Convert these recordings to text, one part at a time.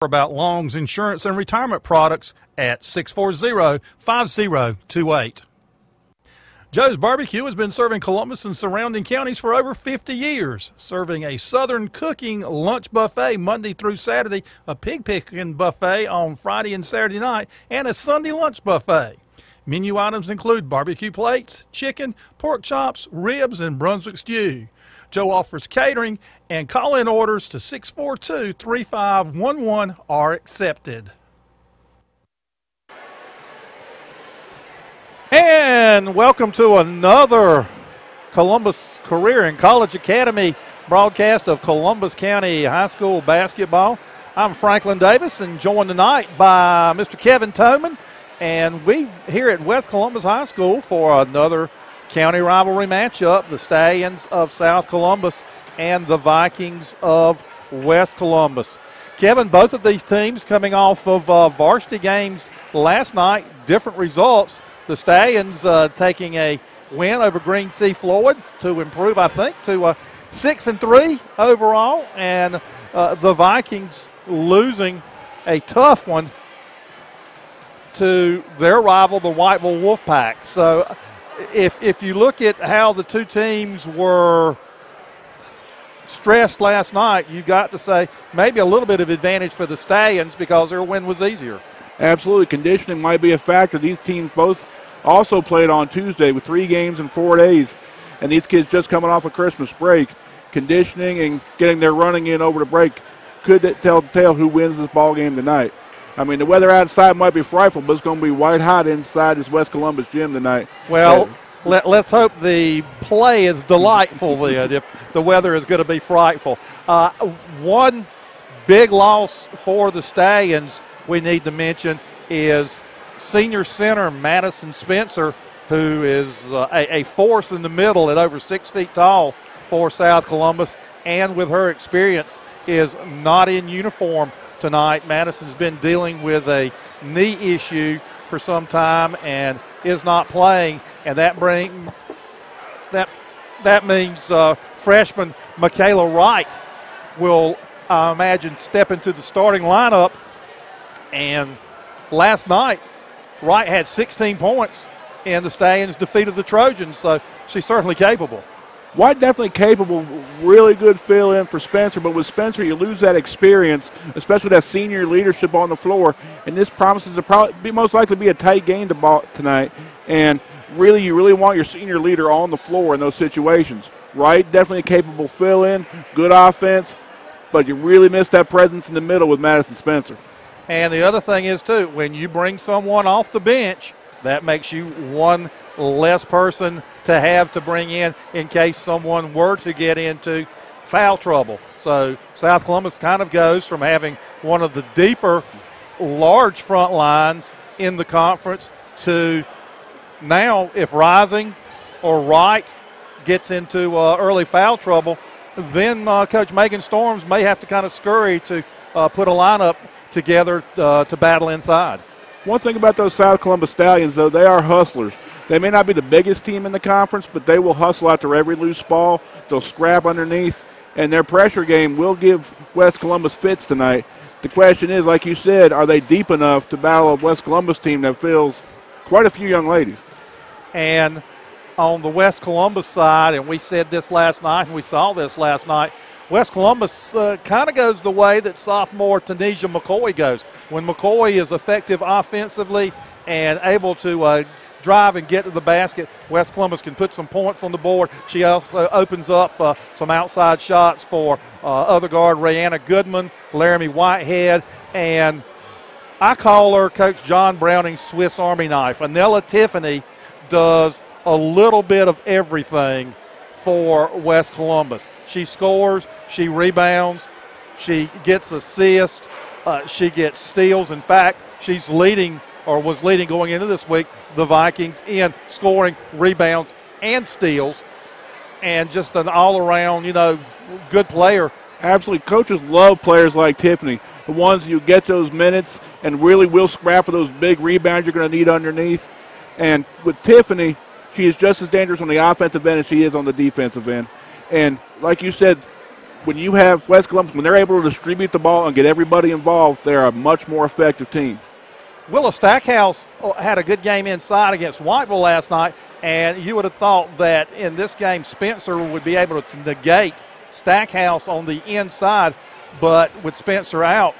About Long's Insurance and Retirement Products at 640-5028. Joe's Barbecue has been serving Columbus and surrounding counties for over 50 years, serving a Southern cooking lunch buffet Monday through Saturday, a pig picking buffet on Friday and Saturday night, and a Sunday lunch buffet. Menu items include barbecue plates, chicken, pork chops, ribs, and Brunswick stew. Joe offers catering, and call-in orders to 642-3511 are accepted. And welcome to another Columbus Career and College Academy broadcast of Columbus County High School basketball. I'm Franklin Davis, and joined tonight by Mr. Kevin Toman, and we here at West Columbus High School for another county rivalry matchup, the Stallions of South Columbus and the Vikings of West Columbus. Kevin, both of these teams coming off of varsity games last night, different results. The Stallions taking a win over Green Sea Floyds to improve, I think, to 6-3 overall, and the Vikings losing a tough one to their rival, the Whiteville Wolfpack. So if you look at how the two teams were stressed last night, you got to say maybe a little bit of advantage for the Stallions because their win was easier. Absolutely. Conditioning might be a factor. These teams both also played on Tuesday with 3 games in 4 days, and these kids just coming off a Christmas break. Conditioning and getting their running in over the break could tell the tale who wins this ball game tonight. I mean, the weather outside might be frightful, but it's going to be white hot inside this West Columbus gym tonight. Well, let's hope the play is delightful then if the weather is going to be frightful. One big loss for the Stallions we need to mention is senior center Madison Spencer, who is a force in the middle at over 6 feet tall for South Columbus, and with her experience is not in uniform tonight. Madison's been dealing with a knee issue for some time and is not playing, and that means freshman Michaela Wright will, I imagine, step into the starting lineup. And last night, Wright had 16 points, and the Stallions defeated the Trojans, so she's certainly capable. White definitely capable, really good fill-in for Spencer, but with Spencer you lose that experience, especially that senior leadership on the floor, and this promises to probably most likely be a tight game tonight, and really you really want your senior leader on the floor in those situations. Wright definitely a capable fill-in, good offense, but you really miss that presence in the middle with Madison Spencer. And the other thing is, too, when you bring someone off the bench, that makes you one less person to have to bring in case someone were to get into foul trouble. So South Columbus kind of goes from having one of the deeper, large front lines in the conference to now if Rising or Wright gets into early foul trouble, then Coach Megan Storms may have to kind of scurry to put a lineup together to battle inside. One thing about those South Columbus Stallions, though, they are hustlers. They may not be the biggest team in the conference, but they will hustle after every loose ball. They'll scrap underneath, and their pressure game will give West Columbus fits tonight. The question is, like you said, are they deep enough to battle a West Columbus team that fills quite a few young ladies? And on the West Columbus side, and we said this last night and we saw this last night, West Columbus kind of goes the way that sophomore Tanisha McCoy goes. When McCoy is effective offensively and able to drive and get to the basket, West Columbus can put some points on the board. She also opens up some outside shots for other guard Rayanna Goodman, Laramie Whitehead, and I call her Coach John Browning's Swiss Army knife. Anella Tiffany does a little bit of everything for West Columbus. She scores, she rebounds, she gets assists, she gets steals. In fact, she's leading or was leading going into this week the Vikings in scoring, rebounds, and steals, and just an all-around, good player. Absolutely. Coaches love players like Tiffany, the ones you get those minutes and really will scrap for those big rebounds you're going to need underneath. And with Tiffany, she is just as dangerous on the offensive end as she is on the defensive end. And like you said, when you have West Columbus, when they're able to distribute the ball and get everybody involved, they're a much more effective team. Willow Stackhouse had a good game inside against Whiteville last night, and you would have thought that in this game Spencer would be able to negate Stackhouse on the inside, but with Spencer out,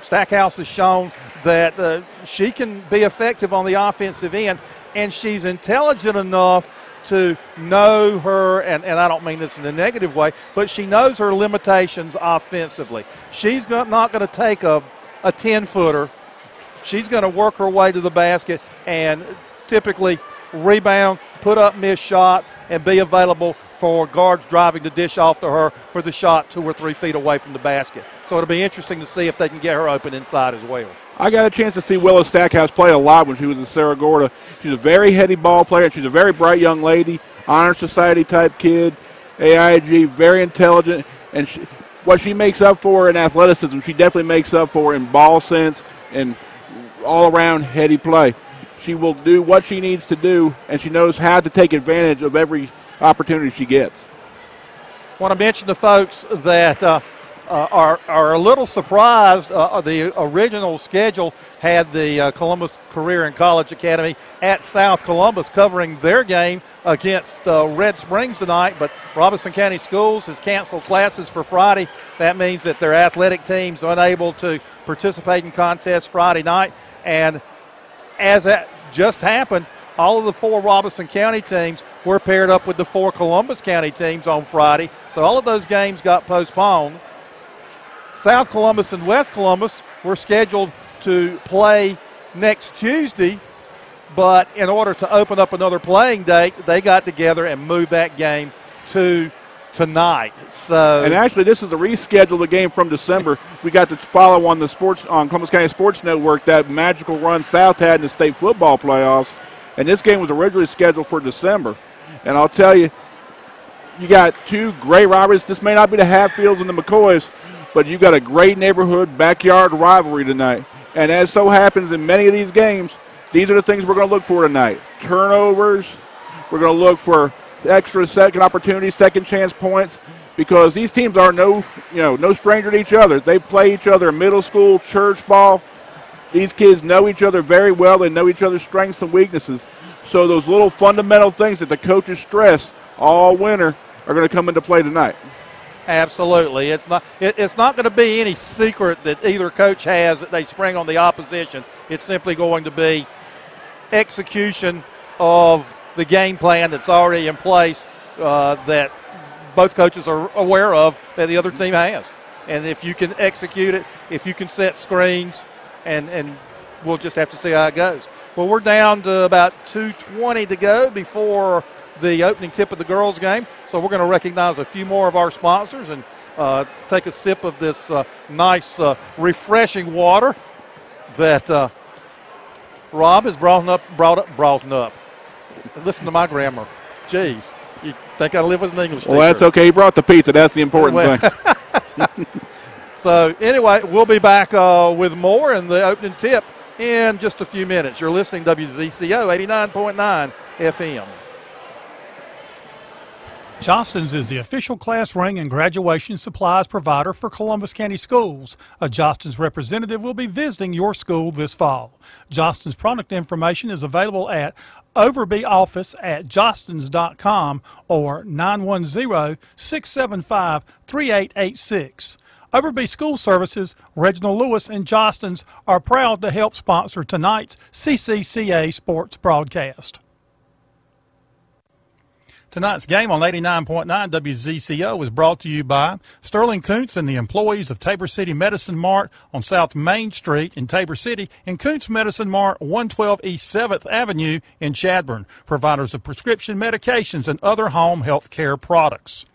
Stackhouse has shown that she can be effective on the offensive end, and she's intelligent enough to know her, and I don't mean this in a negative way, but she knows her limitations offensively. She's not going to take a 10-footer. She's going to work her way to the basket and typically rebound, put up missed shots, and be available for guards driving the dish off to her for the shot 2 or 3 feet away from the basket. So it'll be interesting to see if they can get her open inside as well. I got a chance to see Willow Stackhouse play a lot when she was in Cerro Gorda. She's a very heady ball player, and she's a very bright young lady, honor society type kid, AIG, very intelligent, and what she makes up for in athleticism, she definitely makes up for in ball sense and all-around heady play. She will do what she needs to do, and she knows how to take advantage of every opportunity she gets. I want to mention to folks that are a little surprised. The original schedule had the Columbus Career and College Academy at South Columbus covering their game against Red Springs tonight, but Robeson County Schools has canceled classes for Friday. That means that their athletic teams are unable to participate in contests Friday night, and as that just happened, all of the 4 Robeson County teams were paired up with the 4 Columbus County teams on Friday, so all of those games got postponed. South Columbus and West Columbus were scheduled to play next Tuesday, but in order to open up another playing date, they got together and moved that game to tonight. And actually, this is a rescheduled game from December. We got to follow on Columbus County Sports Network that magical run South had in the state football playoffs, and this game was originally scheduled for December. And I'll tell you, you got 2 great rivalries. This may not be the Hatfields and the McCoys, but you got a great neighborhood backyard rivalry tonight. And as so happens in many of these games, these are the things we're going to look for tonight. Turnovers. We're going to look for extra second opportunities, second chance points, because these teams are no stranger to each other. They play each other in middle school, church ball. These kids know each other very well. They know each other's strengths and weaknesses. So those little fundamental things that the coaches stress all winter are going to come into play tonight. Absolutely. It's not going to be any secret that either coach has that they spring on the opposition. It's simply going to be execution of the game plan that's already in place that both coaches are aware of that the other team has. And if you can execute it, if you can set screens, and we'll just have to see how it goes. Well, we're down to about 2:20 to go before the opening tip of the girls' game. So we're going to recognize a few more of our sponsors and take a sip of this nice, refreshing water that Rob has brought up. Listen to my grammar. Jeez, you think I live with an English teacher. Well, that's okay. He brought the pizza. That's the important thing. So, anyway, we'll be back with more in the opening tip in just a few minutes. You're listening to WZCO 89.9 FM. Johnston's is the official class ring and graduation supplies provider for Columbus County Schools. A Johnston's representative will be visiting your school this fall. Johnston's product information is available at Overby office at johnston's.com or 910-675-3886. Overby School Services, Reginald Lewis, and Johnston's are proud to help sponsor tonight's CCCA sports broadcast. Tonight's game on 89.9 WZCO is brought to you by Sterling Kuntz and the employees of Tabor City Medicine Mart on South Main Street in Tabor City and Kuntz Medicine Mart 112 East 7th Avenue in Chadbourne, providers of prescription medications and other home health care products.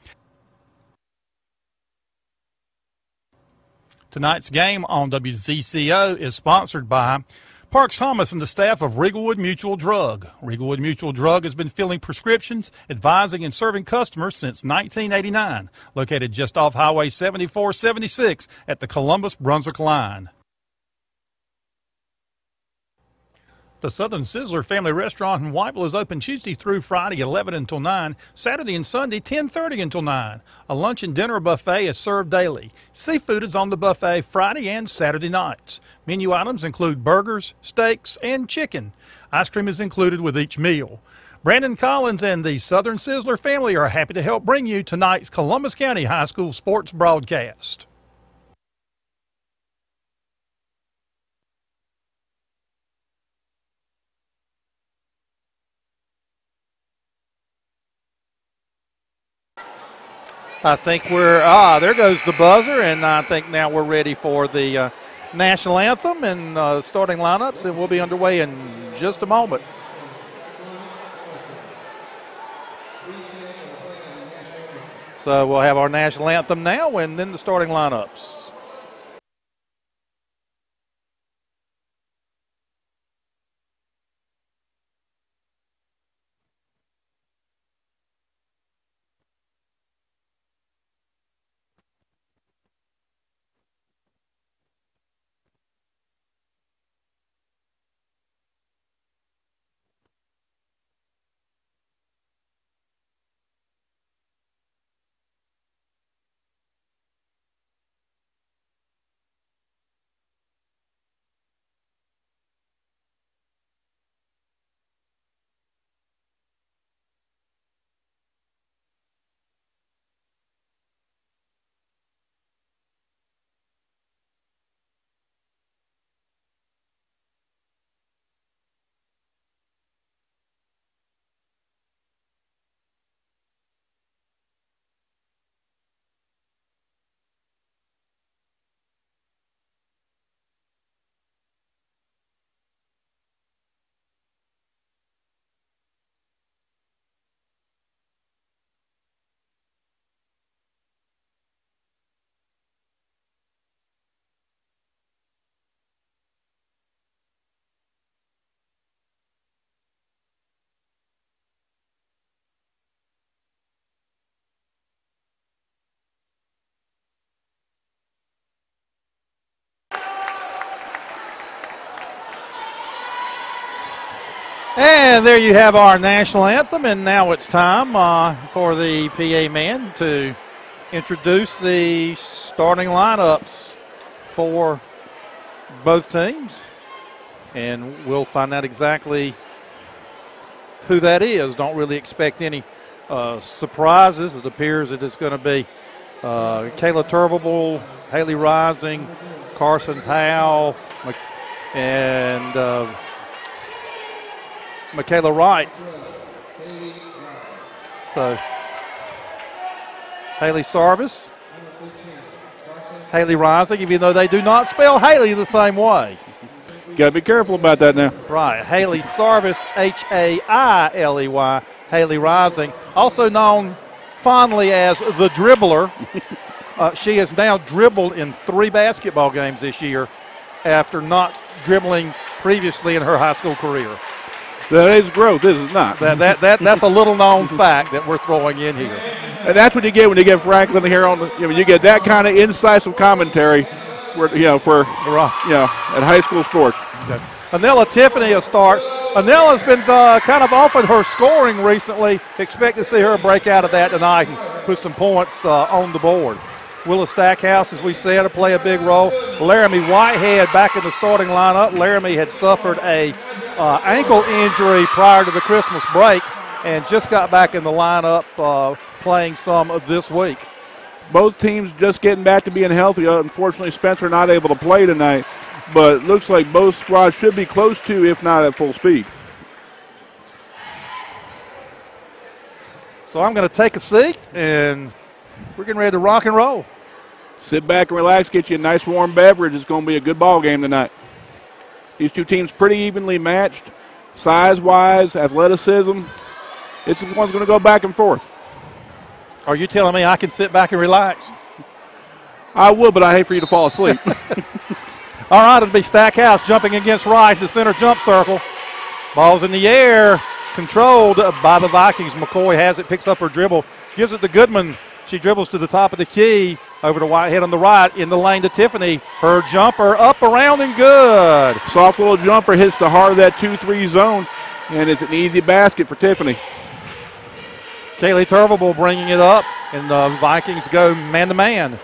Tonight's game on WZCO is sponsored by Parks Thomas and the staff of Regalwood Mutual Drug. Regalwood Mutual Drug has been filling prescriptions, advising, and serving customers since 1989. Located just off Highway 7476 at the Columbus-Brunswick line. The Southern Sizzler Family Restaurant in Whiteville is open Tuesday through Friday, 11 until 9, Saturday and Sunday, 10:30 until 9. A lunch and dinner buffet is served daily. Seafood is on the buffet Friday and Saturday nights. Menu items include burgers, steaks, and chicken. Ice cream is included with each meal. Brandon Collins and the Southern Sizzler family are happy to help bring you tonight's Columbus County High School sports broadcast. I think there goes the buzzer, and I think now we're ready for the national anthem and starting lineups, and we'll be underway in just a moment. So we'll have our national anthem now and then the starting lineups. And there you have our national anthem, and now it's time for the PA man to introduce the starting lineups for both teams. And we'll find out exactly who that is. Don't really expect any surprises. It appears that it's going to be Kayla Turvable, Haley Rising, Carson Powell, and Michaela Wright. So Haley Sarvis, Haley Rising, even though they do not spell Haley the same way. Got to be careful about that now. Right. Haley Sarvis, Hailey, Haley Rising, also known fondly as the dribbler. She has now dribbled in 3 basketball games this year after not dribbling previously in her high school career. That is growth, is it not? That's a little known fact that we're throwing in here. And that's what you get when you get Franklin here on the. You get that kind of incisive commentary, at high school sports. Anella Tiffany a start. Anella's been kind of off of her scoring recently. Expect to see her break out of that tonight and put some points on the board. Willa Stackhouse, as we said, will play a big role. Laramie Whitehead back in the starting lineup. Laramie had suffered a ankle injury prior to the Christmas break and just got back in the lineup playing some this week. Both teams just getting back to being healthy. Unfortunately, Spencer not able to play tonight, but it looks like both squads should be close to, if not at full speed. So I'm going to take a seat, and we're getting ready to rock and roll. Sit back and relax, get you a nice warm beverage. It's going to be a good ball game tonight. These two teams pretty evenly matched, size-wise, athleticism. This one's going to go back and forth. Are you telling me I can sit back and relax? I would, but I hate for you to fall asleep. All right, it'll be Stackhouse jumping against Wright, the center jump circle. Ball's in the air, controlled by the Vikings. McCoy has it, picks up her dribble, gives it to Goodman. She dribbles to the top of the key, Over to Whitehead on the right, in the lane to Tiffany. Her jumper up, around, and good. Soft little jumper hits the heart of that 2-3 zone, and it's an easy basket for Tiffany. Kaylee Turvable bringing it up, and the Vikings go man-to-man.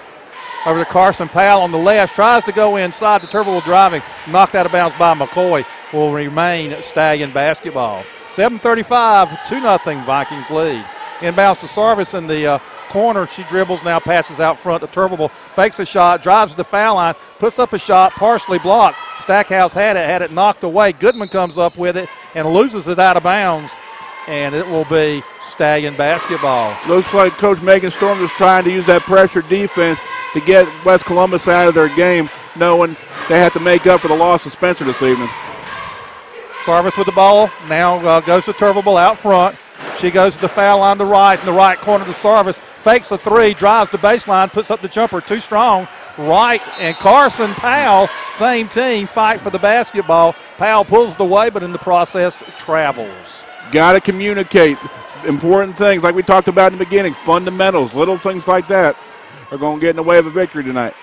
Over to Carson Powell on the left, tries to go inside. The Turvable driving, knocked out of bounds by McCoy. Will remain Stallion basketball. 7:35, 2-0 Vikings lead. Inbounds to Sarvis in the corner. She dribbles, now passes out front to Turvable. Fakes a shot, drives to the foul line, puts up a shot, partially blocked. Stackhouse had it knocked away. Goodman comes up with it and loses it out of bounds. And it will be Stallion basketball. Looks like Coach Megan Storm is trying to use that pressure defense to get West Columbus out of their game, knowing they have to make up for the loss of Spencer this evening. Sarvis with the ball, now goes to Turvable out front. She goes to the foul line to right, in the right corner to Sarvis. Fakes a three, drives the baseline, puts up the jumper, too strong. Right, and Carson Powell, same team, fight for the basketball. Powell pulls it away, but in the process travels. Got to communicate. Important things like we talked about in the beginning, fundamentals, little things like that are going to get in the way of a victory tonight.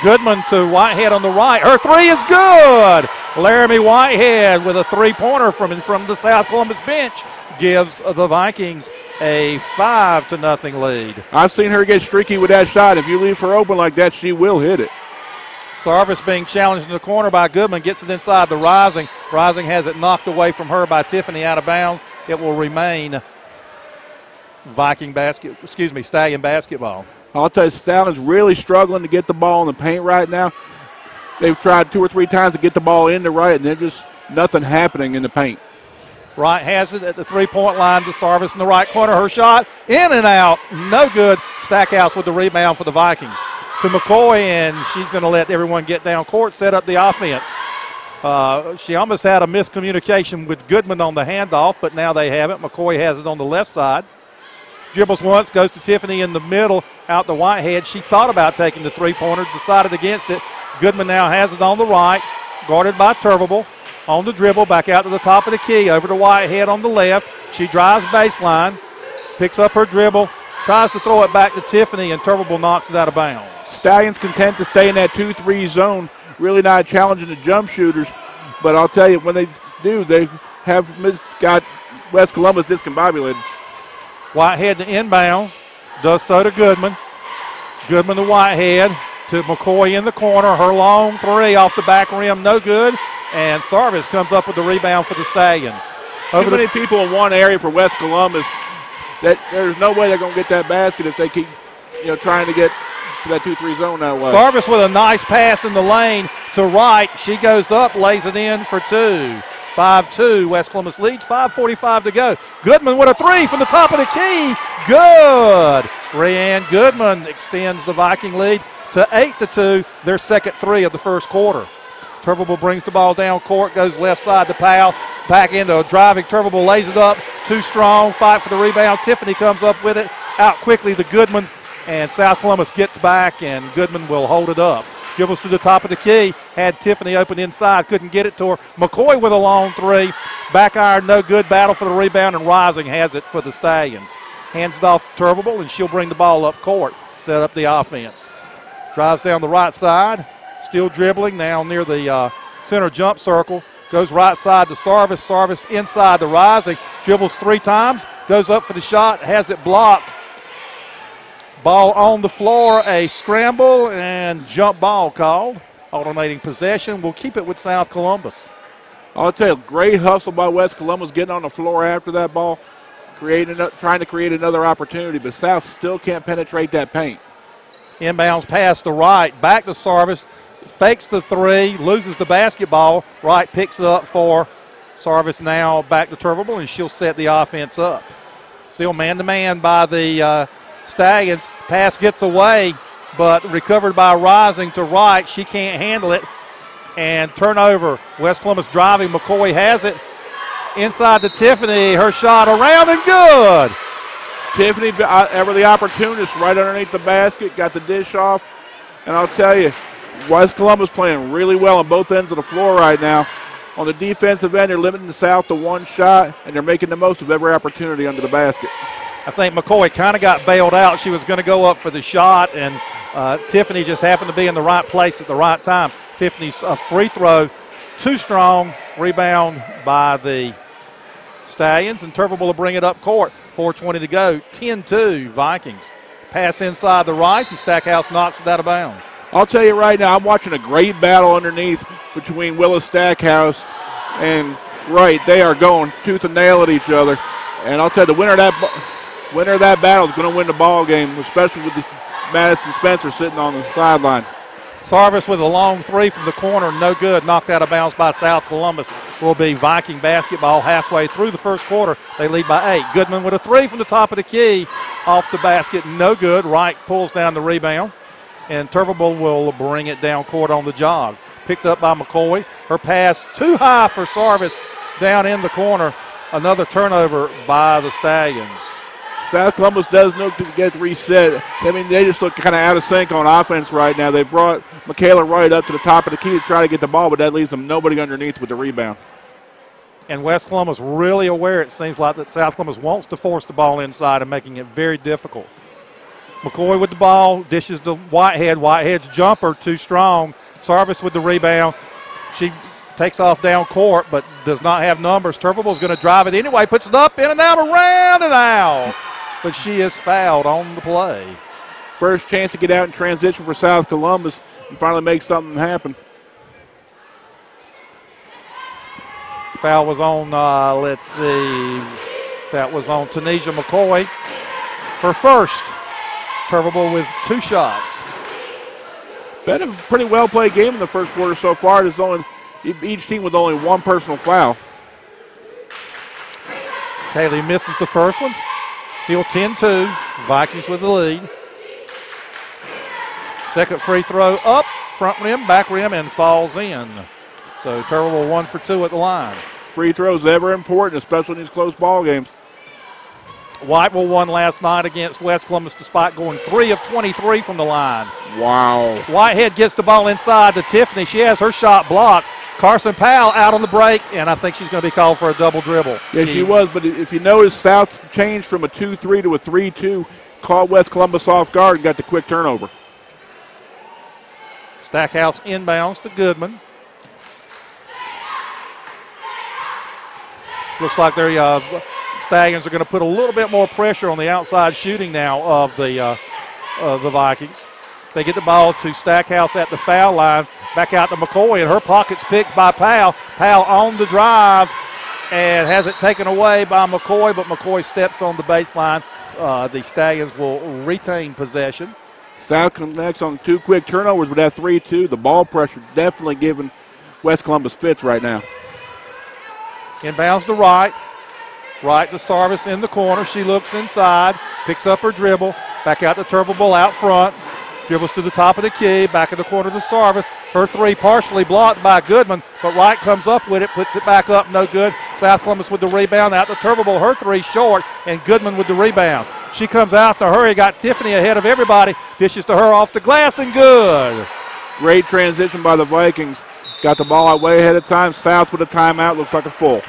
Goodman to Whitehead on the right. Her three is good. Laramie Whitehead with a three-pointer from the South Columbus bench gives the Vikings a 5-0 lead. I've seen her get streaky with that shot. If you leave her open like that, she will hit it. Sarvis being challenged in the corner by Goodman, gets it inside the Rising. Rising has it knocked away from her by Tiffany out of bounds. It will remain Stallion basketball. I'll tell you, Stallion's really struggling to get the ball in the paint right now. They've tried 2 or 3 times to get the ball in the right, and there's just nothing happening in the paint. Wright has it at the three-point line to Sarvis in the right corner. Her shot, in and out, no good. Stackhouse with the rebound for the Vikings. To McCoy, and she's going to let everyone get down court, set up the offense. She almost had a miscommunication with Goodman on the handoff, but now they have it. McCoy has it on the left side. Dribbles once, goes to Tiffany in the middle, out to Whitehead. She thought about taking the three-pointer, decided against it. Goodman now has it on the right, guarded by Turvable. On the dribble, back out to the top of the key, over to Whitehead on the left. She drives baseline, picks up her dribble, tries to throw it back to Tiffany, and Turvable knocks it out of bounds. Stallions content to stay in that 2-3 zone, really not challenging the jump shooters. But I'll tell you, when they do, they have got West Columbus discombobulated. Whitehead to inbounds, does so to Goodman. Goodman to Whitehead, to McCoy in the corner. Her long three off the back rim, no good. And Sarvis comes up with the rebound for the Stallions. Too many people in one area for West Columbus that there's no way they're going to get that basket if they keep trying to get to that 2-3 zone that way. Sarvis with a nice pass in the lane to Wright. She goes up, lays it in for two. 5-2, West Columbus leads, 5:45 to go. Goodman with a three from the top of the key. Good. Rayanne Goodman extends the Viking lead to 8-2, their second three of the first quarter. Turvable brings the ball down court, goes left side to Powell. Back into a driving. Turvable lays it up, too strong, fight for the rebound. Tiffany comes up with it, out quickly to Goodman, and South Columbus gets back, and Goodman will hold it up. Dribbles to the top of the key, had Tiffany open inside, couldn't get it to her. McCoy with a long three, back iron, no good, battle for the rebound, and Rising has it for the Stallions. Hands it off to Turvable, and she'll bring the ball up court, set up the offense. Drives down the right side, still dribbling, now near the center jump circle. Goes right side to Sarvis. Sarvis inside to Rising. Dribbles 3 times, goes up for the shot, has it blocked. Ball on the floor, a scramble and jump ball called. Alternating possession. We'll keep it with South Columbus. I'll tell you, great hustle by West Columbus getting on the floor after that ball, trying to create another opportunity, but South still can't penetrate that paint. Inbounds pass to Wright, back to Sarvis, fakes the three, loses the basketball. Wright picks it up for Sarvis, now back to Turvable, and she'll set the offense up. Still man-to-man by the Stallions. Pass gets away, but recovered by Rising to Wright. She can't handle it. And turnover. West Columbus driving. McCoy has it. Inside to Tiffany. Her shot around and good. Tiffany, ever the opportunist, right underneath the basket, got the dish off. And I'll tell you, West Columbus playing really well on both ends of the floor right now. On the defensive end, they're limiting the South to one shot, and they're making the most of every opportunity under the basket. I think McCoy kind of got bailed out. She was going to go up for the shot, and Tiffany just happened to be in the right place at the right time. Tiffany's free throw too strong. Rebound by the Stallions, and Turville will bring it up court. 4:20 to go. 10-2 Vikings. Pass inside the right, and Stackhouse knocks it out of bounds. I'll tell you right now, I'm watching a great battle underneath between Willis Stackhouse and Wright. They are going tooth and nail at each other. And I'll tell you, the winner of that battle is going to win the ball game, especially with the Madison Spencer sitting on the sideline. Sarvis with a long three from the corner, no good. Knocked out of bounds by South Columbus. Will be Viking basketball halfway through the first quarter. They lead by 8. Goodman with a three from the top of the key. Off the basket, no good. Wright pulls down the rebound. And Turville will bring it down court on the jog. Picked up by McCoy. Her pass too high for Sarvis down in the corner. Another turnover by the Stallions. South Columbus does look to get reset. I mean, they just look kind of out of sync on offense right now. They brought Michaela Wright up to the top of the key to try to get the ball, but that leaves them nobody underneath with the rebound. And West Columbus really aware, it seems like, that South Columbus wants to force the ball inside and making it very difficult. McCoy with the ball, dishes to Whitehead. Whitehead's jumper too strong. Sarvis with the rebound. She takes off down court, but does not have numbers. Turville's going to drive it anyway, puts it up, in and out, around and out. But she is fouled on the play. First chance to get out in transition for South Columbus and finally make something happen. Foul was on, let's see, that was on Tanisha McCoy. Her first. Turville with 2 shots. Been a pretty well-played game in the first quarter so far. There's only each team with only 1 personal foul. Kaylee misses the first one. Still 10-2. Vikings with the lead. Second free throw up, front rim, back rim, and falls in. So Turville 1 for 2 at the line. Free throws ever important, especially in these close ball games. Whiteville won last night against West Columbus despite going 3 of 23 from the line. Wow. Whitehead gets the ball inside to Tiffany. She has her shot blocked. Carson Powell out on the break, and I think she's going to be called for a double dribble. Yeah, she was, but if you notice, South changed from a 2-3 to a 3-2, caught West Columbus off guard and got the quick turnover. Stackhouse inbounds to Goodman. Looks like they're Stallions are going to put a little bit more pressure on the outside shooting now of the Vikings. They get the ball to Stackhouse at the foul line. Back out to McCoy, and her pocket's picked by Powell. Powell on the drive and has it taken away by McCoy, but McCoy steps on the baseline. The Stallions will retain possession. South connects on 2 quick turnovers with that 3-2. The ball pressure definitely giving West Columbus fits right now. Inbounds to Wright. Wright to Sarvis in the corner. She looks inside, picks up her dribble. Back out to Turville out front. Dribbles to the top of the key, back in the corner to Sarvis. Her three partially blocked by Goodman, but Wright comes up with it, puts it back up, no good. South Columbus with the rebound, out to Turville, her three short, and Goodman with the rebound. She comes out in a hurry, got Tiffany ahead of everybody, dishes to her off the glass, and good. Great transition by the Vikings. Got the ball out way ahead of time. South with a timeout, looks like a full.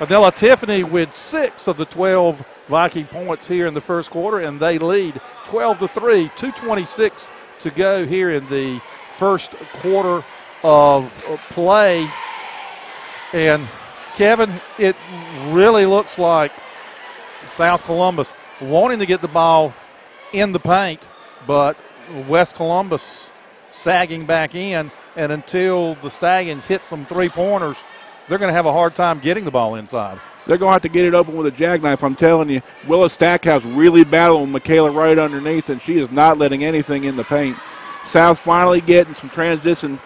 Adela Tiffany with 6 of the 12 Viking points here in the first quarter, and they lead 12-3, 2:26 to go here in the first quarter of play. And, Kevin, it really looks like South Columbus wanting to get the ball in the paint, but West Columbus sagging back in, and until the Stallions hit some three-pointers, they're going to have a hard time getting the ball inside. They're going to have to get it open with a jackknife, I'm telling you. Willis Stackhouse really battling Michaela Wright underneath, and she is not letting anything in the paint. South finally getting some transition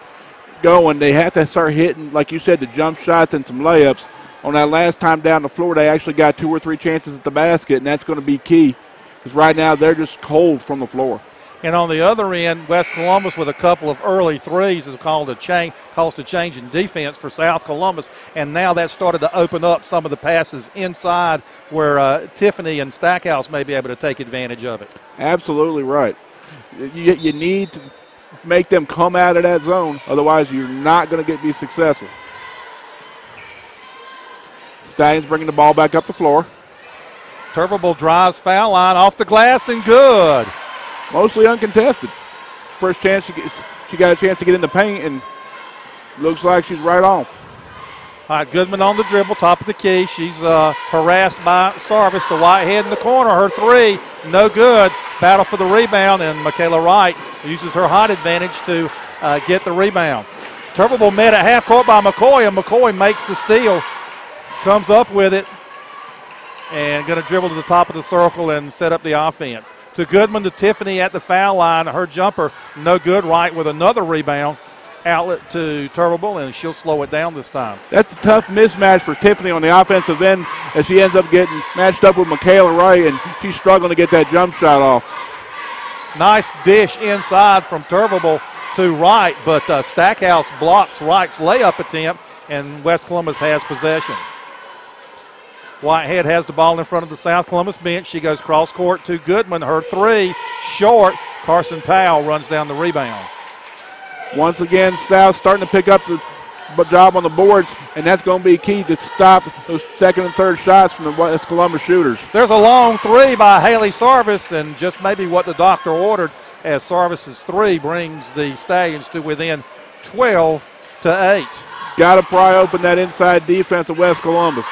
going. They have to start hitting, like you said, the jump shots and some layups. On that last time down the floor, they actually got 2 or 3 chances at the basket, and that's going to be key because right now they're just cold from the floor. And on the other end, West Columbus with a couple of early threes has caused a change in defense for South Columbus. And now that started to open up some of the passes inside where Tiffany and Stackhouse may be able to take advantage of it. Absolutely right. You need to make them come out of that zone. Otherwise, you're not going to be successful. Stallions bringing the ball back up the floor. Turville drives foul line off the glass and good. mostly uncontested. First chance she got a chance to get in the paint, and looks like she's right on. All right, Goodman on the dribble, top of the key. She's harassed by Sarvis to Whitehead in the corner. Her three, no good. Battle for the rebound, and Michaela Wright uses her height advantage to get the rebound. Turbeville met at half court by McCoy, and McCoy makes the steal, comes up with it, and going to dribble to the top of the circle and set up the offense. To Goodman, to Tiffany at the foul line. Her jumper, no good. Wright with another rebound. Outlet to Turbeville, and she'll slow it down this time. That's a tough mismatch for Tiffany on the offensive end as she ends up getting matched up with Michaela Wright, and she's struggling to get that jump shot off. Nice dish inside from Turbeville to Wright, but Stackhouse blocks Wright's layup attempt, and West Columbus has possession. Whitehead has the ball in front of the South Columbus bench. She goes cross court to Goodman. Her three, short. Carson Powell runs down the rebound. Once again, South starting to pick up the job on the boards, and that's going to be key to stop those second and third shots from the West Columbus shooters. There's a long three by Haley Sarvis, and just maybe what the doctor ordered, as Sarvis's three brings the Stallions to within 12-8. Got to pry open that inside defense of West Columbus.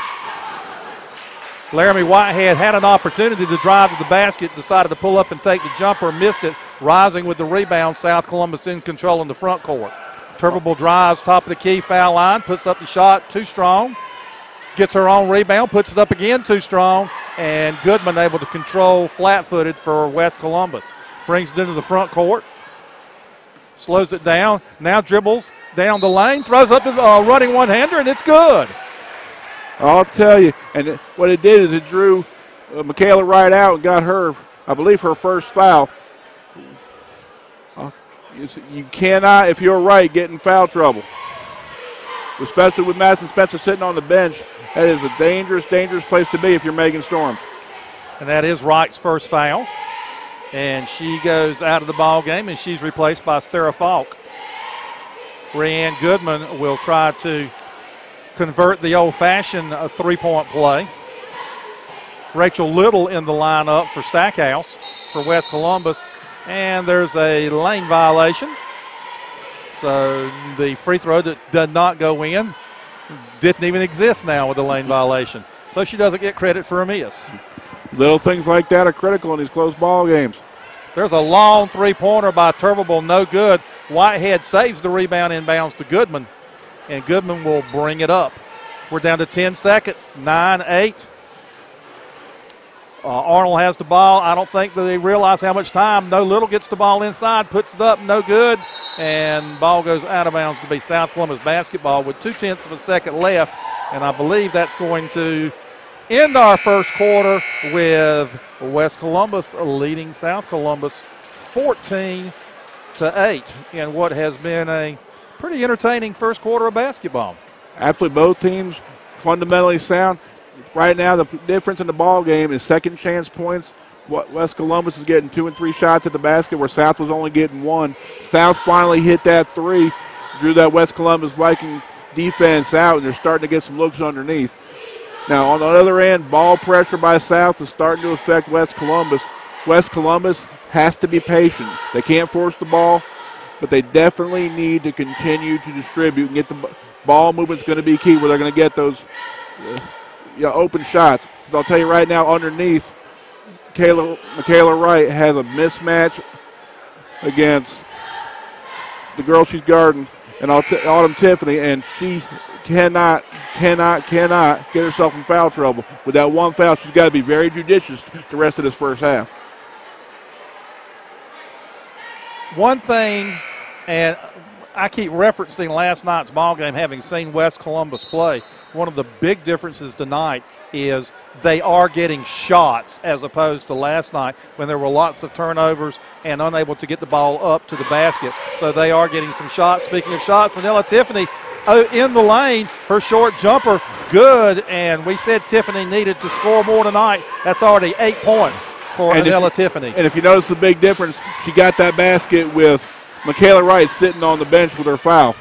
Laramie Whitehead had an opportunity to drive to the basket, decided to pull up and take the jumper, missed it. Rising with the rebound, South Columbus in control in the front court. Turbeville drives, top of the key, foul line, puts up the shot, too strong. Gets her own rebound, puts it up again, too strong. And Goodman able to control flat-footed for West Columbus. Brings it into the front court. Slows it down. Now dribbles down the lane, throws up the running one-hander, and it's good. I'll tell you, and what it did is it drew Michaela Wright out and got her, I believe, her first foul. You cannot, if you're right, get in foul trouble. Especially with Madison Spencer sitting on the bench. That is a dangerous, dangerous place to be if you're Megan Storms. And that is Wright's first foul. And she goes out of the ball game, and she's replaced by Sarah Falk. Rayanne Goodman will try to convert the old-fashioned three-point play. Rachel Little in the lineup for Stackhouse for West Columbus. And there's a lane violation. So the free throw that did not go in didn't even exist now with the lane violation. So she doesn't get credit for a miss. Little things like that are critical in these close ball games. There's a long three-pointer by Turbeville, no good. Whitehead saves the rebound inbounds to Goodman, and Goodman will bring it up. We're down to 10 seconds, 9-8. Arnold has the ball. I don't think they realize how much time. No Little gets the ball inside, puts it up, no good. And ball goes out of bounds to be South Columbus basketball with 0.2 of a second left. And I believe that's going to end our first quarter with West Columbus leading South Columbus 14-8 in what has been a pretty entertaining first quarter of basketball. Absolutely, both teams fundamentally sound. Right now, the difference in the ball game is second chance points. West Columbus is getting 2 and 3 shots at the basket, where South was only getting 1. South finally hit that three, drew that West Columbus Viking defense out, and they're starting to get some looks underneath. Now, on the other end, ball pressure by South is starting to affect West Columbus. West Columbus has to be patient. They can't force the ball, but they definitely need to continue to distribute and get the ball movement's going to be key, where they're going to get those open shots. I'll tell you right now, underneath, Michaela Wright has a mismatch against the girl she's guarding, and Autumn Tiffany, and she cannot get herself in foul trouble. With that one foul, she's got to be very judicious the rest of this first half. One thing, and I keep referencing last night's ball game, having seen West Columbus play. One of the big differences tonight is they are getting shots as opposed to last night when there were lots of turnovers and unable to get the ball up to the basket. So they are getting some shots. Speaking of shots, Vanilla Tiffany in the lane, her short jumper, good. And we said Tiffany needed to score more tonight. That's already 8 points for Vanilla Tiffany. And if you notice the big difference, she got that basket with Michaela Wright sitting on the bench with her foul.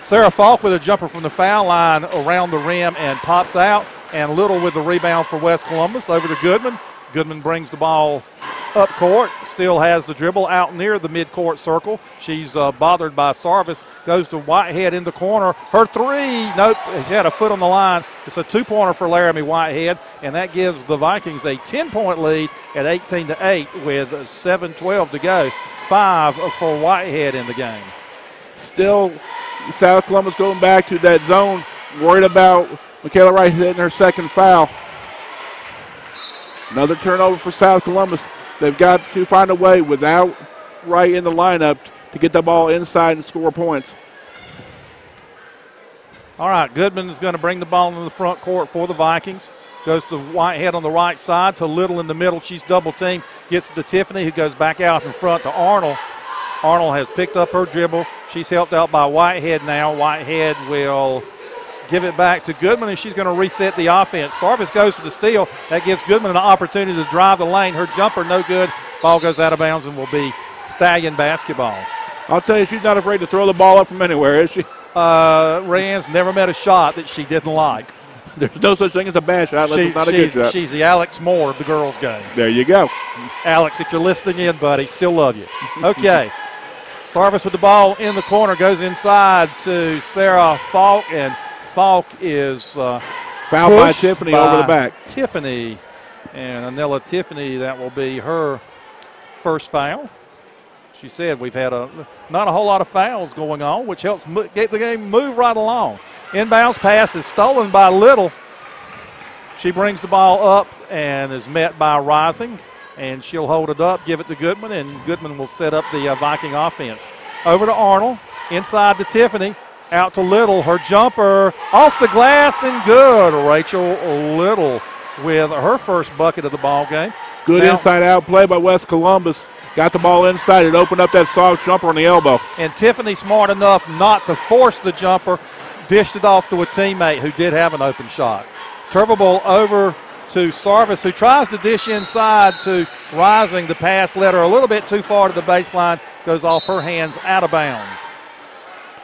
Sarah Falk with a jumper from the foul line around the rim and pops out. And Little with the rebound for West Columbus over to Goodman. Goodman brings the ball up court, still has the dribble out near the midcourt circle. She's bothered by Sarvis, goes to Whitehead in the corner. Her three, nope, she had a foot on the line. It's a two-pointer for Laramie Whitehead, and that gives the Vikings a 10-point lead at 18-8 with 7:12 to go. 5 for Whitehead in the game. Still, South Columbus going back to that zone, worried about Michaela Wright hitting her second foul. Another turnover for South Columbus. They've got to find a way without Wright in the lineup to get the ball inside and score points. All right, Goodman is going to bring the ball into the front court for the Vikings. Goes to Whitehead on the right side, to Little in the middle. She's double-teamed. Gets to Tiffany, who goes back out in front to Arnold. Arnold has picked up her dribble. She's helped out by Whitehead now. Whitehead will give it back to Goodman, and she's going to reset the offense. Sarvis goes to the steal. That gives Goodman an opportunity to drive the lane. Her jumper, no good. Ball goes out of bounds and will be Stallion basketball. I'll tell you, she's not afraid to throw the ball up from anywhere, is she? Rayanne's never met a shot that she didn't like. There's no such thing as a bad shot unless it's not a good shot. She's the Alex Moore of the girls' game. There you go. Alex, if you're listening in, buddy, still love you. Okay. Sarvis with the ball in the corner, goes inside to Sarah Falk, and Falk is fouled by Tiffany over the back. Tiffany, and Anella Tiffany, that will be her first foul. She said we've had not a whole lot of fouls going on, which helps get the game move right along. Inbounds pass is stolen by Little. She brings the ball up and is met by Rising, and she'll hold it up, give it to Goodman, and Goodman will set up the Viking offense. Over to Arnold, inside to Tiffany. Out to Little, her jumper off the glass and good. Rachel Little with her first bucket of the ball game. Good inside-out play by West Columbus. Got the ball inside. It opened up that soft jumper on the elbow. And Tiffany smart enough not to force the jumper, dished it off to a teammate who did have an open shot. Turvable over to Sarvis, who tries to dish inside to Rising. The pass led her a little bit too far to the baseline. Goes off her hands, out of bounds.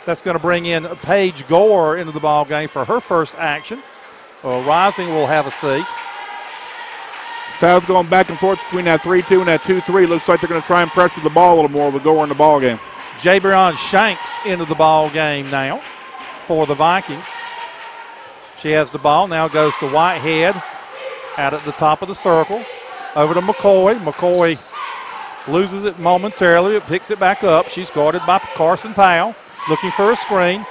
That's going to bring in Paige Gore into the ball game for her first action. Rising will have a seat. South's going back and forth between that 3-2 and that 2-3. Looks like they're going to try and pressure the ball a little more with Gore in the ball game. Jabrion Shanks into the ball game now for the Vikings. She has the ball, now goes to Whitehead out at the top of the circle. Over to McCoy. McCoy loses it momentarily, but picks it back up. She's guarded by Carson Powell. Looking for a screen.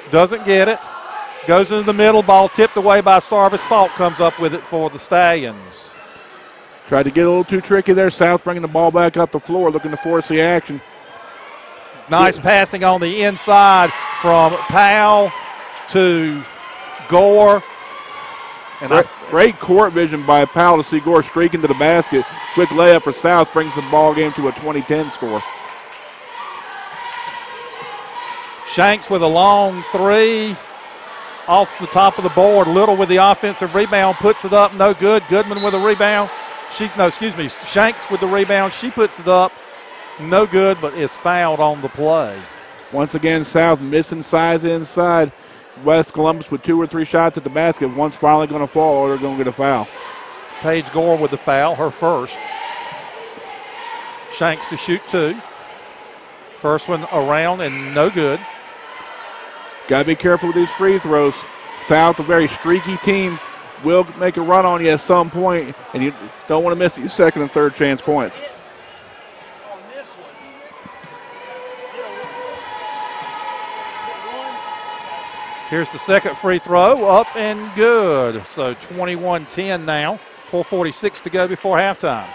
Doesn't get it. Goes into the middle. Ball tipped away by Sarvis. Falk comes up with it for the Stallions. Tried to get a little too tricky there. South bringing the ball back up the floor, looking to force the action. Nice passing on the inside from Powell to Gore. And great court vision by Powell to see Gore streak into the basket. Quick layup for South brings the ball game to a 20-10 score. Shanks with a long three off the top of the board. Little with the offensive rebound, puts it up, no good. Goodman with a rebound. Shanks with the rebound. She puts it up, no good, but is fouled on the play. Once again, South missing size inside. West Columbus with 2 or 3 shots at the basket. One's finally going to fall or they're going to get a foul. Paige Gore with the foul, her first. Shanks to shoot 2. First one around and no good. Got to be careful with these free throws. South, a very streaky team, will make a run on you at some point, and you don't want to miss these second and third chance points. Here's the second free throw, up and good. So 21-10 now, 4:46 to go before halftime.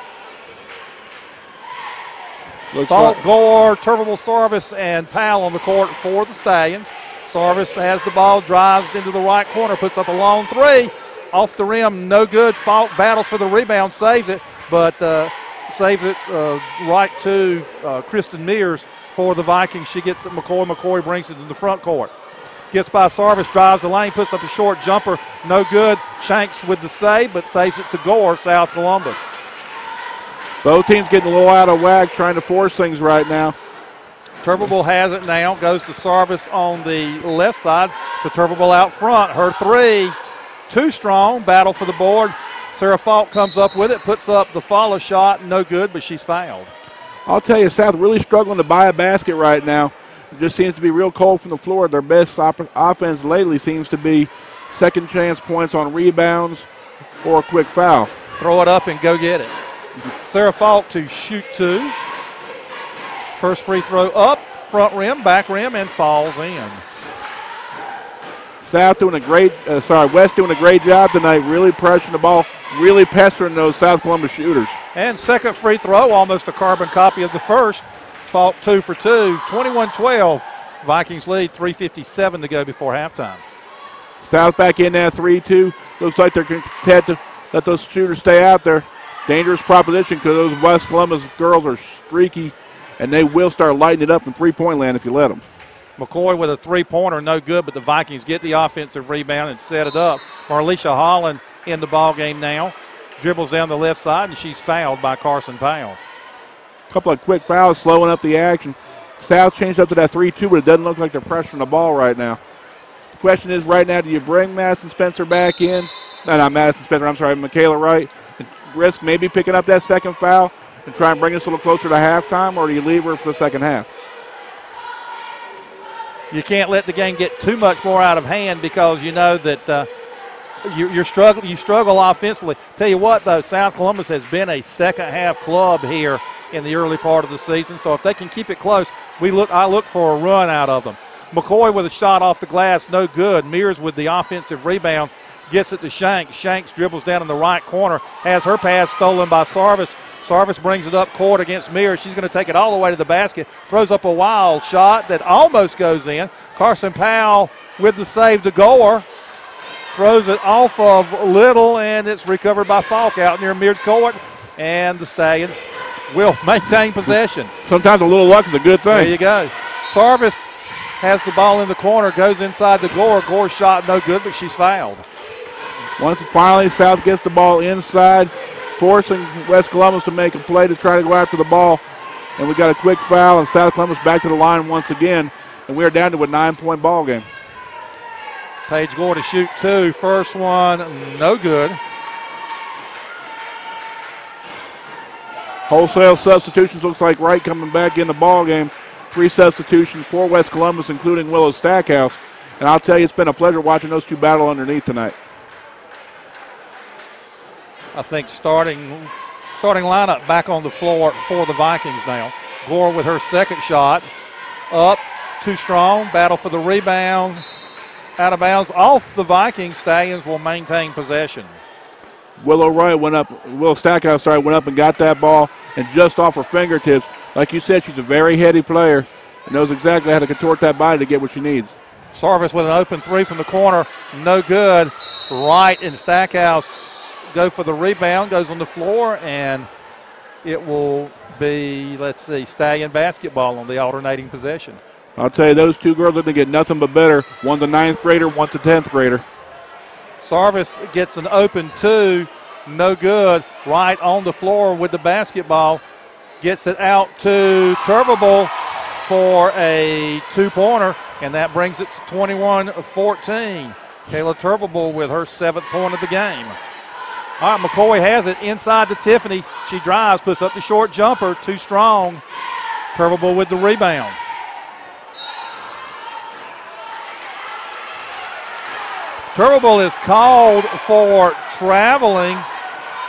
Falk, Gore, Turvable, Sarvis, and Powell on the court for the Stallions. Sarvis has the ball, drives into the right corner, puts up a long three. Off the rim, no good. Falk battles for the rebound, saves it, but saves it right to Kristen Mears for the Vikings. She gets it McCoy. McCoy brings it to the front court. Gets by Sarvis, drives the lane, puts up a short jumper, no good. Shanks with the save, but saves it to Gore, South Columbus. Both teams getting a little out of whack, trying to force things right now. Turvable has it now, goes to Sarvis on the left side, to Turvable out front. Her three, too strong, battle for the board. Sarah Falk comes up with it, puts up the follow shot, no good, but she's fouled. I'll tell you, South really struggling to buy a basket right now. It just seems to be real cold from the floor. Their best offense lately seems to be second chance points on rebounds or a quick foul. Throw it up and go get it. Sarah Falk to shoot 2. First free throw up, front rim, back rim, and falls in. West doing a great job tonight, really pressuring the ball, really pestering those South Columbus shooters. And second free throw, almost a carbon copy of the first. Falk 2 for 2, 21-12. Vikings lead, 3:57 to go before halftime. South back in that 3-2. Looks like they're content to let those shooters stay out there. Dangerous proposition because those West Columbus girls are streaky, and they will start lighting it up in three-point land if you let them. McCoy with a three-pointer, no good, but the Vikings get the offensive rebound and set it up. Marlisha Holland in the ballgame now. Dribbles down the left side, and she's fouled by Carson Powell. A couple of quick fouls slowing up the action. South changed up to that 3-2, but it doesn't look like they're pressuring the ball right now. The question is right now, do you bring Madison Spencer back in? No, not Madison Spencer, I'm sorry, Michaela Wright. And risk maybe picking up that second foul and try and bring us a little closer to halftime, or do you leave her for the second half? You can't let the game get too much more out of hand because you know that you struggle offensively. Tell you what, though, South Columbus has been a second-half club here in the early part of the season. So if they can keep it close, I look for a run out of them. McCoy with a shot off the glass, no good. Mears with the offensive rebound, gets it to Shanks. Shanks dribbles down in the right corner, has her pass stolen by Sarvis. Sarvis brings it up court against Mears. She's going to take it all the way to the basket, throws up a wild shot that almost goes in. Carson Powell with the save to Gore. Throws it off of Little, and it's recovered by Falk out near midcourt. And the Stallions will maintain possession. Sometimes a little luck is a good thing. There you go. Sarvis has the ball in the corner, goes inside the Gore. Gore's shot no good, but she's fouled. Once finally South gets the ball inside, forcing West Columbus to make a play to try to go after the ball. And we got a quick foul, and South Columbus back to the line once again. And we are down to a 9-point ball game. Paige Gore to shoot 2. First one, no good. Wholesale substitutions, looks like Wright coming back in the ball game. 3 substitutions for West Columbus, including Willow Stackhouse. And I'll tell you, it's been a pleasure watching those two battle underneath tonight. I think starting lineup back on the floor for the Vikings now. Gore with her second shot. Up, too strong. Battle for the rebound. Out of bounds. Off the Vikings. Stallions will maintain possession. Willow Stackhouse went up and got that ball, and just off her fingertips. Like you said, she's a very heady player and knows exactly how to contort that body to get what she needs. Sarvis with an open 3 from the corner. No good. Wright and Stackhouse go for the rebound, goes on the floor, and it will be, Stallion basketball on the alternating possession. I'll tell you, those two girls are going to get nothing but better. One's a 9th grader, one's a 10th grader. Sarvis gets an open 2, no good. Wright on the floor with the basketball, gets it out to Turbable for a 2-pointer, and that brings it to 21-14. Kayla Turbable with her 7th point of the game. All right, McCoy has it inside to Tiffany. She drives, puts up the short jumper, too strong. Turbable with the rebound. Turbable is called for traveling.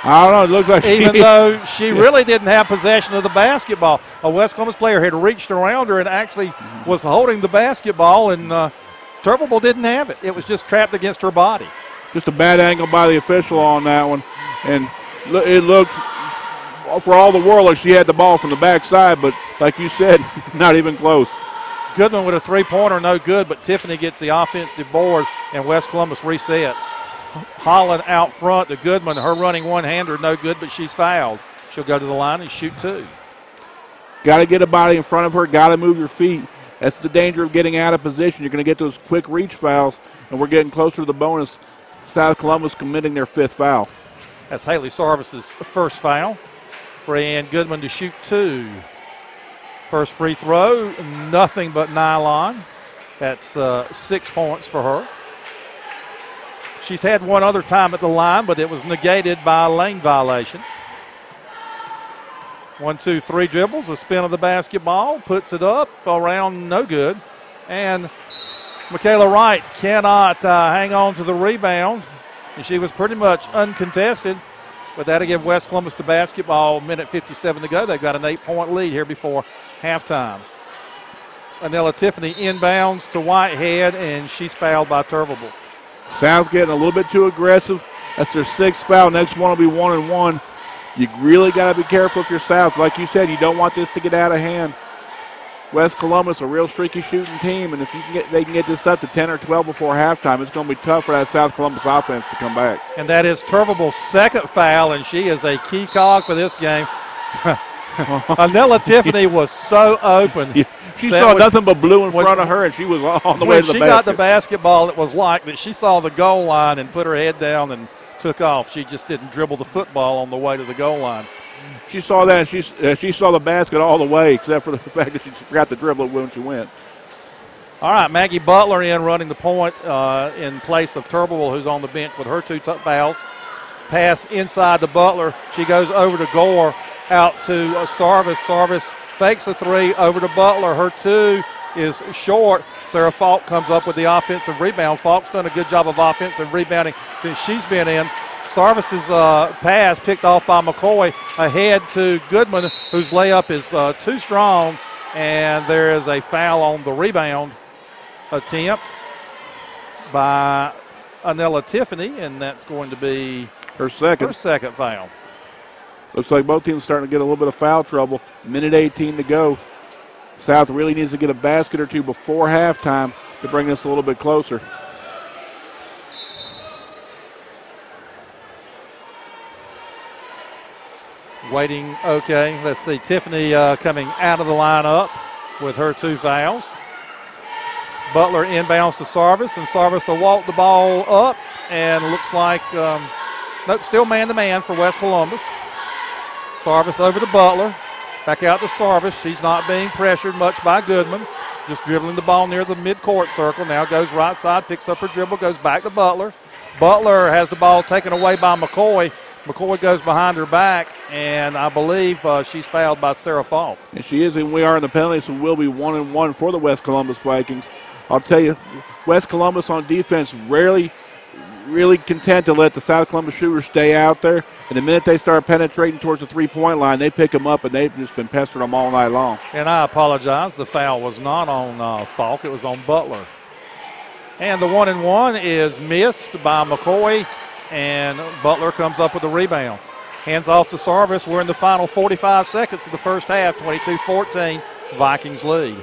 I don't know, it looks like even though she really didn't have possession of the basketball. A West Columbus player had reached around her and actually was holding the basketball, and Turbable didn't have it. It was just trapped against her body. Just a bad angle by the official on that one. And it looked, for all the world, like she had the ball from the backside, but like you said, not even close. Goodman with a 3-pointer, no good, but Tiffany gets the offensive board, and West Columbus resets. Holland out front to Goodman. Her running one-hander, no good, but she's fouled. She'll go to the line and shoot 2. Got to get a body in front of her, got to move your feet. That's the danger of getting out of position. You're going to get those quick reach fouls, and we're getting closer to the bonus. South Columbus committing their 5th foul. That's Haley Sarvis's first foul. Brianne Goodman to shoot 2. First free throw, nothing but nylon. That's 6 points for her. She's had one other time at the line, but it was negated by a lane violation. 1, 2, 3 dribbles, a spin of the basketball, puts it up, around, no good. And Michaela Wright cannot hang on to the rebound. And she was pretty much uncontested, but that'll give West Columbus the basketball, minute 57 to go. They've got an 8-point lead here before halftime. Anella Tiffany inbounds to Whitehead, and she's fouled by Turvable. South getting a little bit too aggressive. That's their 6th foul. Next one will be 1-1. You really got to be careful if you're South. Like you said, you don't want this to get out of hand. West Columbus, a real streaky shooting team, and if they can get this up to 10 or 12 before halftime, it's going to be tough for that South Columbus offense to come back. And that is Turvable's 2nd foul, and she is a key cog for this game. Anella Tiffany was so open. Yeah, she saw nothing but blue in front of her, and she was on the way to the basket. When she got the basketball, it was like that she saw the goal line and put her head down and took off. She just didn't dribble the football on the way to the goal line. She saw that, and she saw the basket all the way, except for the fact that she forgot to dribble it when she went. All right, Maggie Butler in running the point in place of Turbeville, who's on the bench with her 2 fouls. Pass inside to Butler. She goes over to Gore, out to Sarvis. Sarvis fakes a 3 over to Butler. Her 2 is short. Sarah Falk comes up with the offensive rebound. Falk's done a good job of offensive rebounding since she's been in. Sarvis's pass picked off by McCoy ahead to Goodman, whose layup is too strong, and there is a foul on the rebound attempt by Anella Tiffany, and that's going to be her second foul. Looks like both teams starting to get a little bit of foul trouble. Minute 18 to go. South really needs to get a basket or 2 before halftime to bring this a little bit closer. Waiting, okay. Let's see. Tiffany coming out of the lineup with her 2 fouls. Butler inbounds to Sarvis, and Sarvis will walk the ball up, and looks like, nope, still man-to-man for West Columbus. Sarvis over to Butler. Back out to Sarvis. She's not being pressured much by Goodman. Just dribbling the ball near the midcourt circle. Now goes right side, picks up her dribble, goes back to Butler. Butler has the ball taken away by McCoy. McCoy goes behind her back, and I believe she's fouled by Sarah Falk. And she is, and we are in the penalty, so we'll be 1-1 for the West Columbus Vikings. I'll tell you, West Columbus on defense really content to let the South Columbus shooters stay out there. And the minute they start penetrating towards the 3-point line, they pick them up, and they've just been pestering them all night long. And I apologize. The foul was not on Falk. It was on Butler. And the 1-1 is missed by McCoy, and Butler comes up with the rebound. Hands off to Sarvis. We're in the final 45 seconds of the first half. 22-14, Vikings lead.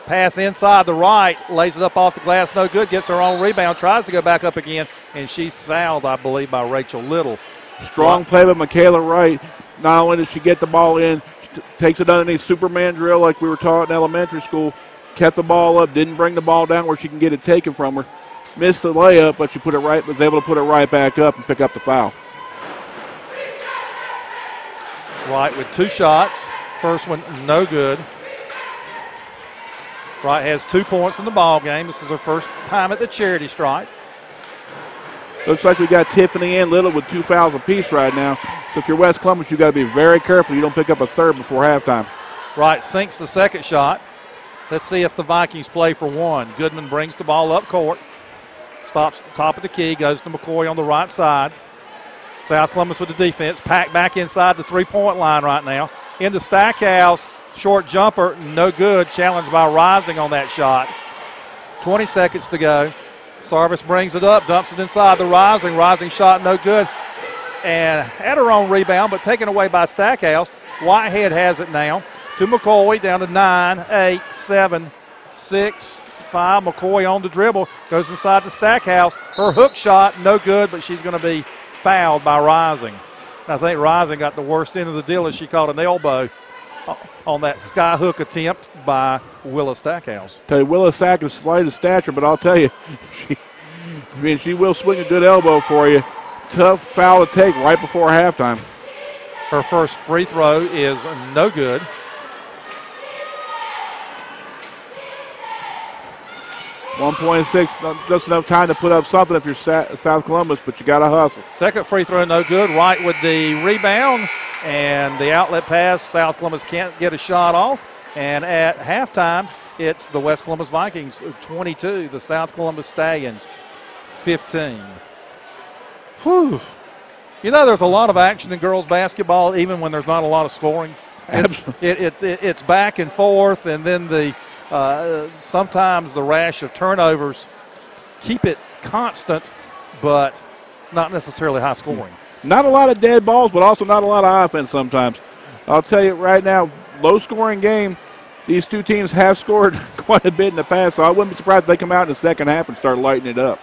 Pass inside the right, lays it up off the glass, no good, gets her own rebound, tries to go back up again, and she's fouled, I believe, by Rachel Little. Strong play by Michaela Wright. Not only does she get the ball in, she takes it underneath Superman drill like we were taught in elementary school, kept the ball up, didn't bring the ball down where she can get it taken from her. Missed the layup, but she was able to put it right back up and pick up the foul. Wright with 2 shots. First one, no good. Wright has 2 points in the ball game. This is her first time at the charity stripe. Looks like we got Tiffany and Little with 2 fouls apiece right now. So if you're West Columbus, you got to be very careful you don't pick up a third before halftime. Wright sinks the second shot. Let's see if the Vikings play for one. Goodman brings the ball up court. Stops at the top of the key, goes to McCoy on the right side. South Columbus with the defense. Packed back inside the 3-point line right now. Into Stackhouse. Short jumper, no good. Challenged by Rising on that shot. 20 seconds to go. Sarvis brings it up, dumps it inside the Rising. Rising shot, no good. And had her own rebound, but taken away by Stackhouse. Whitehead has it now. To McCoy, down to 9, 8, 7, 6, 5. McCoy on the dribble. Goes inside the Stackhouse. Her hook shot, no good, but she's going to be fouled by Rising. I think Rising got the worst end of the deal as she caught an elbow on that sky hook attempt by Willa Stackhouse. Tell you, Willa Stack is slight of stature, but I'll tell you, she will swing a good elbow for you. Tough foul to take right before halftime. Her first free throw is no good. 1.6, not just enough time to put up something if you're South Columbus, but you got to hustle. Second free throw, no good. Wright with the rebound and the outlet pass. South Columbus can't get a shot off. And at halftime, it's the West Columbus Vikings 22, the South Columbus Stallions 15. Whew. You know, there's a lot of action in girls basketball, even when there's not a lot of scoring. It's back and forth, and then sometimes the rash of turnovers keep it constant, but not necessarily high scoring. Not a lot of dead balls, but also not a lot of offense sometimes. I'll tell you right now, low-scoring game. These two teams have scored quite a bit in the past, so I wouldn't be surprised if they come out in the second half and start lighting it up.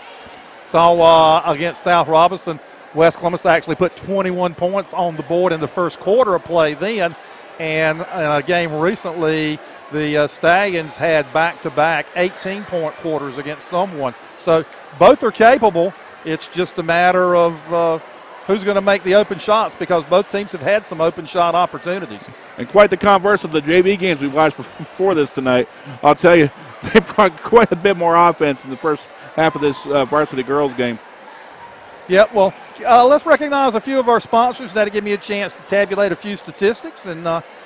So against South Robinson, West Columbus actually put 21 points on the board in the first quarter of play then. And in a game recently, the Stallions had back-to-back 18-point quarters against someone. So both are capable. It's just a matter of who's going to make the open shots, because both teams have had some open shot opportunities. And quite the converse of the JV games we watched before this tonight. I'll tell you, they brought quite a bit more offense in the first half of this varsity girls game. Yep, well, let's recognize a few of our sponsors. That'll give me a chance to tabulate a few statistics, and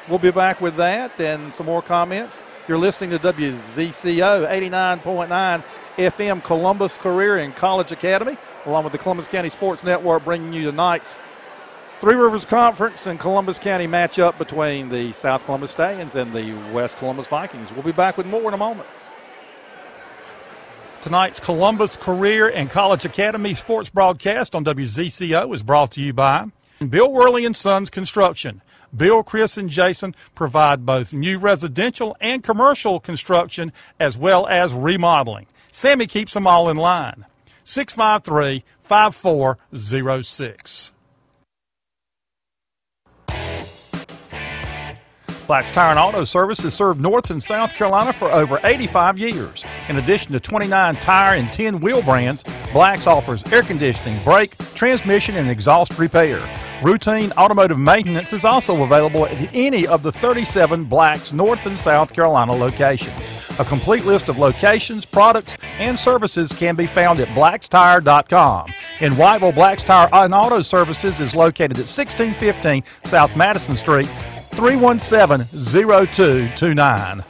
we'll be back with that and some more comments. You're listening to WZCO 89.9 FM Columbus Career and College Academy, along with the Columbus County Sports Network, bringing you tonight's Three Rivers Conference and Columbus County matchup between the South Columbus Stallions and the West Columbus Vikings. We'll be back with more in a moment. Tonight's Columbus Career and College Academy sports broadcast on WZCO is brought to you by Bill Worley and Sons Construction. Bill, Chris, and Jason provide both new residential and commercial construction as well as remodeling. Sammy keeps them all in line. 653-5406. Black's Tire and Auto Service has served North and South Carolina for over 85 years. In addition to 29 tire and 10 wheel brands, Black's offers air conditioning, brake, transmission, and exhaust repair. Routine automotive maintenance is also available at any of the 37 Black's North and South Carolina locations. A complete list of locations, products, and services can be found at blackstire.com. In Whiteville, Black's Tire and Auto Services is located at 1615 South Madison Street, 317-0229.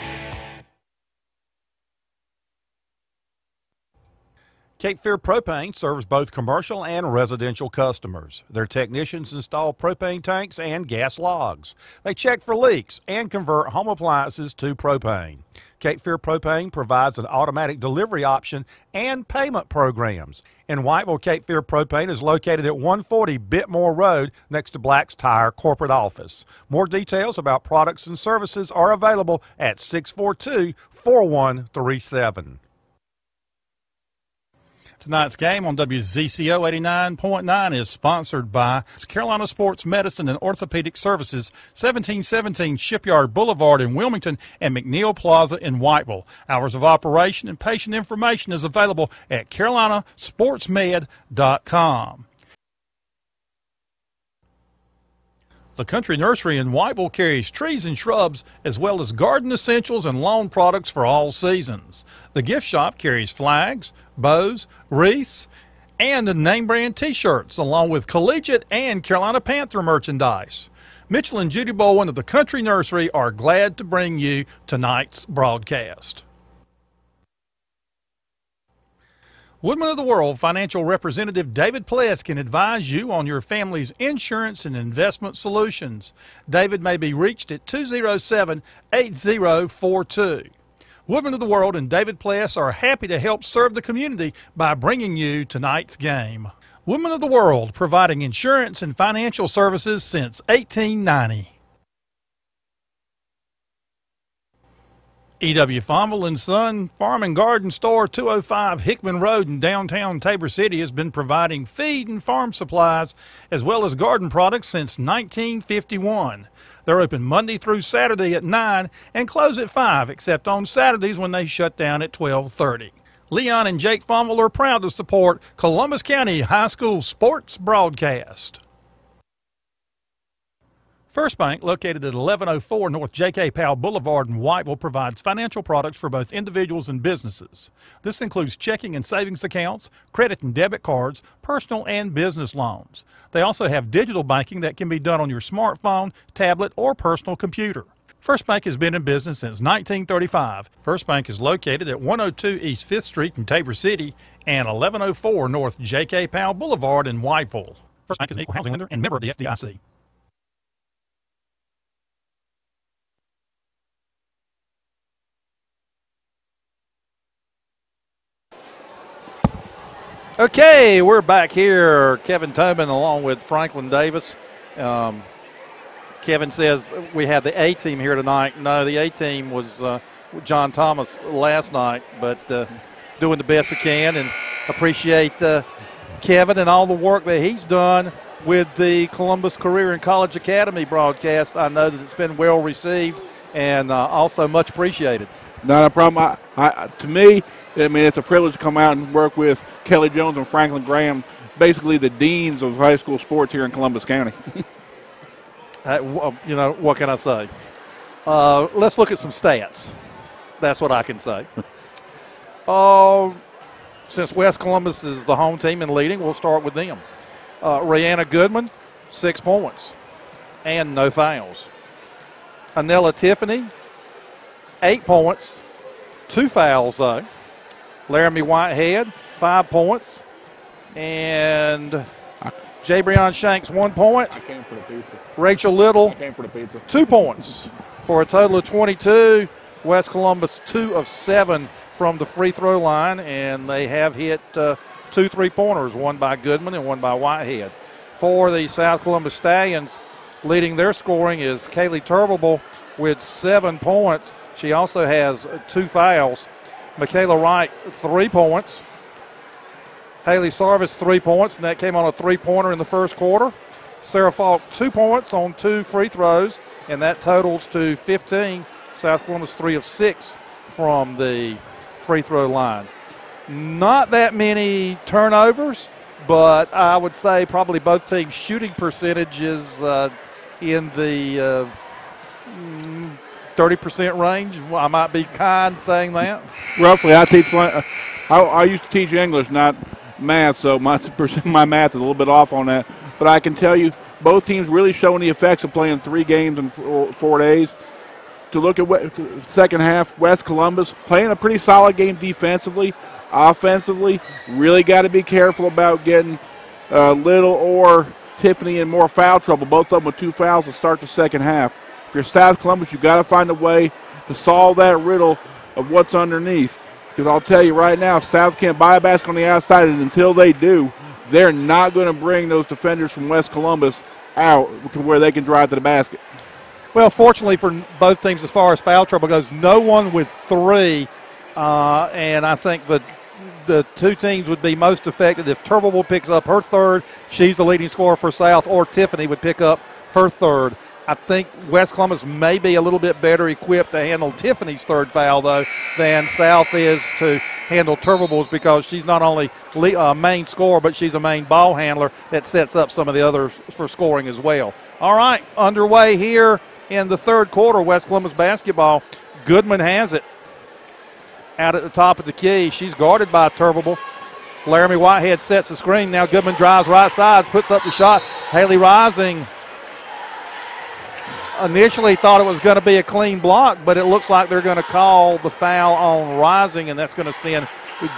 Cape Fear Propane serves both commercial and residential customers. Their technicians install propane tanks and gas logs. They check for leaks and convert home appliances to propane. Cape Fear Propane provides an automatic delivery option and payment programs. In Whiteville, Cape Fear Propane is located at 140 Bitmore Road next to Black's Tire corporate office. More details about products and services are available at 642-4137. Tonight's game on WZCO 89.9 is sponsored by Carolina Sports Medicine and Orthopedic Services, 1717 Shipyard Boulevard in Wilmington and McNeil Plaza in Whiteville. Hours of operation and patient information is available at carolinasportsmed.com. The Country Nursery in Whiteville carries trees and shrubs as well as garden essentials and lawn products for all seasons. The gift shop carries flags, bows, wreaths, and name brand t-shirts along with collegiate and Carolina Panther merchandise. Mitchell and Judy Bowen of the Country Nursery are glad to bring you tonight's broadcast. Woodman of the World Financial Representative David Pless can advise you on your family's insurance and investment solutions. David may be reached at 207-8042. Woodman of the World and David Pless are happy to help serve the community by bringing you tonight's game. Woodman of the World, providing insurance and financial services since 1890. E.W. Fonville & Son Farm and Garden Store, 205 Hickman Road in downtown Tabor City, has been providing feed and farm supplies as well as garden products since 1951. They're open Monday through Saturday at 9 and close at 5, except on Saturdays when they shut down at 12:30. Leon and Jake Fonville are proud to support Columbus County High School sports broadcast. First Bank, located at 1104 North J.K. Powell Boulevard in Whiteville, provides financial products for both individuals and businesses. This includes checking and savings accounts, credit and debit cards, personal and business loans. They also have digital banking that can be done on your smartphone, tablet, or personal computer. First Bank has been in business since 1935. First Bank is located at 102 East 5th Street in Tabor City and 1104 North J.K. Powell Boulevard in Whiteville. First Bank is an equal housing lender and member of the FDIC. Okay, we're back here. Kevin Tobin along with Franklin Davis. Kevin says we have the A team here tonight. No, the A team was John Thomas last night, but doing the best we can, and appreciate Kevin and all the work that he's done with the Columbus Career and College Academy broadcast. I know that it's been well received and also much appreciated. Not a problem. To me, I mean, it's a privilege to come out and work with Kelly Jones and Franklin Graham, basically the deans of high school sports here in Columbus County. What can I say? Let's look at some stats. That's what I can say. Since West Columbus is the home team and leading, we'll start with them. Rihanna Goodman, 6 points and no fouls. Anella Tiffany, 8 points, 2 fouls though. Laramie Whitehead, 5 points. And Jabrion Shanks, 1 point. I came for the pizza. Rachel Little, I came for the pizza. 2 points for a total of 22. West Columbus 2 of 7 from the free throw line, and they have hit 2 3-pointers, one by Goodman and one by Whitehead. For the South Columbus Stallions, leading their scoring is Kaylee Turbable with 7 points. She also has 2 fouls. Michaela Wright, 3 points. Haley Sarvis, 3 points, and that came on a 3-pointer in the first quarter. Sarah Falk, 2 points on 2 free throws, and that totals to 15. South Columbus 3 of 6 from the free throw line. Not that many turnovers, but I would say probably both teams' shooting percentages in the 30% range. I might be kind saying that. Roughly, I used to teach English, not math, so my math is a little bit off on that. But I can tell you, both teams really showing the effects of playing 3 games in 4 days. To look at second half, West Columbus playing a pretty solid game defensively. Offensively, really got to be careful about getting Little or Tiffany in more foul trouble. Both of them with 2 fouls to start the second half. If you're South Columbus, you've got to find a way to solve that riddle of what's underneath. Because I'll tell you right now, South can't buy a basket on the outside, and until they do, they're not going to bring those defenders from West Columbus out to where they can drive to the basket. Well, fortunately for both teams as far as foul trouble goes, no one with 3, and I think the 2 teams would be most affected if Turbable picks up her 3rd. She's the leading scorer for South, or Tiffany would pick up her 3rd. I think West Columbus may be a little bit better equipped to handle Tiffany's 3rd foul, though, than South is to handle Turbable's, because she's not only a main scorer, but she's a main ball handler that sets up some of the others for scoring as well. All right, underway here in the 3rd quarter, West Columbus basketball. Goodman has it out at the top of the key. She's guarded by Turbable. Laramie Whitehead sets the screen. Now Goodman drives right side, puts up the shot. Haley Rising initially thought it was going to be a clean block, but it looks like they're going to call the foul on Rising, and that's going to send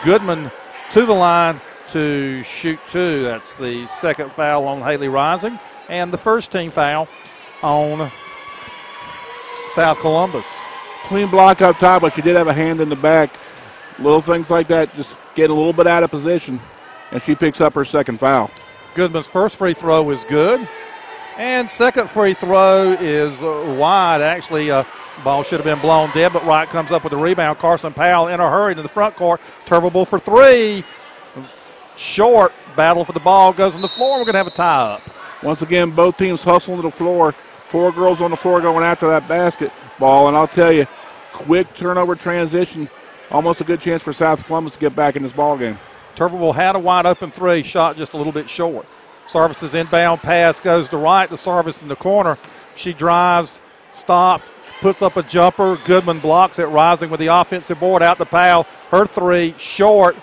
Goodman to the line to shoot 2. That's the 2nd foul on Haley Rising, and the first team foul on South Columbus. Clean block up top, but she did have a hand in the back. Little things like that, just get a little bit out of position, and she picks up her 2nd foul. Goodman's first free throw is good. And second free throw is wide. Actually, ball should have been blown dead, but Wright comes up with the rebound. Carson Powell in a hurry to the front court. Turbable for 3. Short. Battle for the ball goes on the floor. We're going to have a tie-up. Once again, both teams hustling to the floor. 4 girls on the floor going after that basketball. And I'll tell you, quick turnover transition. Almost a good chance for South Columbus to get back in this ball game. Turbable had a wide open 3. Shot just a little bit short. Sarvis's inbound pass goes to Wright. The Sarvis in the corner. She drives, stopped, puts up a jumper. Goodman blocks it. Rising with the offensive board out to Powell. Her three short.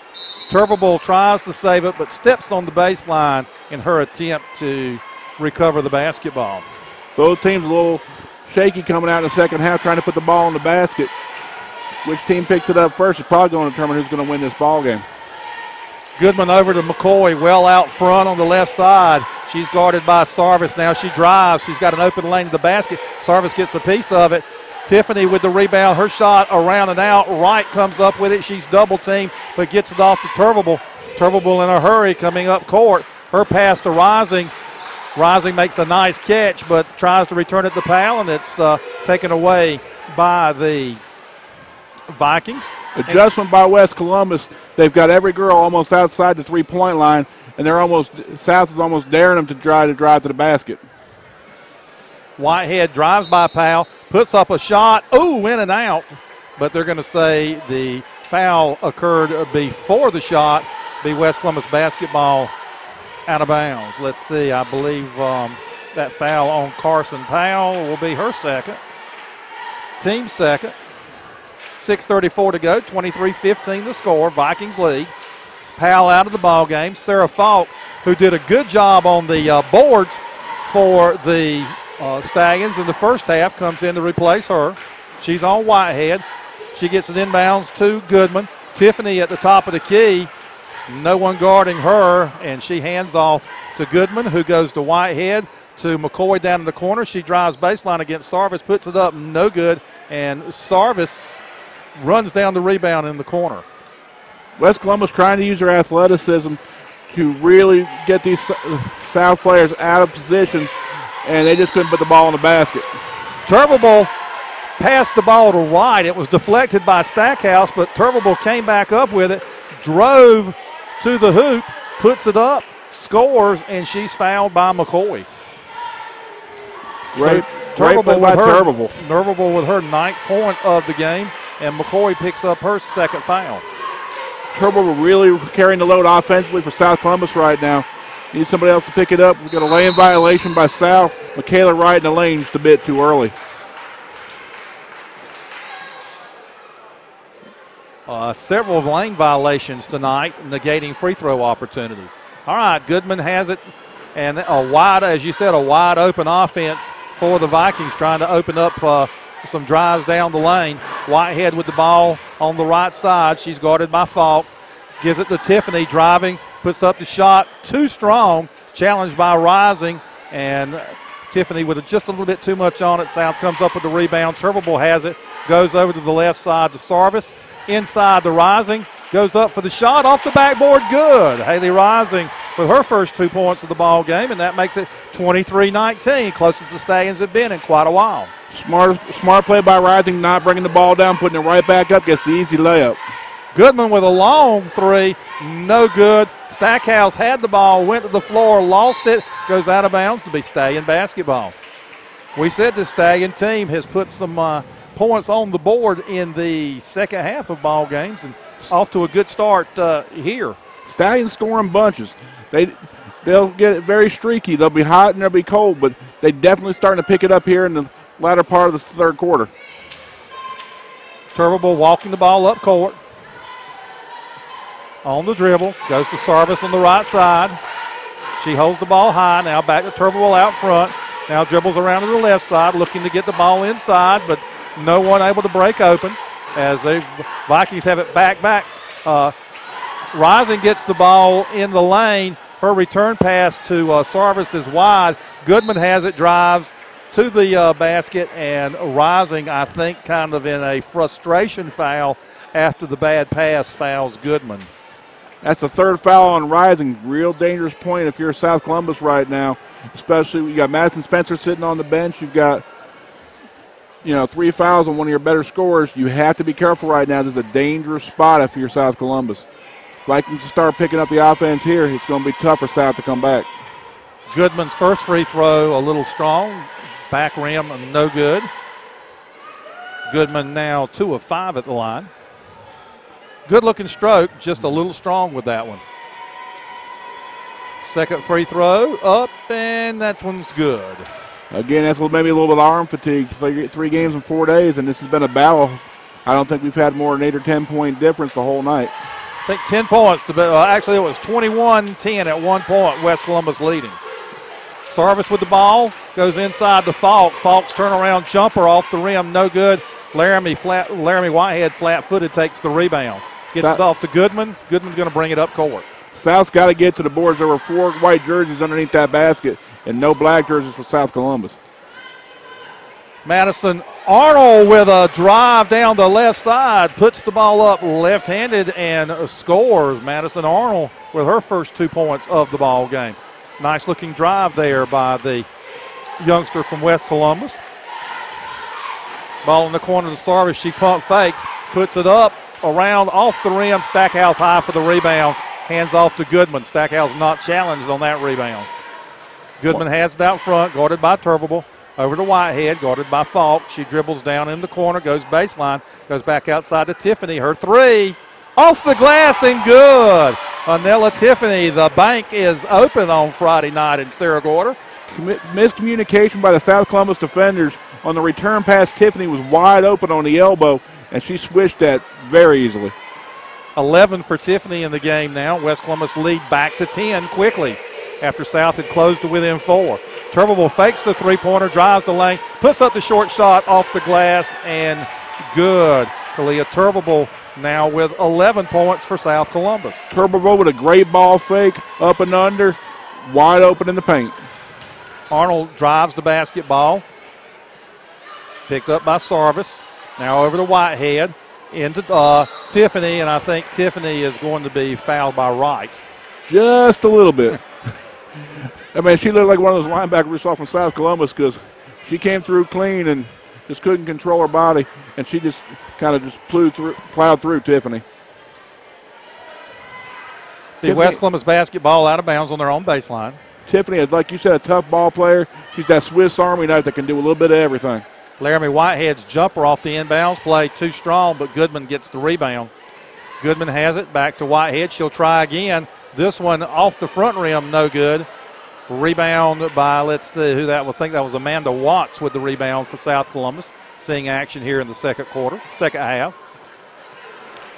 Turbeville tries to save it, but steps on the baseline in her attempt to recover the basketball. Both teams a little shaky coming out in the second half, trying to put the ball in the basket. Which team picks it up first is probably going to determine who's going to win this ball game. Goodman over to McCoy, well out front on the left side. She's guarded by Sarvis. Now she drives. She's got an open lane to the basket. Sarvis gets a piece of it. Tiffany with the rebound. Her shot around and out. Wright comes up with it. She's double teamed, but gets it off to Turbeville. Turbeville in a hurry coming up court. Her pass to Rising. Rising makes a nice catch, but tries to return it to Powell, and it's taken away by the Vikings. Adjustment by West Columbus. They've got every girl almost outside the three-point line, and South is almost daring them to try to drive to the basket. Whitehead drives by Powell, puts up a shot. Ooh, in and out. But they're going to say the foul occurred before the shot. Be West Columbus basketball out of bounds. Let's see. I believe that foul on Carson Powell will be her second. Team second. 6:34 to go. 23-15 the score. Vikings lead. Powell out of the ball game. Sarah Falk, who did a good job on the boards for the Stallions in the first half, comes in to replace her. She's on Whitehead. She gets it inbounds to Goodman. Tiffany at the top of the key. No one guarding her, and she hands off to Goodman, who goes to Whitehead, to McCoy down in the corner. She drives baseline against Sarvis, puts it up, no good, and Sarvis runs down the rebound in the corner. West Columbus trying to use their athleticism to really get these South players out of position, and they just couldn't put the ball in the basket. Turbeville passed the ball to Wright. It was deflected by Stackhouse, but Turbeville came back up with it, drove to the hoop, puts it up, scores, and she's fouled by McCoy. Great play by Turbeville. Turbeville with her 9th point of the game, and McCoy picks up her second foul. Turbeville really carrying the load offensively for South Columbus right now. Need somebody else to pick it up. We've got a lane violation by South. Michaela Wright in the lane just a bit too early. Several lane violations tonight, negating free throw opportunities. All right, Goodman has it, and a wide open offense for the Vikings, trying to open up some drives down the lane. Whitehead with the ball on the right side. She's guarded by Falk. Gives it to Tiffany, driving, puts up the shot, too strong, challenged by Rising, and Tiffany with just a little bit too much on it. South comes up with the rebound. Turbeville has it, goes over to the left side to Sarvis. Inside the Rising, goes up for the shot, off the backboard, good. Haley Rising with her first 2 points of the ball game, and that makes it 23-19, closest the Stallions have been in quite a while. Smart play by Rising, not bringing the ball down, putting it right back up, gets the easy layup. Goodman with a long three, no good. Stackhouse had the ball, went to the floor, lost it, goes out of bounds to be Stallion basketball. We said the Stallion team has put some points on the board in the second half of ball games, and off to a good start here. Stallions scoring bunches. They'll get very streaky. They'll be hot and they'll be cold, but they definitely starting to pick it up here in the latter part of the third quarter. Turbeville walking the ball up court. On the dribble, goes to Sarvis on the right side. She holds the ball high. Now back to Turbeville out front. Now dribbles around to the left side, looking to get the ball inside, but no one able to break open as the Vikings have it back. Rising gets the ball in the lane. Her return pass to Sarvis is wide. Goodman has it, drives to the basket, and Rising, I think, kind of in a frustration foul after the bad pass, fouls Goodman. That's the third foul on Rising. Real dangerous point if you're South Columbus right now, especially you got Madison Spencer sitting on the bench. You've got 3 fouls on one of your better scorers. You have to be careful right now. This is a dangerous spot if you're South Columbus. If I can start picking up the offense here, it's going to be tough for South to come back. Goodman's first free throw a little strong. Back rim, no good. Goodman now 2 of 5 at the line. Good-looking stroke, just a little strong with that one. Second free throw up, and that one's good. Again, that's maybe a little bit of arm fatigue. 3 games in 4 days, and this has been a battle. I don't think we've had more than 8 or 10 point difference the whole night. I think 10 points. Actually, it was 21-10 at one point, West Columbus leading. Sarvis with the ball, goes inside to Falk. Falk's turnaround jumper off the rim, no good. Laramie Whitehead flat-footed takes the rebound. Gets it off to Goodman. Goodman's going to bring it up court. South's got to get to the boards. There were 4 white jerseys underneath that basket and no black jerseys for South Columbus. Madison Arnold with a drive down the left side, puts the ball up left-handed and scores. Madison Arnold with her first 2 points of the ball game. Nice-looking drive there by the youngster from West Columbus. Ball in the corner to Sarvis. She pump fakes, puts it up, around, off the rim. Stackhouse high for the rebound. Hands off to Goodman. Stackhouse not challenged on that rebound. Goodman has it out front, guarded by Turvable. Over to Whitehead, guarded by Falk. She dribbles down in the corner, goes baseline, goes back outside to Tiffany. Her 3, off the glass and good. Anella Tiffany, the bank is open on Friday night in Cerro Gordo. Miscommunication by the South Columbus defenders on the return pass. Tiffany was wide open on the elbow, and she switched that very easily. 11 for Tiffany in the game now. West Columbus lead back to 10 quickly after South had closed to within 4. Turbable fakes the three-pointer, drives the lane, puts up the short shot off the glass, and good. Kalia Turbable now with 11 points for South Columbus. Turbable with a great ball fake, up and under, wide open in the paint. Arnold drives the basketball, picked up by Sarvis. Now over to Whitehead, into Tiffany, and I think Tiffany is going to be fouled by Wright. Just a little bit. I mean, she looked like one of those linebackers we saw from South Columbus because she came through clean and just couldn't control her body, and she just kind of just plowed through Tiffany. The West Columbus basketball out of bounds on their own baseline. Tiffany is, like you said, a tough ball player. She's that Swiss Army knife that can do a little bit of everything. Laramie Whitehead's jumper off the inbounds play, too strong, but Goodman gets the rebound. Goodman has it, back to Whitehead. She'll try again. This one off the front rim, no good. Rebound by, let's see who that was. I think that was Amanda Watts with the rebound for South Columbus. Seeing action here in the second half.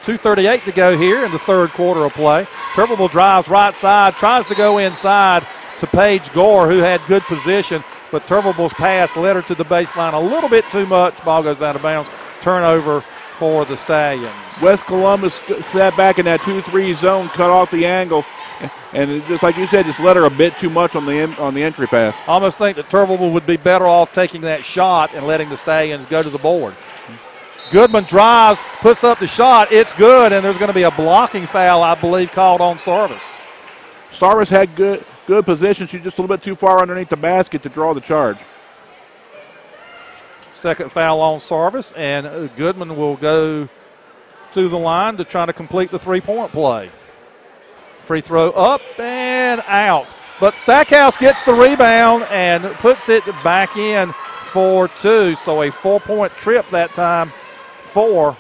2:38 to go here in the third quarter of play. Turbable drives right side, tries to go inside to Paige Gore, who had good position, but Turbable's pass led her to the baseline a little bit too much. Ball goes out of bounds. Turnover for the Stallions. West Columbus sat back in that 2-3 zone, cut off the angle, and just like you said, just let her a bit too much on the entry pass. I almost think that Turbable would be better off taking that shot and letting the Stallions go to the board. Goodman drives, puts up the shot. It's good, and there's going to be a blocking foul, I believe, called on Sarvis. Sarvis had good position. She's just a little bit too far underneath the basket to draw the charge. Second foul on Sarvis, and Goodman will go to the line to try to complete the three-point play. Free throw up and out. But Stackhouse gets the rebound and puts it back in for 2. So a 4-point trip that time for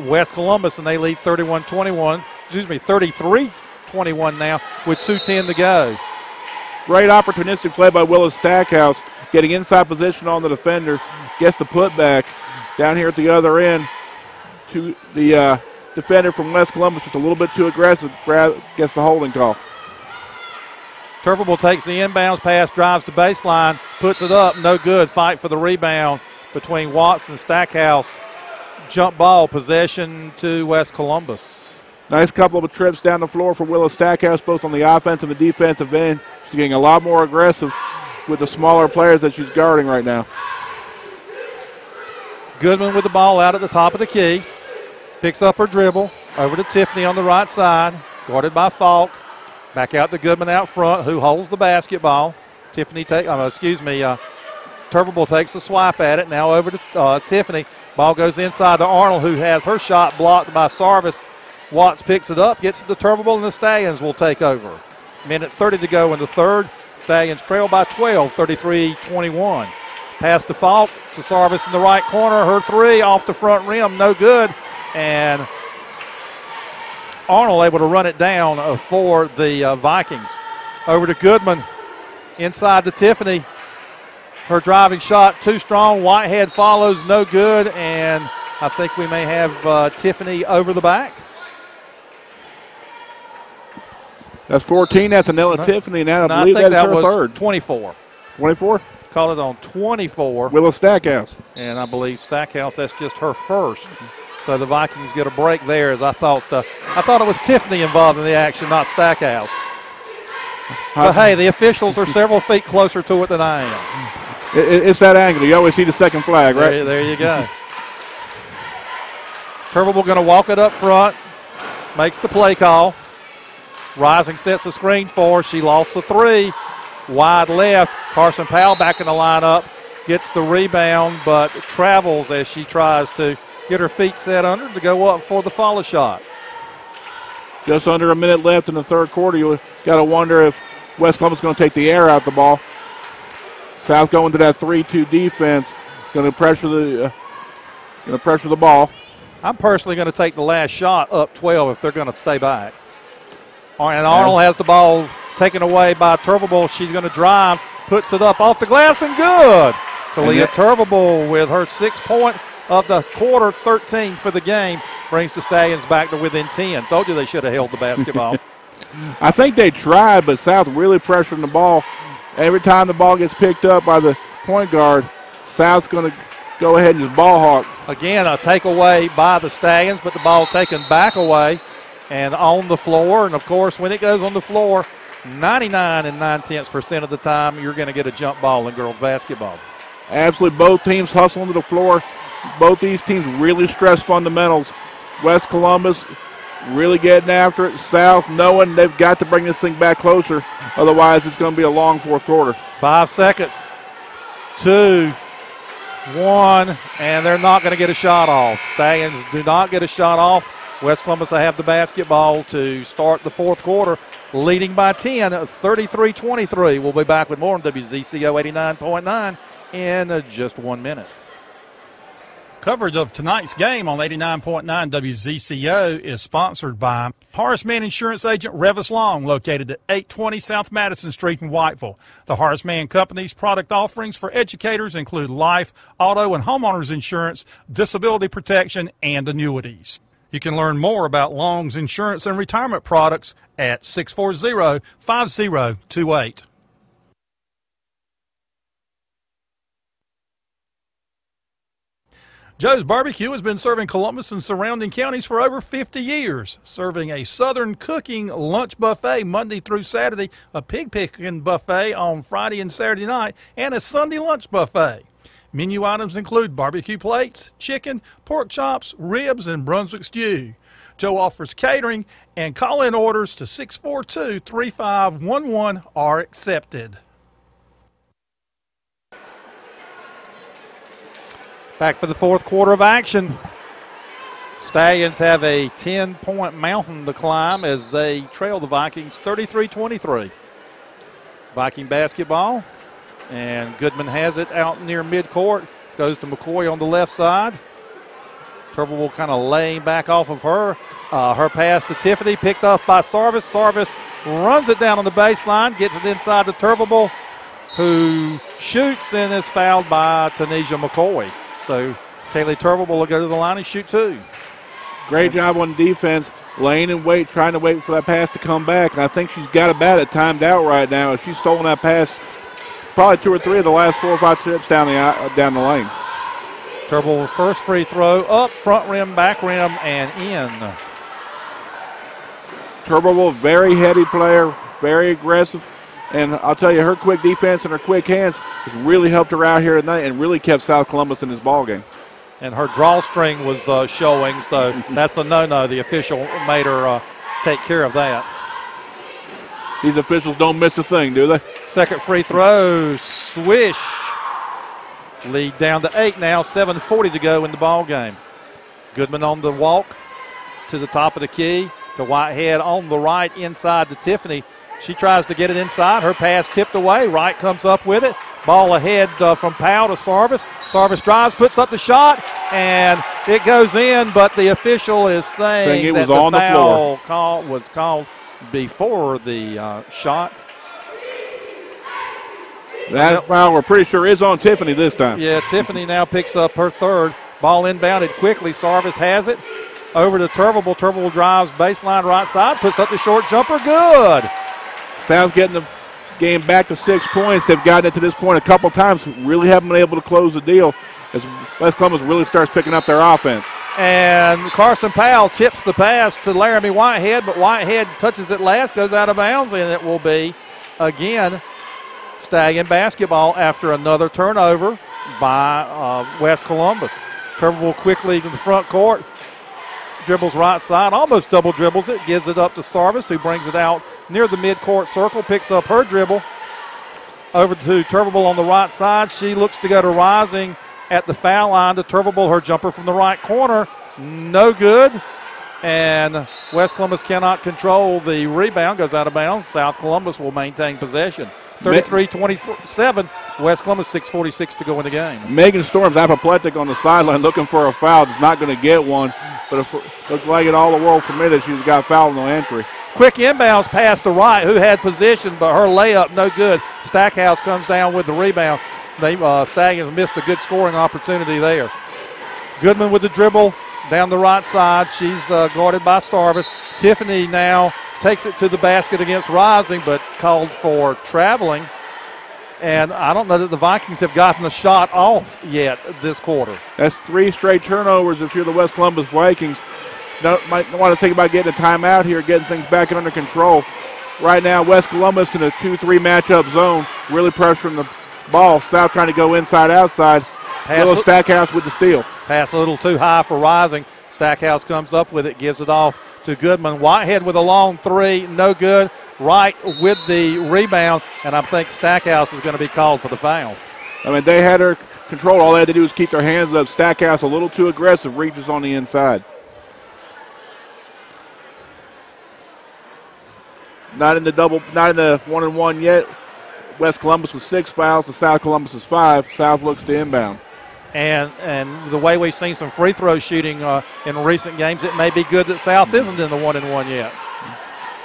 West Columbus, and they lead 33-21 now with 2:10 to go. Great opportunistic play by Willis Stackhouse, getting inside position on the defender, gets the putback down here at the other end to the defender from West Columbus, just a little bit too aggressive, gets the holding call. Turbable takes the inbounds pass, drives to baseline, puts it up, no good. Fight for the rebound between Watts and Stackhouse. Jump ball, possession to West Columbus. Nice couple of trips down the floor for Willis Stackhouse, both on the offensive and the defensive end. She's getting a lot more aggressive with the smaller players that she's guarding right now. Goodman with the ball out at the top of the key. Picks up her dribble. Over to Tiffany on the right side. Guarded by Falk. Back out to Goodman out front, who holds the basketball. Turbable takes a swipe at it. Now over to Tiffany. Ball goes inside to Arnold, who has her shot blocked by Sarvis. Watts picks it up, gets it to Turbable, and the Stallions will take over. Minute 30 to go in the third. Stallions trail by 12, 33-21. Pass to Falk to Sarvis in the right corner. Her 3 off the front rim, no good. And Arnold able to run it down for the Vikings. Over to Goodman, inside to Tiffany. Her driving shot too strong. Whitehead follows, no good, and I think we may have Tiffany over the back. That's 14. That's Anella Tiffany, and I believe think that's that her was third. 24. 24? Call it on 24. Willow Stackhouse. And I believe Stackhouse, that's just her first. So the Vikings get a break there, as I thought it was Tiffany involved in the action, not Stackhouse. But, hey, the officials are several feet closer to it than I am. It's that angle. You always see the second flag, right? There you go. Turbeville going to walk it up front, makes the play call. Rising sets a screen for her. She lost a three. Wide left. Carson Powell back in the lineup. Gets the rebound, but travels as she tries to get her feet set under to go up for the follow shot. Just under a minute left in the third quarter. You got to wonder if West Columbus is going to take the air out the ball. South going to that 3-2 defense. Going to pressure the ball. I'm personally going to take the last shot up 12 if they're going to stay back. And Arnold has the ball taken away by Turbeville. She's going to drive, puts it up off the glass, and good. Talia Turbeville with her 6 point of the quarter, 13 for the game, brings the Stallions back to within 10. Told you they should have held the basketball. I think they tried, but South really pressuring the ball. Every time the ball gets picked up by the point guard, South's going to go ahead and just ball hawk. Again, a takeaway by the Stallions, but the ball taken back away and on the floor. And, of course, when it goes on the floor, 99 9/10% of the time you're going to get a jump ball in girls basketball. Absolutely. Both teams hustling to the floor. Both these teams really stress fundamentals. West Columbus really getting after it. South knowing they've got to bring this thing back closer. Otherwise, it's going to be a long fourth quarter. 5 seconds. 2, 1, and they're not going to get a shot off. Stallions do not get a shot off. West Columbus will have the basketball to start the fourth quarter, leading by 10, 33-23. We'll be back with more on WZCO 89.9 in just 1 minute. Coverage of tonight's game on 89.9 WZCO is sponsored by Horace Mann Insurance Agent Revis Long, located at 820 South Madison Street in Whiteville. The Horace Mann Company's product offerings for educators include life, auto, and homeowners insurance, disability protection, and annuities. You can learn more about Long's insurance and retirement products at 640-5028. Joe's Barbecue has been serving Columbus and surrounding counties for over 50 years, serving a Southern cooking lunch buffet Monday through Saturday, a pig picking buffet on Friday and Saturday night, and a Sunday lunch buffet. Menu items include barbecue plates, chicken, pork chops, ribs, and Brunswick stew. Joe offers catering, and call-in orders to 642-3511 are accepted. Back for the fourth quarter of action. Stallions have a 10-point mountain to climb as they trail the Vikings 33-23. Viking basketball, and Goodman has it out near midcourt. Goes to McCoy on the left side. Turbeville kind of laying back off of her. Her pass to Tiffany, picked off by Sarvis. Sarvis runs it down on the baseline, gets it inside to Turbeville, who shoots and is fouled by Tanisha McCoy. So Kaylee Turbeville will go to the line and shoot two. Great job on defense, laying in wait, trying to wait for that pass to come back. And I think she's got about it timed out right now. She's stolen that pass probably 2 or 3 of the last 4 or 5 trips down the lane. Turbeville's first free throw, up, front rim, back rim, and in. Turbeville, very heady player, very aggressive. And I'll tell you, her quick defense and her quick hands has really helped her out here tonight and really kept South Columbus in this ball game. And her drawstring was showing, so that's a no-no. The official made her take care of that. These officials don't miss a thing, do they? Second free throw, swish. Lead down to 8 now, 7:40 to go in the ball game. Goodman on the walk to the top of the key to Whitehead on the right inside to Tiffany. She tries to get it inside. Her pass tipped away. Wright comes up with it. Ball ahead from Powell to Sarvis. Sarvis drives, puts up the shot, and it goes in, but the official is saying it that was on the foul was called before the shot. That foul, we're pretty sure, is on Tiffany this time. Yeah, Tiffany now picks up her third. Ball inbounded quickly. Sarvis has it. Over to Turvable. Turvable drives baseline right side. Puts up the short jumper. Good. South getting the game back to 6 points. They've gotten it to this point a couple times. Really haven't been able to close the deal as West Columbus really starts picking up their offense. And Carson Powell tips the pass to Laramie Whitehead, but Whitehead touches it last, goes out of bounds, and it will be, again, Stallion basketball after another turnover by West Columbus. Turvable quickly to the front court. Dribbles right side, almost double dribbles it, gives it up to Starvis, who brings it out near the midcourt circle, picks up her dribble. Over to Turvable on the right side. She looks to go to Rising at the foul line to Turvable. Her jumper from the right corner, no good. And West Columbus cannot control the rebound, goes out of bounds. South Columbus will maintain possession. 33-27, West Columbus, 6:46 to go in the game. Megan Storm's apoplectic on the sideline looking for a foul. Is not going to get one, but it looked like it all the world for me that she's got fouled on entry. Quick inbounds pass to Wright, who had position, but her layup no good. Stackhouse comes down with the rebound. Stallions missed a good scoring opportunity there. Goodman with the dribble down the right side. She's guarded by Starvis. Tiffany now takes it to the basket against Rising, but called for traveling. And I don't know that the Vikings have gotten a shot off yet this quarter. That's 3 straight turnovers if you're the West Columbus Vikings. Might want to think about getting a timeout here, getting things back under control. Right now, West Columbus in a 2-3 matchup zone, really pressuring the ball. South trying to go inside-outside. Little Stackhouse with the steal. Pass a little too high for Rising. Stackhouse comes up with it, gives it off to Goodman. Whitehead with a long three, no good. Wright with the rebound, and I think Stackhouse is going to be called for the foul. I mean, they had her controlled. All they had to do was keep their hands up. Stackhouse a little too aggressive, reaches on the inside. Not in the 1-and-1 yet. West Columbus with 6 fouls, the South Columbus is 5. South looks to inbound. And the way we've seen some free throw shooting in recent games, it may be good that South isn't in the 1-and-1 yet.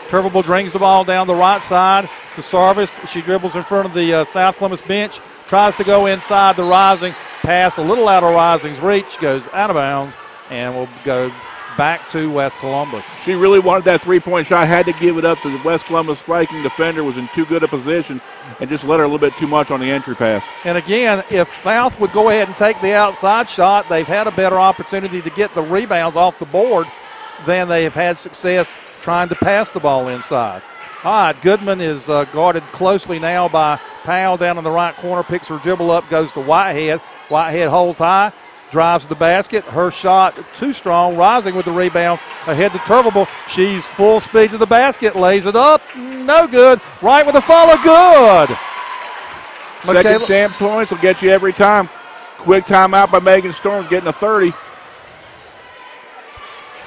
Turvable brings the ball down the right side to Sarvis. She dribbles in front of the South Columbus bench, tries to go inside the Rising. Pass a little out of Rising's reach, goes out of bounds, and will go back to West Columbus. She really wanted that three-point shot, had to give it up to the West Columbus Viking defender, was in too good a position, and just let her a little bit too much on the entry pass. And again, if South would go ahead and take the outside shot, they've had a better opportunity to get the rebounds off the board than they have had success trying to pass the ball inside. All right, Goodman is guarded closely now by Powell down in the right corner, picks her dribble up, goes to Whitehead. Whitehead holds high, drives to the basket. Her shot too strong. Rising with the rebound ahead to Turvable. She's full speed to the basket, lays it up, no good. Right with a follow, good. Second chance points will get you every time. Quick timeout by Megan Storm, getting a 30.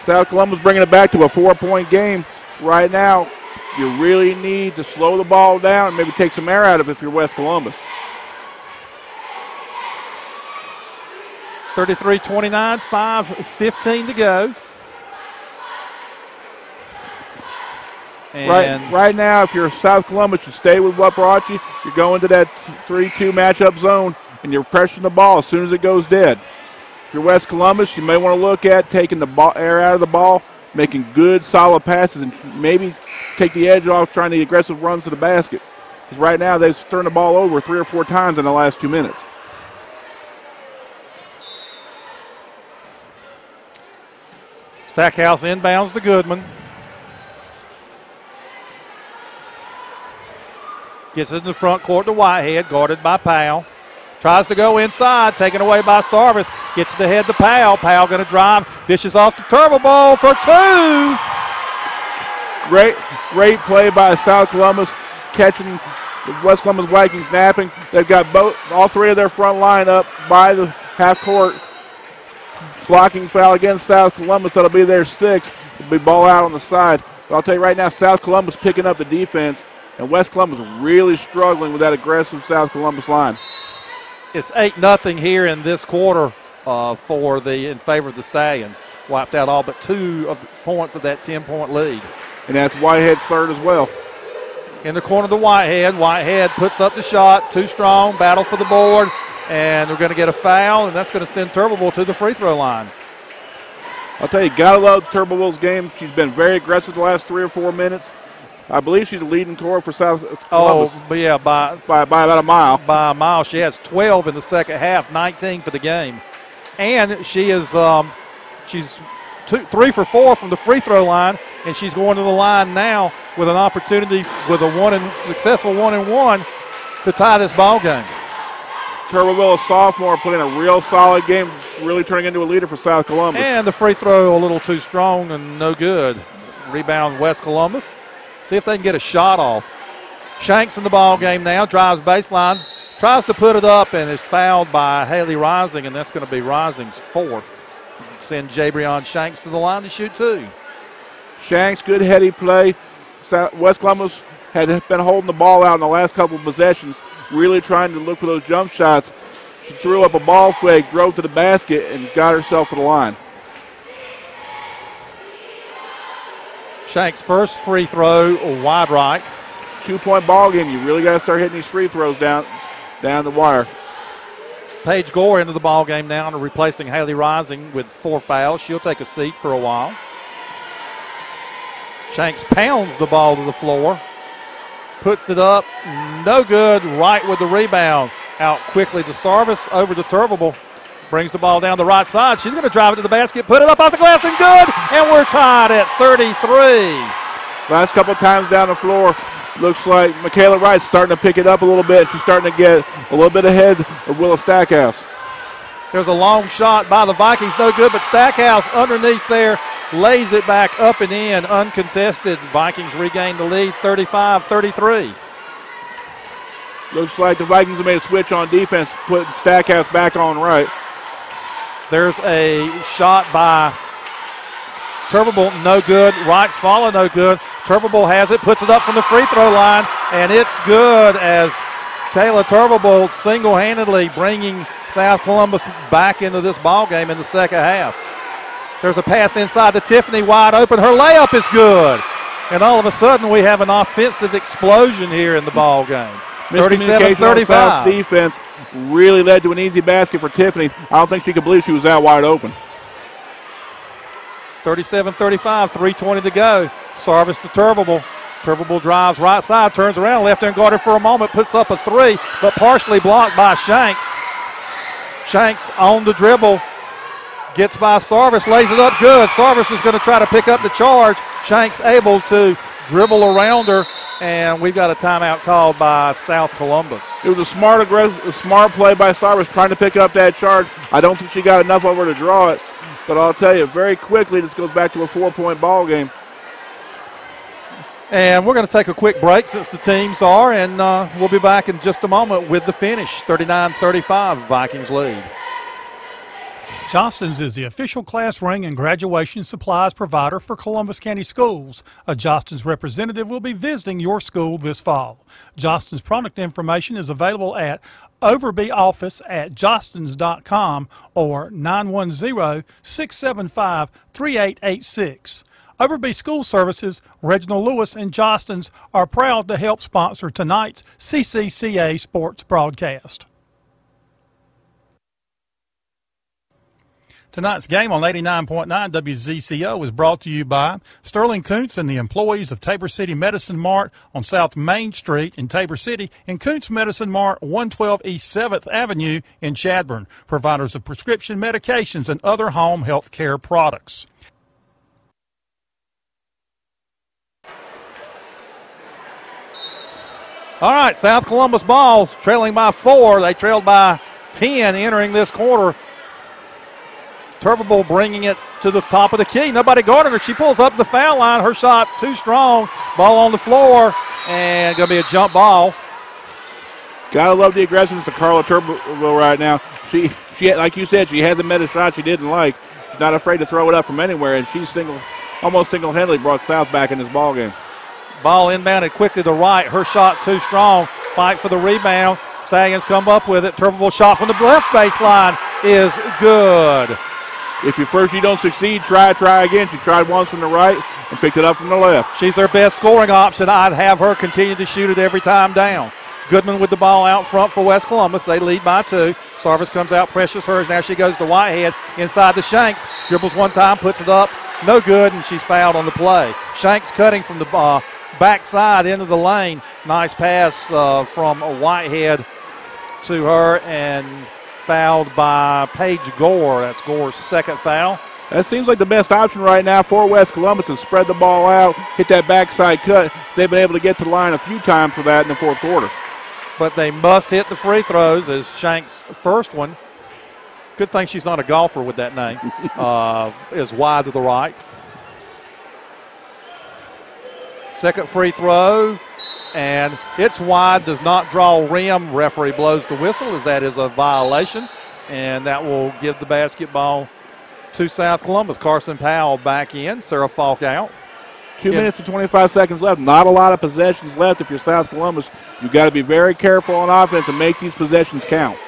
South Columbus bringing it back to a 4-point game right now. You really need to slow the ball down and maybe take some air out of it if you're West Columbus. 33-29, 5:15 to go. And right now, if you're South Columbus, you stay with what brought you. You're going to that 3-2 matchup zone, and you're pressuring the ball as soon as it goes dead. If you're West Columbus, you may want to look at taking the air out of the ball, making good, solid passes, and maybe take the edge off trying the aggressive runs to the basket. Because right now, they've turned the ball over 3 or 4 times in the last 2 minutes. Stackhouse inbounds to Goodman. Gets it in the front court to Whitehead, guarded by Powell. Tries to go inside, taken away by Sarvis. Gets it ahead to Powell. Powell going to drive, dishes off to Turvable for 2. Great play by South Columbus, catching the West Columbus Vikings napping. They've got all 3 of their front line up by the half court. Blocking foul against South Columbus. That'll be their 6th. It'll be ball out on the side. But I'll tell you right now, South Columbus picking up the defense, and West Columbus really struggling with that aggressive South Columbus line. It's 8-0 here in this quarter in favor of the Stallions. Wiped out all but 2 of the points of that 10-point lead. And that's Whitehead's 3rd as well. in the corner to Whitehead. Whitehead puts up the shot, too strong, battle for the board, and they're going to get a foul, and that's going to send Turbeville to the free throw line. I'll tell you, gotta love Turbeville's game. She's been very aggressive the last 3 or 4 minutes. I believe she's the leading scorer for South Columbus. Oh, but yeah, by about a mile. By a mile. She has 12 in the second half, 19 for the game. And she is she's 3 for 4 from the free throw line, and she's going to the line now with an opportunity with a successful 1-and-1 to tie this ball game. Turbeville, a sophomore, playing a real solid game, really turning into a leader for South Columbus. And the free throw a little too strong and no good. Rebound West Columbus. See if they can get a shot off. Shanks in the ball game now, drives baseline, tries to put it up, and is fouled by Haley Rising, and that's going to be Rising's 4th. Send Jabrion Shanks to the line to shoot 2. Shanks, good heady play. West Columbus had been holding the ball out in the last couple of possessions, really trying to look for those jump shots. She threw up a ball fake, drove to the basket, and got herself to the line. Shanks' first free throw, wide right. 2-point ball game. You really got to start hitting these free throws down the wire. Paige Gore into the ball game now, and replacing Haley Rising with 4 fouls. She'll take a seat for a while. Shanks pounds the ball to the floor, puts it up, no good, right with the rebound. Out quickly to Sarvis, over to Turbeville. Brings the ball down the right side. She's going to drive it to the basket, put it up off the glass, and good. And we're tied at 33. Last couple of times down the floor, looks like Michaela Wright's starting to pick it up a little bit. She's starting to get a little bit ahead of Willa Stackhouse. There's a long shot by the Vikings, no good, but Stackhouse underneath there lays it back up and in, uncontested. Vikings regain the lead, 35-33. Looks like the Vikings have made a switch on defense, putting Stackhouse back on right. There's a shot by Turbeville, no good. Wright's follow, no good. Turbeville has it, puts it up from the free throw line, and it's good as Kayla Turbeville single-handedly bringing South Columbus back into this ball game in the second half. There's a pass inside to Tiffany, wide open. Her layup is good. And all of a sudden we have an offensive explosion here in the ball game. 37-35. Defense really led to an easy basket for Tiffany. I don't think she could believe she was that wide open. 37-35, 3:20 to go. Sarvis to Turbeville. Turbeville drives right side, turns around, left hand guarded for a moment, puts up a 3, but partially blocked by Shanks. Shanks on the dribble, gets by Sarvis, lays it up good. Sarvis is going to try to pick up the charge. Shanks able to dribble around her, and we've got a timeout called by South Columbus. It was a smart play by Sarvis trying to pick up that charge. I don't think she got enough of her to draw it, but I'll tell you, very quickly this goes back to a 4-point ball game. And we're going to take a quick break since the teams are, and we'll be back in just a moment with the finish. 39-35, Vikings lead. Johnston's is the official class ring and graduation supplies provider for Columbus County Schools. A Johnston's representative will be visiting your school this fall. Johnston's product information is available at Overby office at johnston's.com or 910-675-3886. Overby School Services, Reginald Lewis, and Johnston's are proud to help sponsor tonight's CCCA sports broadcast. Tonight's game on 89.9 WZCO is brought to you by Sterling Kuntz and the employees of Tabor City Medicine Mart on South Main Street in Tabor City and Kuntz Medicine Mart, 112 East 7th Avenue in Chadbourne, providers of prescription medications and other home health care products. All right, South Columbus ball, trailing by 4. They trailed by 10 entering this quarter. Turbeville bringing it to the top of the key. Nobody guarding her. She pulls up the foul line. Her shot too strong. Ball on the floor, and going to be a jump ball. Gotta love the aggressiveness of Carla Turbeville right now. She, like you said, she hasn't met a shot she didn't like. She's not afraid to throw it up from anywhere, and she's almost single-handedly brought South back in this ball game. Ball inbounded quickly to right. Her shot too strong. Fight for the rebound. Stallions come up with it. Turbeville shot from the left baseline is good. If you don't succeed, try again. She tried once from the right. and picked it up from the left. She's their best scoring option. I'd have her continue to shoot it every time down. Goodman with the ball out front for West Columbus. They lead by 2. Sarvis comes out, pressures hers. Now she goes to Whitehead inside the Shanks. Dribbles one time, puts it up. No good, and she's fouled on the play. Shanks cutting from the backside into the lane. Nice pass from Whitehead to her, and fouled by Paige Gore. That's Gore's second foul. That seems like the best option right now for West Columbus is spread the ball out, hit that backside cut. They've been able to get to the line a few times for that in the fourth quarter. But they must hit the free throws as Shanks' first one. Good thing she's not a golfer with that name. Is wide to the right. Second free throw, and it's wide, does not draw rim. Referee blows the whistle as that is a violation, and that will give the basketball to South Columbus. Carson Powell back in, Sarah Falk out. 2 minutes and 25 seconds left. Not a lot of possessions left if you're South Columbus. You've got to be very careful on offense and make these possessions count.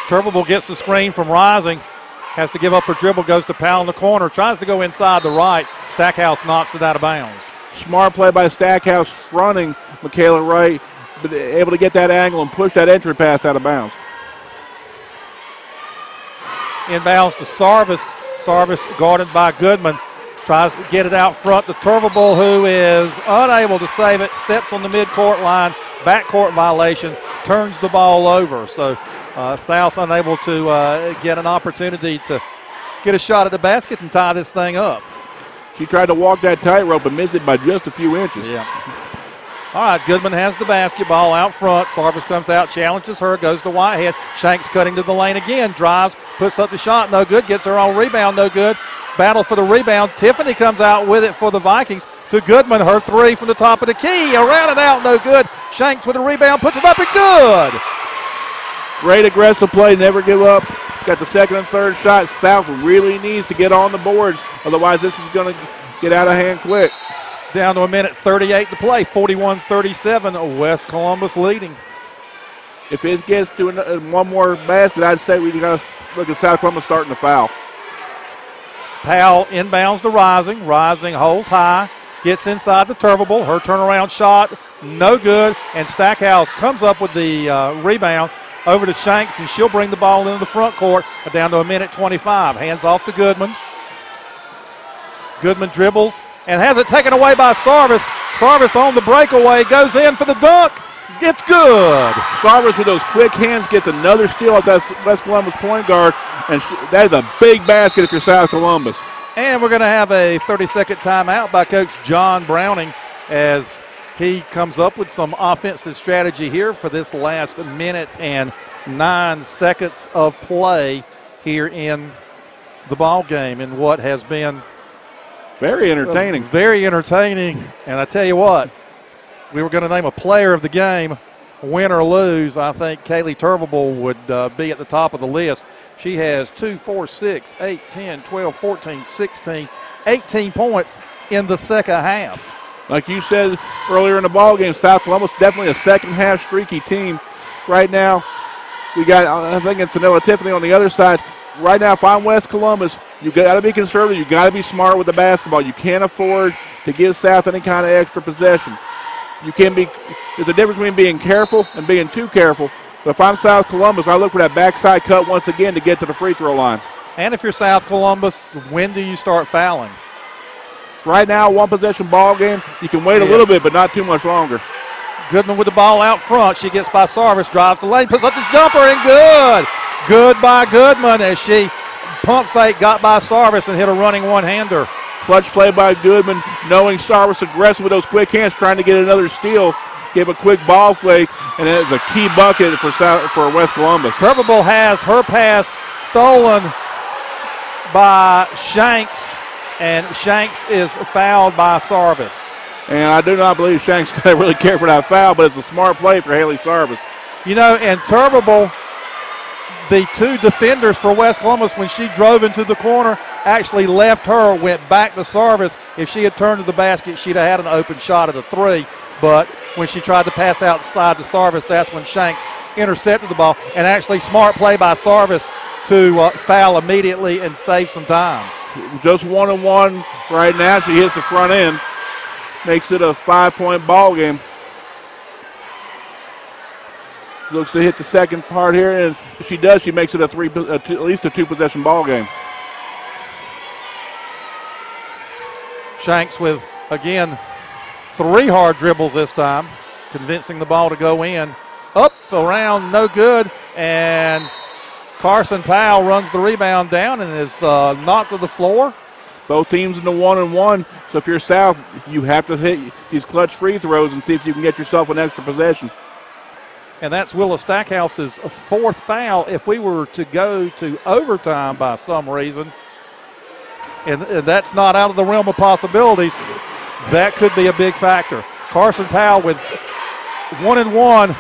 Turbeville gets the screen from Rising. Has to give up her dribble, goes to Powell in the corner, tries to go inside the right. Stackhouse knocks it out of bounds. Smart play by Stackhouse fronting Michaela Wright, but able to get that angle and push that entry pass out of bounds. Inbounds to Sarvis. Sarvis guarded by Goodman. Tries to get it out front to Turbeville, who is unable to save it. Steps on the midcourt line. Backcourt violation. Turns the ball over. So South unable to get an opportunity to get a shot at the basket and tie this thing up. She tried to walk that tightrope and missed it by just a few inches. Yeah. All right, Goodman has the basketball out front. Sarvis comes out, challenges her, goes to Whitehead. Shanks cutting to the lane again, drives, puts up the shot, no good, gets her own rebound, no good. Battle for the rebound. Tiffany comes out with it for the Vikings to Goodman. Her three from the top of the key, around and out, no good. Shanks with a rebound, puts it up and good. Great aggressive play, never give up. Got the second and third shot. South really needs to get on the boards, otherwise this is going to get out of hand quick. Down to a minute 38 to play, 41-37, West Columbus leading. If it gets to one more basket, I'd say we got to look at South Columbus starting to foul. Powell inbounds to Rising. Rising holds high, gets inside the Turbeville. Her turnaround shot, no good, and Stackhouse comes up with the rebound over to Shanks, and she'll bring the ball into the front court. Down to a minute 25. Hands off to Goodman. Goodman dribbles and has it taken away by Sarvis. Sarvis on the breakaway, goes in for the dunk. It's good. Sarvis with those quick hands gets another steal at that West Columbus point guard, and that is a big basket if you're South Columbus. And we're going to have a 30-second timeout by Coach John Browning as he comes up with some offensive strategy here for this last minute and 9 seconds of play here in the ball game in what has been very entertaining. Very entertaining. And I tell you what, we were going to name a player of the game, win or lose. I think Kaylee Turbeville would be at the top of the list. She has 2, 4, 6, 8, 10, 12, 14, 16, 18 points in the second half. Like you said earlier in the ball game, South Columbus definitely a second half streaky team. Right now, we got, I think it's Anilla Tiffany on the other side. Right now, if I'm West Columbus, you got to be conservative. You got to be smart with the basketball. You can't afford to give South any kind of extra possession. You can be. There's a difference between being careful and being too careful. But if I'm South Columbus, I look for that backside cut once again to get to the free throw line. And if you're South Columbus, when do you start fouling? Right now, one possession ball game. You can wait a little bit, but not too much longer. Goodman with the ball out front. She gets by Sarvis, drives the lane, puts up this jumper, and good. Good by Goodman as she pump fake, got by Sarvis and hit a running one-hander. Clutch play by Goodman, knowing Sarvis aggressive with those quick hands, trying to get another steal. Give a quick ball flake, and it's a key bucket for West Columbus. Turbeville has her pass stolen by Shanks, and Shanks is fouled by Sarvis. And I do not believe Shanks going to really care for that foul, but it's a smart play for Haley Sarvis. You know, and Turbeville, the two defenders for West Columbus, when she drove into the corner, actually left her, went back to Sarvis. If she had turned to the basket, she'd have had an open shot at a three. But when she tried to pass outside to Sarvis, that's when Shanks intercepted the ball. And actually smart play by Sarvis to foul immediately and save some time. Just 1-1 right now. She hits the front end. Makes it a 5-point ball game. Looks to hit the second part here, and if she does, she makes it at least a 2-possession ball game. Shanks with, again, 3 hard dribbles this time, convincing the ball to go in. Up, around, no good, and Carson Powell runs the rebound down and is knocked to the floor. Both teams in the 1-1, so if you're South, you have to hit these clutch free throws and see if you can get yourself an extra possession. And that's Willa Stackhouse's 4th foul. If we were to go to overtime by some reason, and that's not out of the realm of possibilities, that could be a big factor. Carson Powell with 1-1.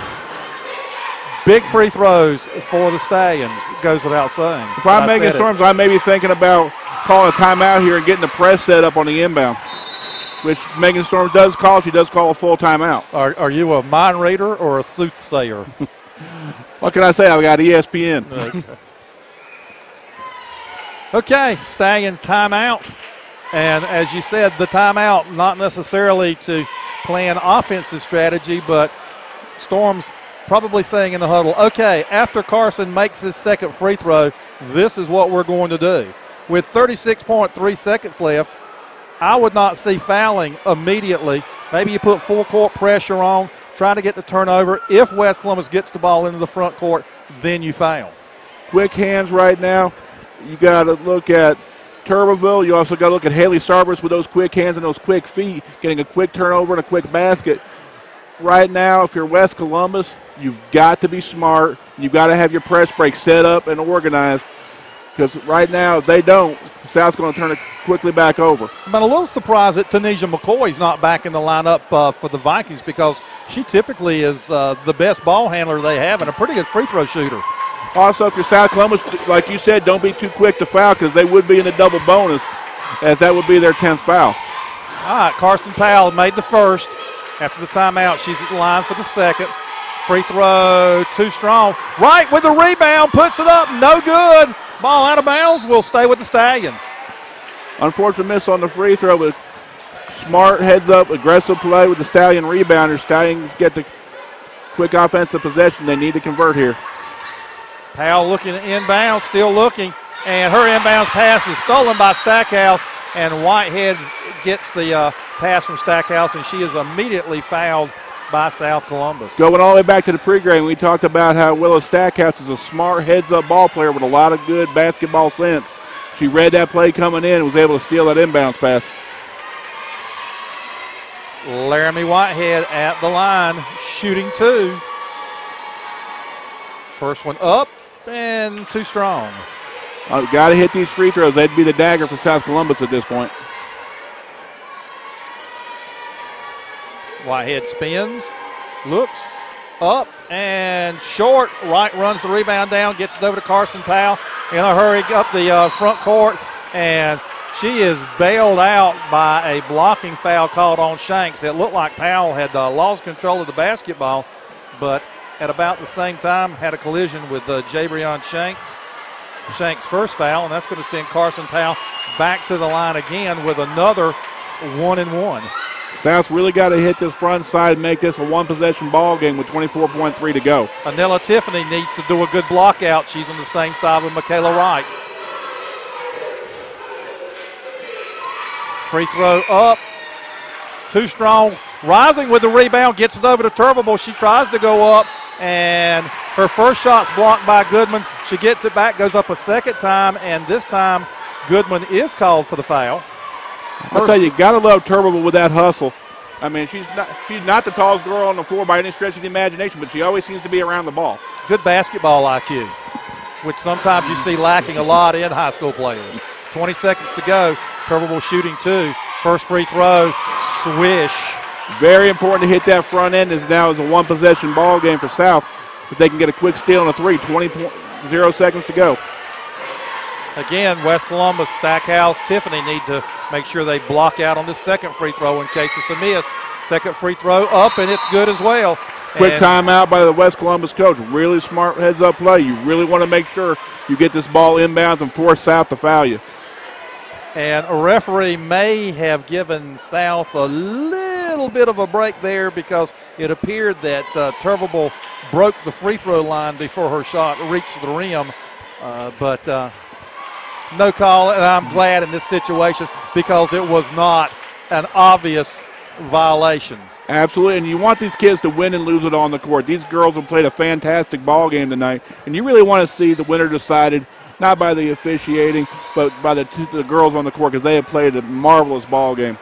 Big free throws for the Stallions, goes without saying. If I'm Megan Storms, I may be thinking about calling a timeout here and getting the press set up on the inbound, which Megan Storms does call. She does call a full timeout. Are you a mind reader or a soothsayer? What can I say? I've got ESPN. Okay, Stallions timeout. And as you said, the timeout, not necessarily to plan offensive strategy, but Storms probably saying in the huddle, okay, after Carson makes his second free throw, this is what we're going to do. With 36.3 seconds left, I would not see fouling immediately. Maybe you put full court pressure on, try to get the turnover. If West Columbus gets the ball into the front court, then you foul. Quick hands right now. You got to look at Turbeville. You also got to look at Haley Sarbers with those quick hands and those quick feet, getting a quick turnover and a quick basket. Right now, if you're West Columbus, you've got to be smart. You've got to have your press break set up and organized, because right now, if they don't, South's going to turn it quickly back over. I'm a little surprised that Tanisha McCoy's not back in the lineup for the Vikings, because she typically is the best ball handler they have and a pretty good free throw shooter. Also, if you're South Columbus, like you said, don't be too quick to foul, because they would be in the double bonus, as that would be their 10th foul. All right, Carson Powell made the first. After the timeout, she's at the line for the second. Free throw, too strong. Right with the rebound, puts it up, no good. Ball out of bounds, will stay with the Stallions. Unfortunate miss on the free throw, but smart heads-up, aggressive play with the Stallion rebounder. Stallions get the quick offensive possession. They need to convert here. Powell looking inbound, still looking, and her inbounds pass is stolen by Stackhouse, and Whitehead gets the pass from Stackhouse, and she is immediately fouled by South Columbus. Going all the way back to the pregame, we talked about how Willow Stackhouse is a smart heads-up ball player with a lot of good basketball sense. She read that play coming in and was able to steal that inbounds pass. Laramie Whitehead at the line, shooting 2. First one up and too strong. Got to hit these free throws. They'd be the dagger for South Columbus at this point. Whitehead spins, looks up and short. Wright runs the rebound down, gets it over to Carson Powell in a hurry up the front court, and she is bailed out by a blocking foul called on Shanks. It looked like Powell had lost control of the basketball, but at about the same time had a collision with Jabrion Shanks. Shanks' first foul, and that's going to send Carson Powell back to the line again with another 1-1. South's really got to hit this front side and make this a one-possession ball game with 24.3 to go. Anella Tiffany needs to do a good block out. She's on the same side with Michaela Wright. Free throw up. Too strong. Rising with the rebound, gets it over to Turbeville. She tries to go up, and her first shot's blocked by Goodman. She gets it back, goes up a second time, and this time Goodman is called for the foul. I'll tell you, got to love Turbeville with that hustle. I mean, she's not the tallest girl on the floor by any stretch of the imagination, but she always seems to be around the ball. Good basketball IQ, which sometimes you see lacking a lot in high school players. 20 seconds to go. Turbeville shooting 2. First free throw, swish. Very important to hit that front end, as now is a one-possession ball game for South. If they can get a quick steal and a 3, 20.0 seconds to go. Again, West Columbus, Stackhouse, Tiffany need to make sure they block out on this second free throw in case it's a miss. Second free throw up, and it's good as well. Quick timeout by the West Columbus coach. Really smart heads-up play. You really want to make sure you get this ball inbounds and force South to foul you. And a referee may have given South a little bit of a break there because it appeared that Turvable broke the free throw line before her shot reached the rim. But no call, and I'm glad in this situation because it was not an obvious violation. Absolutely, and you want these kids to win and lose it on the court. These girls have played a fantastic ball game tonight, and you really want to see the winner decided not by the officiating, but by the girls on the court because they have played a marvelous ball game.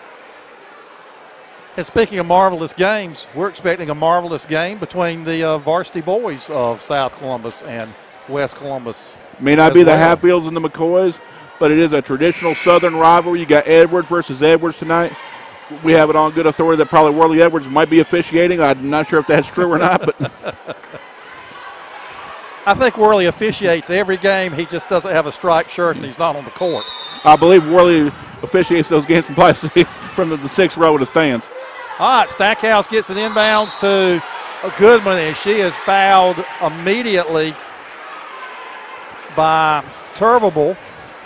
And speaking of marvelous games, we're expecting a marvelous game between the varsity boys of South Columbus and West Columbus. May not be the Hatfields and the McCoys, but it is a traditional Southern rivalry. You got Edwards versus Edwards tonight. We have it on good authority that probably Worley Edwards might be officiating. I'm not sure if that's true or not, but I think Worley officiates every game. He just doesn't have a striped shirt and he's not on the court. I believe Worley officiates those games from the sixth row of the stands. All right, Stackhouse gets an inbounds to Goodman, and she is fouled immediately by Turvable.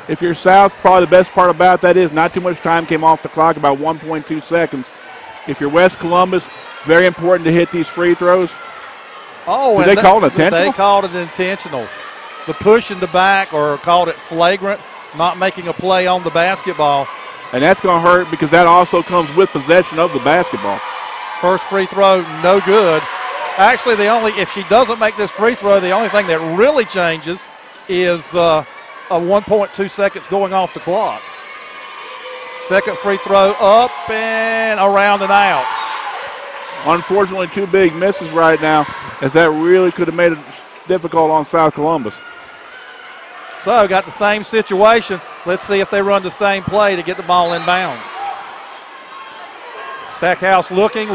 If you're South, probably the best part about that is not too much time came off the clock, about 1.2 seconds. If you're West Columbus, very important to hit these free throws. Oh, did they call it intentional? They called it intentional. The push in the back, or called it flagrant, not making a play on the basketball. And that's going to hurt because that also comes with possession of the basketball. First free throw, no good. Actually, if she doesn't make this free throw, the only thing that really changes is a 1.2 seconds going off the clock. Second free throw up and around and out. Unfortunately, two big misses right now, as that really could have made it difficult on South Columbus. So, got the same situation. Let's see if they run the same play to get the ball in bounds. Stackhouse looking,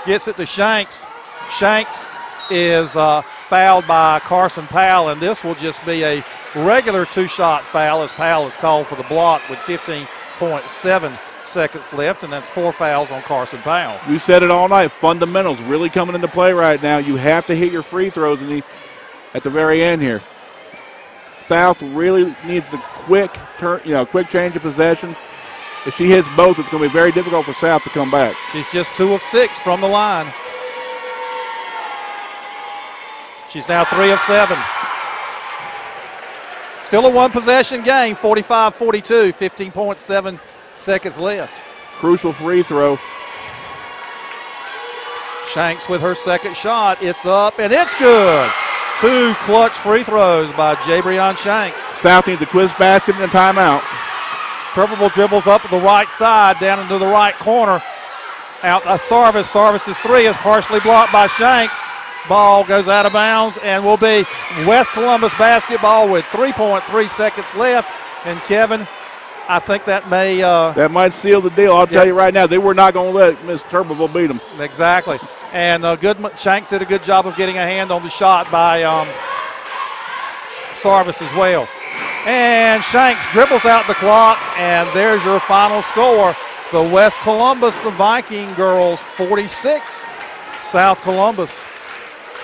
gets it to Shanks. Shanks is fouled by Carson Powell, and this will just be a regular two-shot foul as Powell is called for the block with 15.7 seconds left, and that's 4 fouls on Carson Powell. We said it all night. Fundamentals really coming into play right now. You have to hit your free throws at the very end here. South really needs the quick change of possession. If she hits both, it's going to be very difficult for South to come back. She's just 2 of 6 from the line. She's now 3 of 7. Still a one-possession game, 45-42, 15.7 seconds left. Crucial free throw. Shanks with her second shot. It's up, and it's good. 2 clutch free throws by Jabrion Shanks. South needs a quiz basket and a timeout. Turvable dribbles up the right side, down into the right corner. Out Sarvis. Sarvis' 3 is partially blocked by Shanks. Ball goes out of bounds and will be West Columbus basketball with 3.3 seconds left. And Kevin, I think that might seal the deal. I'll tell you right now, they were not going to let Miss Turvable beat them. Exactly. And Shanks did a good job of getting a hand on the shot by Sarvis as well. And Shanks dribbles out the clock, and there's your final score. The West Columbus Viking girls 46, South Columbus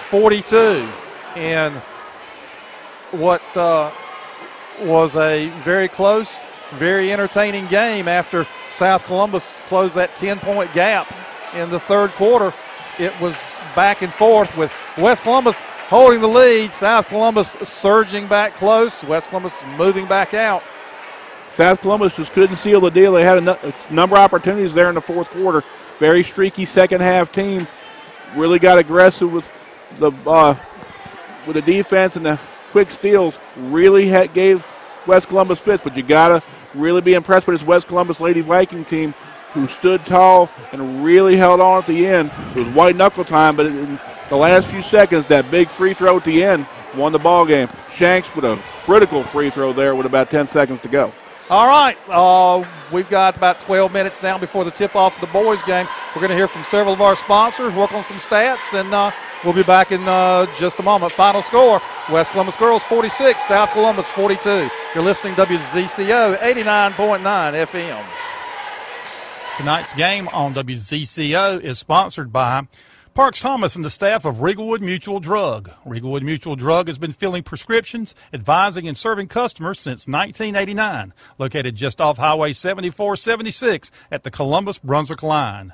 42 in what was a very close, very entertaining game after South Columbus closed that 10-point gap in the third quarter. It was back and forth with West Columbus holding the lead, South Columbus surging back close, West Columbus moving back out. South Columbus just couldn't seal the deal. They had a number of opportunities there in the fourth quarter. Very streaky second-half team. Really got aggressive with the defense and the quick steals. Really gave West Columbus fits, but you got to really be impressed with this West Columbus Lady Viking team who stood tall and really held on at the end. It was white-knuckle time, but in the last few seconds, that big free throw at the end won the ball game. Shanks with a critical free throw there with about 10 seconds to go. All right, we've got about 12 minutes now before the tip-off of the boys' game. We're going to hear from several of our sponsors, work on some stats, and we'll be back in just a moment. Final score, West Columbus girls 46, South Columbus 42. You're listening to WZCO 89.9 FM. Tonight's game on WZCO is sponsored by Parks Thomas and the staff of Riegelwood Mutual Drug. Riegelwood Mutual Drug has been filling prescriptions, advising, and serving customers since 1989. Located just off Highway 7476 at the Columbus-Brunswick line.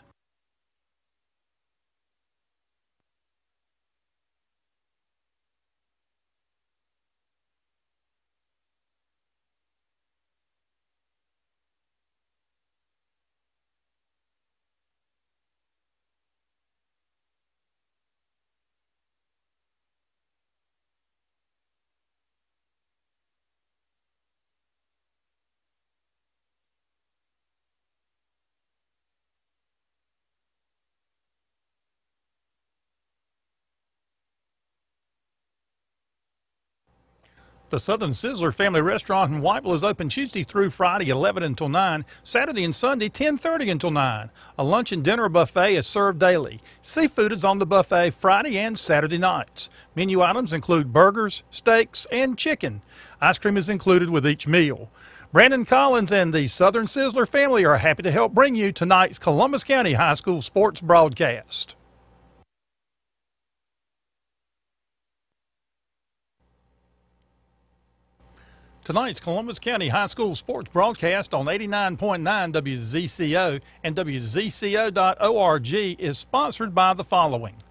The Southern Sizzler Family Restaurant in Whiteville is open Tuesday through Friday, 11 until 9, Saturday and Sunday, 10:30 until 9. A lunch and dinner buffet is served daily. Seafood is on the buffet Friday and Saturday nights. Menu items include burgers, steaks, and chicken. Ice cream is included with each meal. Brandon Collins and the Southern Sizzler family are happy to help bring you tonight's Columbus County High School sports broadcast. Tonight's Columbus County High School sports broadcast on 89.9 WZCO and WZCO.org is sponsored by the following: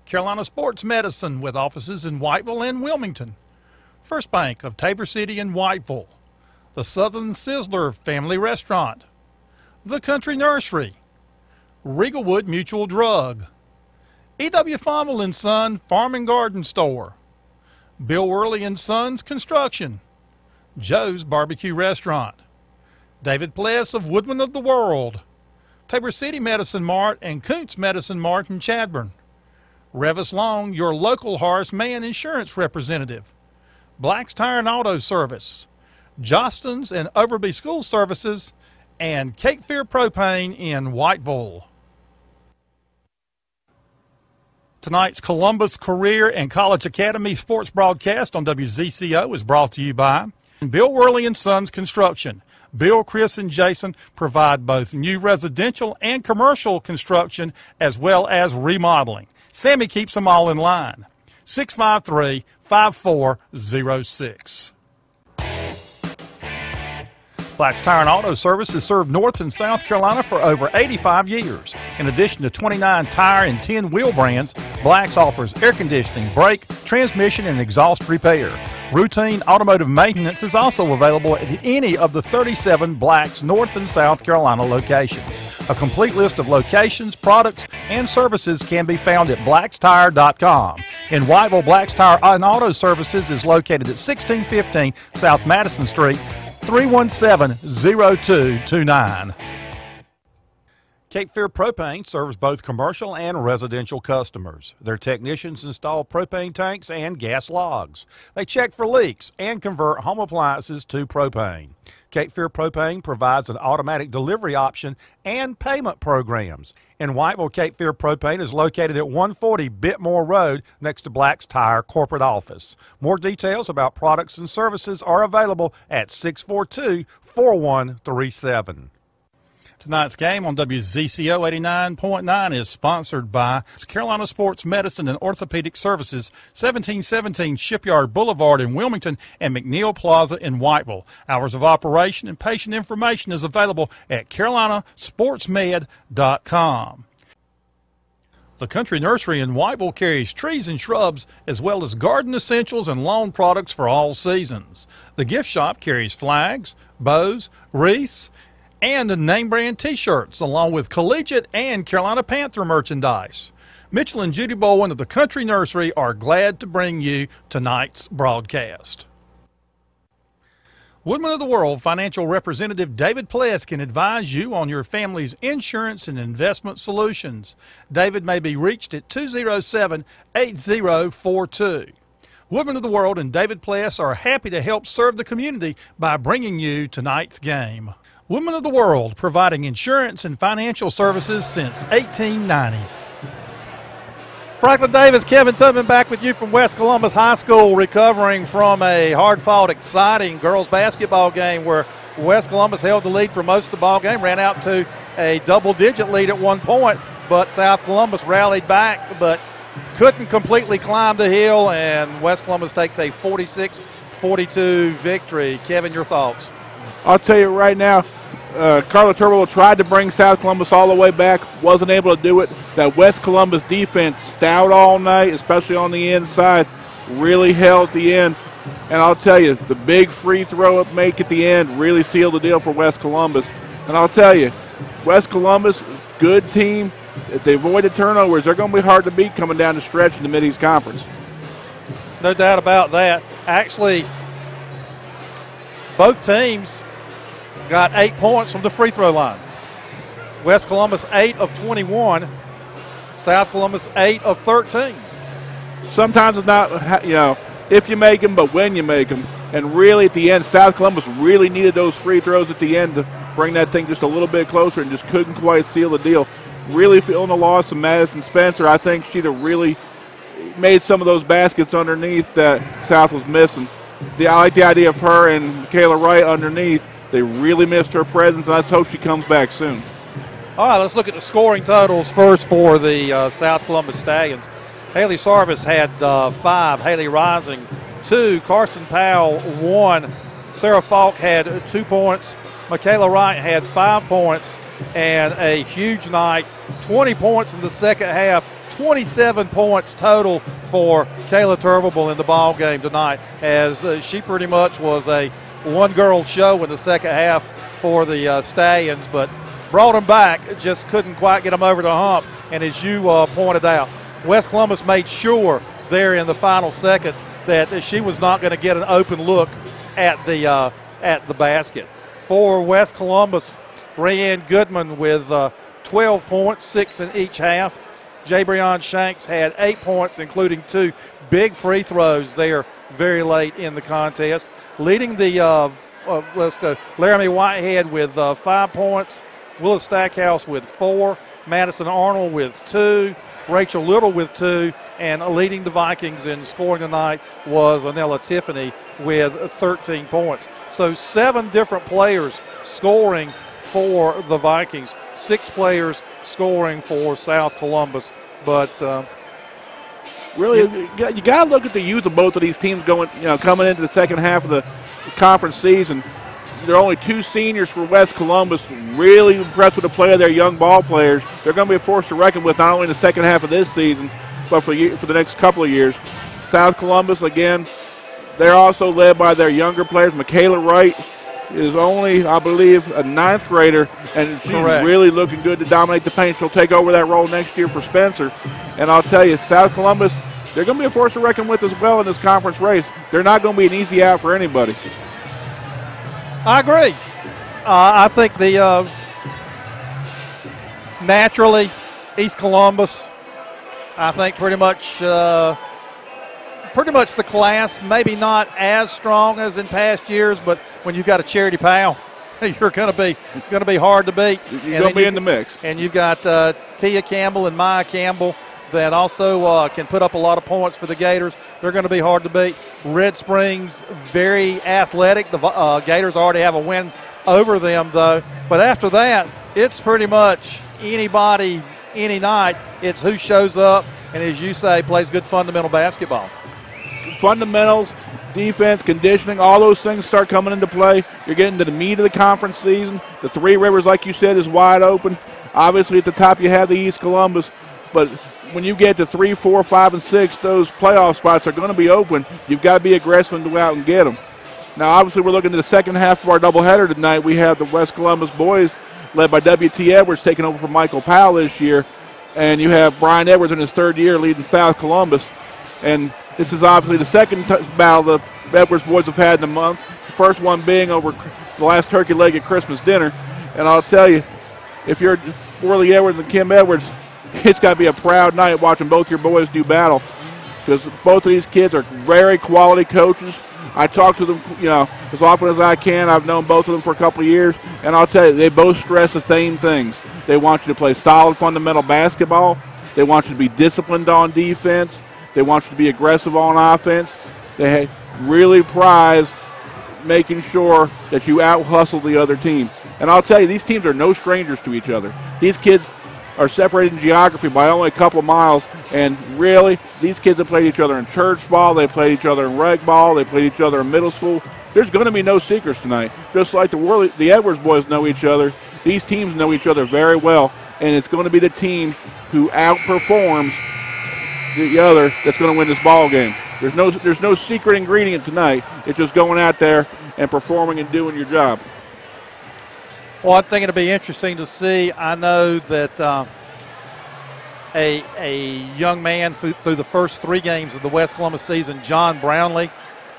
Carolina Sports Medicine with offices in Whiteville and Wilmington, First Bank of Tabor City and Whiteville, the Southern Sizzler Family Restaurant, the Country Nursery, Riegelwood Mutual Drug, E.W. Fomel & Son Farm and Garden Store, Bill Worley & Sons Construction, Joe's Barbecue Restaurant, David Pless of Woodman of the World, Tabor City Medicine Mart and Kuntz Medicine Mart in Chadbourne, Revis Long, your local Horace Mann insurance representative, Black's Tire and Auto Service, Jostens and Overby School Services, and Cape Fear Propane in Whiteville. Tonight's Columbus Career and College Academy sports broadcast on WZCO is brought to you by Bill Worley & Sons Construction. Bill, Chris, and Jason provide both new residential and commercial construction as well as remodeling. Sammy keeps them all in line. 653-5406. Black's Tire and Auto Service has served North and South Carolina for over 85 years. In addition to 29 tire and 10 wheel brands, Black's offers air conditioning, brake, transmission, and exhaust repair. Routine automotive maintenance is also available at any of the 37 Black's North and South Carolina locations. A complete list of locations, products, and services can be found at blackstire.com. In Whiteville, Black's Tire and Auto Services is located at 1615 South Madison Street, 317-0229. Cape Fear Propane serves both commercial and residential customers. Their technicians install propane tanks and gas logs. They check for leaks and convert home appliances to propane. Cape Fear Propane provides an automatic delivery option and payment programs. In Whiteville, Cape Fear Propane is located at 140 Bitmore Road next to Black's Tire corporate office. More details about products and services are available at 642-4137. Tonight's game on WZCO 89.9 is sponsored by Carolina Sports Medicine and Orthopedic Services, 1717 Shipyard Boulevard in Wilmington and McNeil Plaza in Whiteville. Hours of operation and patient information is available at carolinasportsmed.com. The Country Nursery in Whiteville carries trees and shrubs as well as garden essentials and lawn products for all seasons. The gift shop carries flags, bows, wreaths, and name brand t-shirts, along with collegiate and Carolina Panther merchandise. Mitchell and Judy Bowen of the Country Nursery are glad to bring you tonight's broadcast. Woodman of the World financial representative David Pless can advise you on your family's insurance and investment solutions. David may be reached at 207-8042. Woodman of the World and David Pless are happy to help serve the community by bringing you tonight's game. Women of the World, providing insurance and financial services since 1890. Franklin Davis, Kevin Tubman back with you from West Columbus High School, recovering from a hard-fought, exciting girls basketball game where West Columbus held the lead for most of the ball game, ran out to a double-digit lead at one point, but South Columbus rallied back, but couldn't completely climb the hill, and West Columbus takes a 46-42 victory. Kevin, your thoughts? I'll tell you right now, Carla Turbo tried to bring South Columbus all the way back, wasn't able to do it. That West Columbus defense stout all night, especially on the inside, really held at the end. And I'll tell you, the big free throw make at the end really sealed the deal for West Columbus. And I'll tell you, West Columbus, good team. If they avoid the turnovers, they're going to be hard to beat coming down the stretch in the Mid-East Conference. No doubt about that. Actually, both teams got 8 points from the free throw line. West Columbus 8 of 21, South Columbus 8 of 13. Sometimes it's not, if you make them, but when you make them. And really at the end, South Columbus really needed those free throws at the end to bring that thing just a little bit closer and just couldn't quite seal the deal. Really feeling the loss of Madison Spencer. I think she'd have really made some of those baskets underneath that South was missing. I like the idea of her and Michaela Wright underneath. They really missed her presence, and let's hope she comes back soon. All right, let's look at the scoring totals first for the South Columbus Stallions. Haley Sarvis had 5, Haley Rising 2, Carson Powell 1, Sarah Falk had 2 points, Michaela Wright had 5 points, and a huge night, 20 points in the second half, 27 points total for Kayla Turvable in the ball game tonight, as she pretty much was a one-girl show in the second half for the Stallions, but brought them back, just couldn't quite get them over the hump. And as you pointed out, West Columbus made sure there in the final seconds that she was not going to get an open look at the basket. For West Columbus, Rayanne Goodman with 12 points, 6 in each half. J. Breon Shanks had 8 points, including 2 big free throws there very late in the contest. Leading the, Laramie Whitehead with 5 points, Willis Stackhouse with 4, Madison Arnold with 2, Rachel Little with 2, and leading the Vikings in scoring tonight was Anella Tiffany with 13 points. So 7 different players scoring for the Vikings, 6 players scoring for South Columbus. But really, you got to look at the youth of both of these teams coming into the second half of the conference season. There are only 2 seniors for West Columbus. Really impressed with the play of their young ball players. They're going to be a force to reckon with not only in the second half of this season, but for the next couple of years. South Columbus, again, they're also led by their younger players. Michaela Wright is only, I believe, a 9th grader, and she's really looking good to dominate the paint. She'll take over that role next year for Spencer. And I'll tell you, South Columbus, they're going to be a force to reckon with as well in this conference race. They're not going to be an easy out for anybody. I agree. I think naturally, East Columbus, I think pretty much the class, maybe not as strong as in past years, but when you've got a Charity Powell, you're going to be hard to beat. You're going to be in the mix. And you've got Tia Campbell and Maya Campbell that also can put up a lot of points for the Gators. They're going to be hard to beat. Red Springs, very athletic. The Gators already have a win over them, though. But after that, it's pretty much anybody, any night. It's who shows up and, as you say, plays good fundamental basketball. Fundamentals, defense, conditioning, all those things start coming into play. You're getting to the meat of the conference season. The Three Rivers, like you said, is wide open. Obviously, at the top you have the East Columbus, but when you get to 3, 4, 5, and 6, those playoff spots are going to be open. You've got to be aggressive and go out and get them. Now, obviously, we're looking at the second half of our doubleheader tonight. We have the West Columbus boys led by W.T. Edwards taking over from Michael Powell this year, and you have Brian Edwards in his 3rd year leading South Columbus. And this is obviously the second battle the Edwards boys have had in a month, the first one being over the last turkey leg at Christmas dinner. And I'll tell you, if you're Worley Edwards and Kim Edwards, it's got to be a proud night watching both your boys do battle, because both of these kids are very quality coaches. I talk to them, as often as I can. I've known both of them for a couple of years, and I'll tell you, they both stress the same things. They want you to play solid fundamental basketball. They want you to be disciplined on defense. They want you to be aggressive on offense. They really prize making sure that you out-hustle the other team. And I'll tell you, these teams are no strangers to each other. These kids are separated in geography by only a couple of miles. And really, these kids have played each other in church ball. They played each other in reg ball. They played each other in middle school. There's going to be no secrets tonight. Just like the Edwards boys know each other, these teams know each other very well. And it's going to be the team who outperforms the other that's going to win this ball game. There's no secret ingredient tonight. It's just going out there and performing and doing your job. Well, I think it'll be interesting to see. I know that a young man through the first 3 games of the West Columbus season, John Brownlee,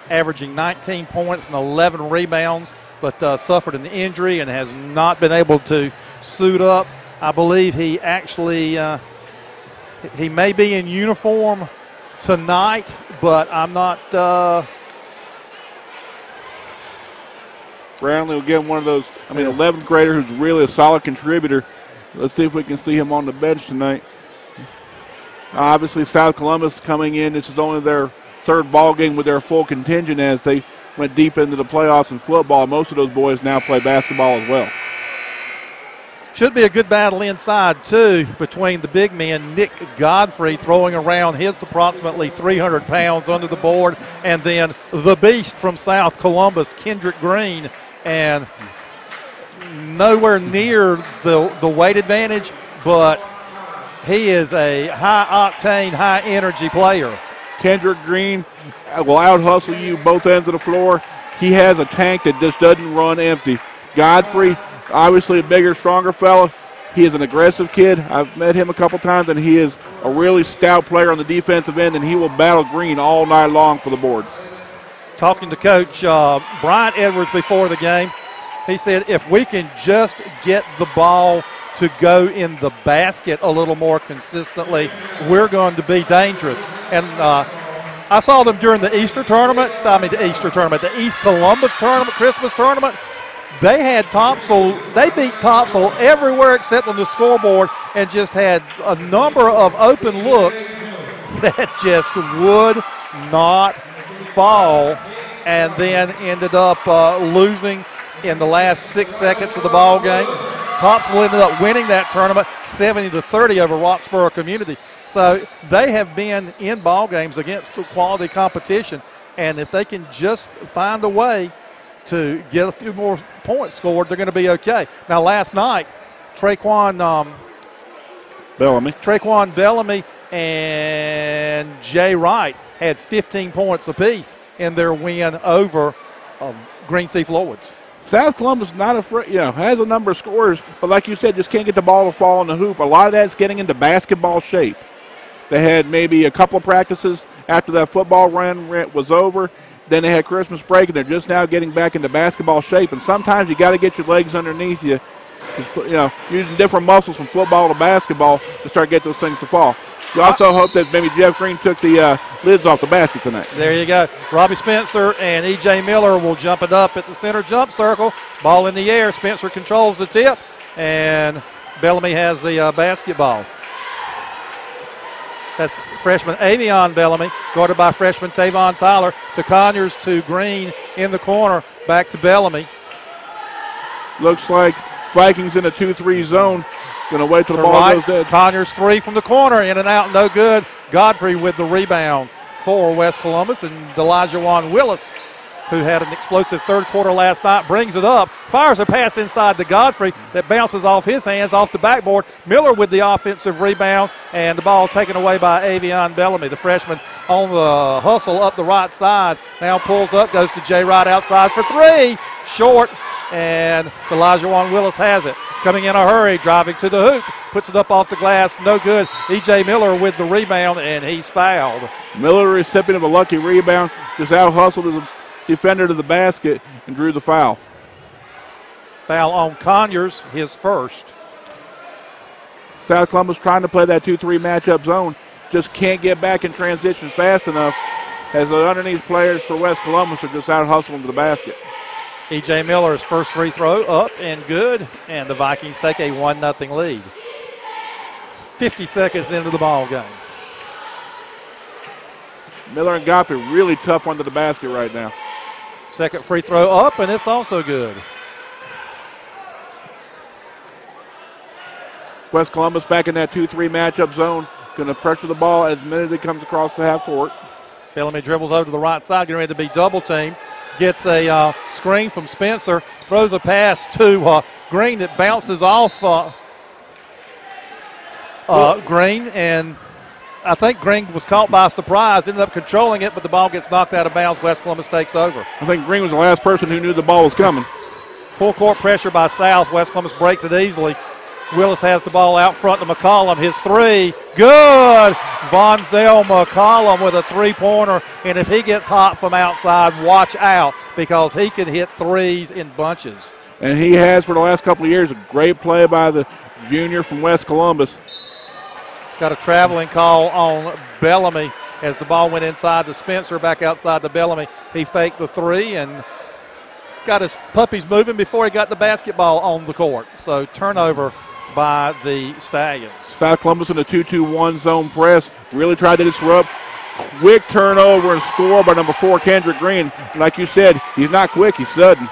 averaging 19 points and 11 rebounds, but suffered an injury and has not been able to suit up. I believe he actually he may be in uniform tonight, but I'm not. Brownlee will get one of those, 11th grader who's really a solid contributor. Let's see if we can see him on the bench tonight. Obviously, South Columbus coming in. This is only their 3rd ball game with their full contingent as they went deep into the playoffs in football. Most of those boys now play basketball as well. Should be a good battle inside, too, between the big men, Nick Godfrey throwing around his approximately 300 pounds under the board, and then the beast from South Columbus, Kendrick Green, and nowhere near the weight advantage, but he is a high-octane, high-energy player. Kendrick Green will out-hustle you both ends of the floor. He has a tank that just doesn't run empty. Godfrey, obviously a bigger, stronger fella. He is an aggressive kid. I've met him a couple times, and he is a really stout player on the defensive end, and he will battle Green all night long for the board. Talking to Coach Bryant Edwards before the game, he said if we can just get the ball to go in the basket a little more consistently, we're going to be dangerous. And I saw them during the East Columbus tournament, Christmas tournament. They had they beat Topsail everywhere except on the scoreboard and just had a number of open looks that just would not fall, and then ended up losing in the last 6 seconds of the ball game. Topsail ended up winning that tournament 70-30 over Roxborough Community. So they have been in ball games against quality competition, and if they can just find a way to get a few more points scored, they're going to be okay. Now, last night, Traquan Bellamy and Jay Wright had 15 points apiece in their win over Green Sea Floyd's. South Columbus not afraid, has a number of scorers, but like you said, just can't get the ball to fall in the hoop. A lot of that's getting into basketball shape. They had maybe a couple of practices after that football run was over. Then they had Christmas break, and they're just now getting back into basketball shape. And sometimes you got to get your legs underneath you, using different muscles from football to basketball to start getting those things to fall. You also hope that maybe Jeff Green took the lids off the basket tonight. There you go. Robbie Spencer and E.J. Miller will jump it up at the center jump circle. Ball in the air. Spencer controls the tip, and Bellamy has the basketball. That's freshman Avion Bellamy, guarded by freshman Tavon Tyler. To Conyers, to Green in the corner, back to Bellamy. Looks like Vikings in a 2-3 zone. Going to wait till the ball goes dead. Conyers 3 from the corner, in and out, no good. Godfrey with the rebound for West Columbus, and Delajuan Willis, who had an explosive third quarter last night, brings it up, fires a pass inside to Godfrey that bounces off his hands, off the backboard. Miller with the offensive rebound, and the ball taken away by Avion Bellamy. The freshman on the hustle up the right side, now pulls up, goes to Jay Wright outside for 3, short, and Delajuan Willis has it. Coming in a hurry, driving to the hoop, puts it up off the glass, no good. E.J. Miller with the rebound, and he's fouled. Miller, recipient of a lucky rebound, just out-hustled the defender to the basket and drew the foul. Foul on Conyers, his first. South Columbus trying to play that 2-3 matchup zone, just can't get back in transition fast enough as the underneath players for West Columbus are just out-hustling to the basket. E.J. Miller's first free throw up and good, and the Vikings take a 1-0 lead. 50 seconds into the ball game. Miller and Godfrey really tough under the basket right now. Second free throw up, and it's also good. West Columbus back in that 2-3 matchup zone. Going to pressure the ball as minute it comes across the half court. Bellamy dribbles over to the right side, getting ready to be double teamed. Gets a screen from Spencer. Throws a pass to Green that bounces off Green. And I think Green was caught by surprise, ended up controlling it, but the ball gets knocked out of bounds. West Columbus takes over. I think Green was the last person who knew the ball was coming. Full court pressure by South. West Columbus breaks it easily. Willis has the ball out front to McCollum. His three, good. Vonzel McCollum with a three-pointer. And if he gets hot from outside, watch out because he can hit threes in bunches. And he has for the last couple of years. A great play by the junior from West Columbus. Got a traveling call on Bellamy as the ball went inside to Spencer, back outside to Bellamy. He faked the three and got his puppies moving before he got the basketball on the court. So turnover by the Stallions. South Columbus in a 2-2-1 zone press. Really tried to disrupt. Quick turnover and score by number 4, Kendrick Green. Like you said, he's not quick, he's sudden.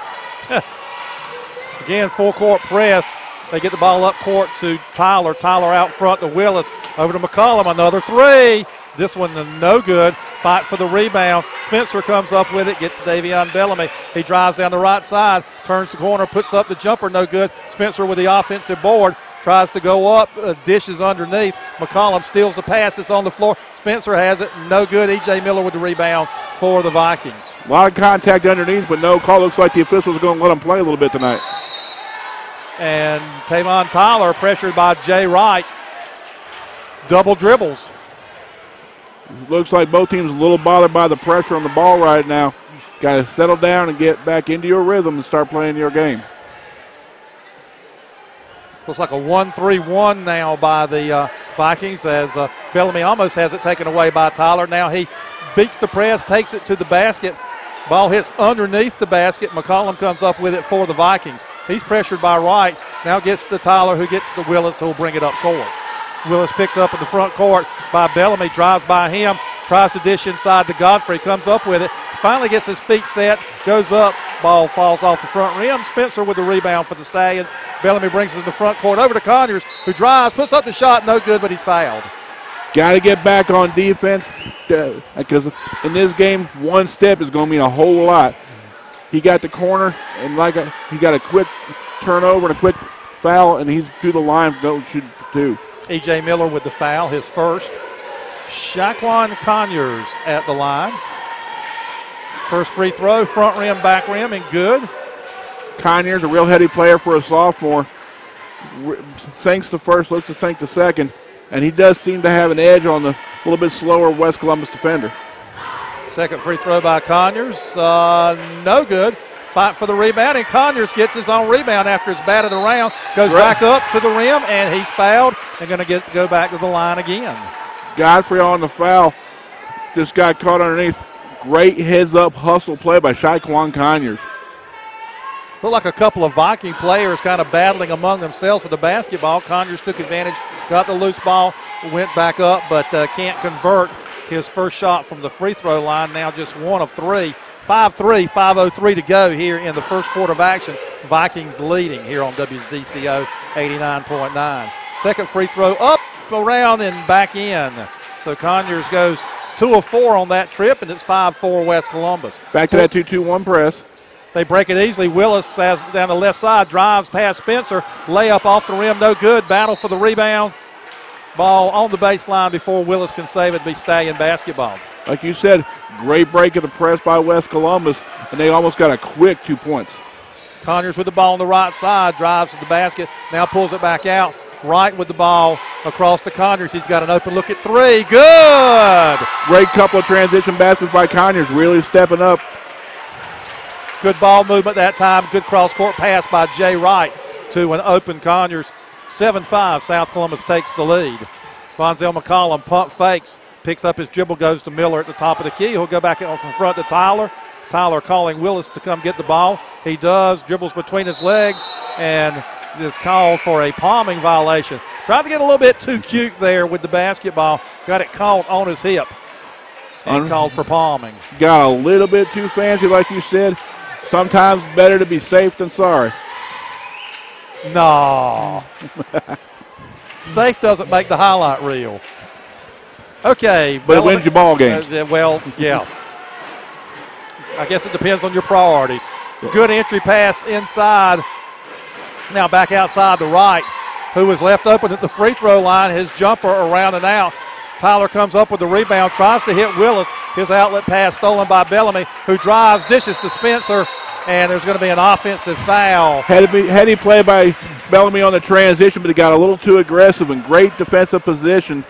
Again, full court press. They get the ball up court to Tyler. Tyler out front to Willis. Over to McCollum. Another three. This one no good. Fight for the rebound. Spencer comes up with it. Gets Davion Bellamy. He drives down the right side. Turns the corner. Puts up the jumper. No good. Spencer with the offensive board. Tries to go up. Dishes underneath. McCollum steals the pass. It's on the floor. Spencer has it. No good. E.J. Miller with the rebound for the Vikings. A lot of contact underneath, but no call. Looks like the officials are going to let him play a little bit tonight. And Tavon Tyler pressured by Jay Wright. Double dribbles. Looks like both teams a little bothered by the pressure on the ball right now. Got to settle down and get back into your rhythm and start playing your game. Looks like a 1-3-1 now by the Vikings as Bellamy almost has it taken away by Tyler. Now he beats the press, takes it to the basket. Ball hits underneath the basket. McCollum comes up with it for the Vikings. He's pressured by Wright. Now gets to Tyler, who gets to Willis, who will bring it up court. Willis picked up in the front court by Bellamy, drives by him, tries to dish inside to Godfrey, comes up with it, finally gets his feet set, goes up, ball falls off the front rim. Spencer with the rebound for the Stallions. Bellamy brings it to the front court over to Conyers, who drives, puts up the shot, no good, but he's fouled. Got to get back on defense because in this game, one step is going to mean a whole lot. He got the corner, and he got a quick turnover and a quick foul, and he's through the line to shoot for two. E.J. Miller with the foul, his first. Shaquan Conyers at the line. First free throw, front rim, back rim, and good. Conyers, a real heady player for a sophomore. Sinks the first, looks to sink the second, and he does seem to have an edge on the little bit slower West Columbus defender. Second free throw by Conyers, no good. Fight for the rebound, and Conyers gets his own rebound after it's batted around. Goes back up to the rim, and he's fouled and going to go back to the line again. Godfrey on the foul. Just got caught underneath. Great heads-up hustle play by Shaquan Conyers. Looked like a couple of Viking players kind of battling among themselves with the basketball. Conyers took advantage, got the loose ball, went back up, but can't convert his first shot from the free throw line. Now just one of three. 5-3, 5:03 to go here in the first quarter of action. Vikings leading here on WZCO 89.9. Second free throw up, around, and back in. So Conyers goes 2 of 4 on that trip, and it's 5-4 West Columbus. Back to that 2-2-1 press. They break it easily. Willis has down the left side, drives past Spencer. Layup off the rim, no good. Battle for the rebound. Ball on the baseline before Willis can save it. Be Stallion basketball. Like you said, great break of the press by West Columbus, and they almost got a quick 2 points. Conyers with the ball on the right side, drives to the basket, now pulls it back out. Wright with the ball across to Conyers. He's got an open look at three. Good! Great couple of transition baskets by Conyers, really stepping up. Good ball movement that time. Good cross-court pass by Jay Wright to an open Conyers. 7-5, South Columbus takes the lead. Vonzel McCollum pump fakes, picks up his dribble, goes to Miller at the top of the key. He'll go back out from front to Tyler. Tyler calling Willis to come get the ball. He does, dribbles between his legs, and is called for a palming violation. Tried to get a little bit too cute there with the basketball. Got it caught on his hip and called for palming. Got a little bit too fancy, like you said. Sometimes better to be safe than sorry. No. Safe doesn't make the highlight reel. Okay. But it wins your ball games. Well, yeah. I guess it depends on your priorities. Good entry pass inside. Now back outside the right. Who was left open at the free throw line. His jumper around and out. Tyler comes up with the rebound, tries to hit Willis. His outlet pass stolen by Bellamy, who drives, dishes to Spencer, and there's going to be an offensive foul. Heady play by Bellamy on the transition, but he got a little too aggressive and great defensive position.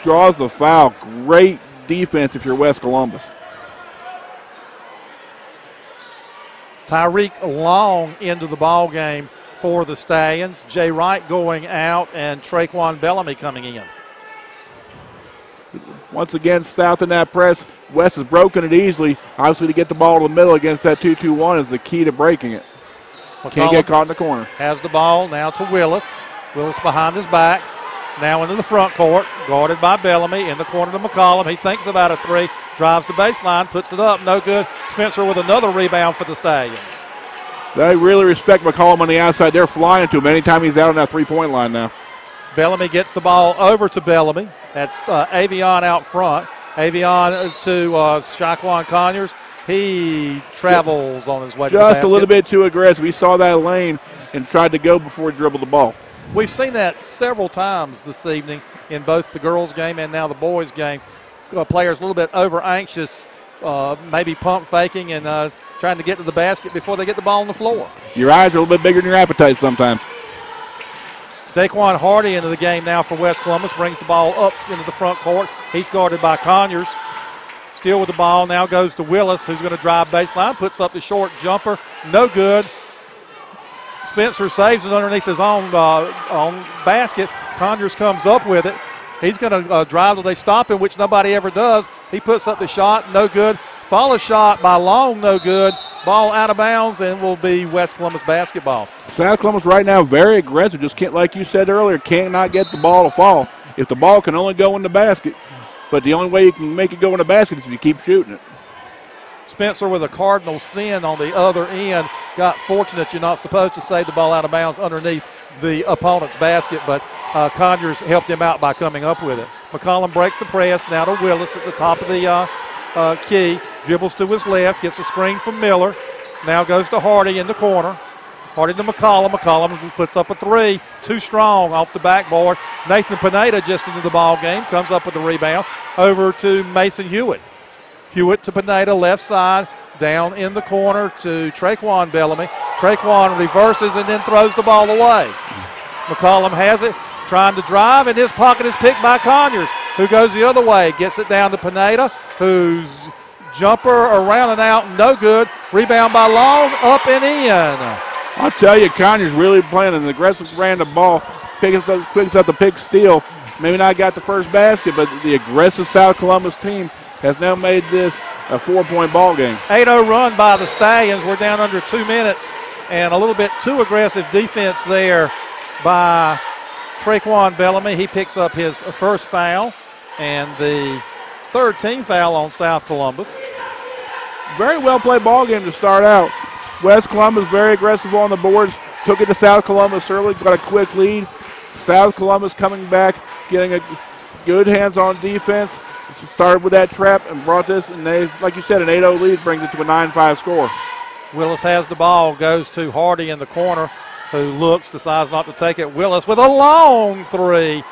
Draws the foul. Great defense if you're West Columbus. Tyreek Long into the ball game for the Stallions. Jay Wright going out and Traquan Bellamy coming in. Once again, South in that press. West has broken it easily. Obviously, to get the ball to the middle against that 2-2-1 is the key to breaking it. Can't get caught in the corner. Has the ball now to Willis. Willis behind his back. Now into the front court. Guarded by Bellamy. In the corner to McCollum. He thinks about a three. Drives the baseline. Puts it up. No good. Spencer with another rebound for the Stallions. They really respect McCollum on the outside. They're flying to him anytime he's out on that three-point line now. Bellamy gets the ball over to Bellamy. That's Avion out front. Avion to Shaquan Conyers. He travels on his way to the basket. Just a little bit too aggressive. He saw that lane and tried to go before he dribbled the ball. We've seen that several times this evening in both the girls' game and now the boys' game. Players a little bit over-anxious, maybe pump faking and trying to get to the basket before they get the ball on the floor. Your eyes are a little bit bigger than your appetite sometimes. Daquan Hardy into the game now for West Columbus. Brings the ball up into the front court. He's guarded by Conyers. Still with the ball. Now goes to Willis, who's going to drive baseline. Puts up the short jumper. No good. Spencer saves it underneath his own basket. Conyers comes up with it. He's going to drive till they stop him, which nobody ever does. He puts up the shot. No good. Follow shot by Long. No good. Ball out of bounds and will be West Columbus basketball. South Columbus right now very aggressive. Just can't, like you said earlier, cannot get the ball to fall. If the ball can only go in the basket, but the only way you can make it go in the basket is if you keep shooting it. Spencer with a cardinal sin on the other end. Got fortunate. You're not supposed to save the ball out of bounds underneath the opponent's basket, but Conyers helped him out by coming up with it. McCollum breaks the press. Now to Willis at the top of the key. Dribbles to his left. Gets a screen from Miller. Now goes to Hardy in the corner. Hardy to McCollum. McCollum puts up a three. Too strong off the backboard. Nathan Pineda just into the ball game. Comes up with the rebound. Over to Mason Hewitt. Hewitt to Pineda, left side. Down in the corner to Traquan Bellamy. Traquan reverses and then throws the ball away. McCollum has it. Trying to drive, and his pocket is picked by Conyers, who goes the other way. Gets it down to Pineda, whose jumper around and out, no good. Rebound by Long, up and in. I'll tell you, Conyers really playing an aggressive random ball. Picks up the pick steal. Maybe not got the first basket, but the aggressive South Columbus team has now made this a 4-point ball game. 8-0 run by the Stallions. We're down under 2 minutes, and a little bit too aggressive defense there by Traquan Bellamy. He picks up his first foul and the third team foul on South Columbus. Very well played ball game to start out. West Columbus very aggressive on the boards. Took it to South Columbus early, got a quick lead. South Columbus coming back, getting a good hands-on defense. Started with that trap and brought this, and they, like you said, an 8-0 lead brings it to a 9-5 score. Willis has the ball, goes to Hardy in the corner, who looks, decides not to take it. Willis with a long three.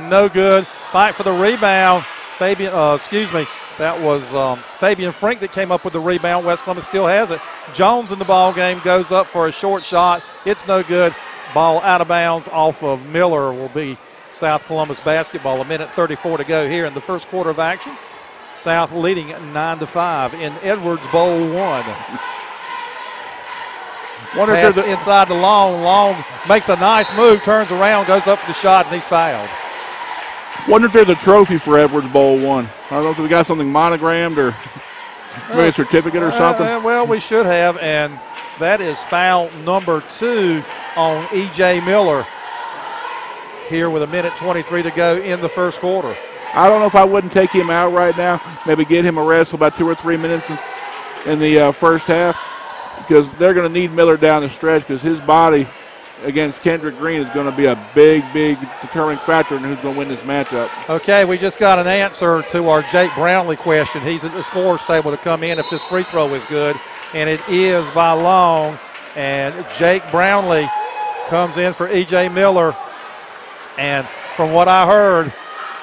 No good. Fight for the rebound. That was Fabian Frink that came up with the rebound. West Columbus still has it. Jones in the ball game goes up for a short shot. It's no good. Ball out of bounds off of Miller will be South Columbus basketball. 1:34 to go here in the first quarter of action. South leading 9-5 in Edwards Bowl 1. Pass inside to Long. Long makes a nice move, turns around, goes up for the shot, and he's fouled. Wonder if there's a trophy for Edwards Bowl 1. I don't know if we got something monogrammed or maybe a certificate or something. Well, we should have, and that is foul number 2 on E.J. Miller here with 1:23 to go in the first quarter. I don't know if I wouldn't take him out right now, maybe get him a rest for about 2 or 3 minutes in the first half, because they're going to need Miller down the stretch because his body against Kendrick Green is going to be a big determining factor in who's going to win this matchup. Okay, we just got an answer to our Jake Brownlee question. He's at the scorer's table to come in if this free throw is good, and it is by long. And Jake Brownlee comes in for E.J. Miller. And from what I heard,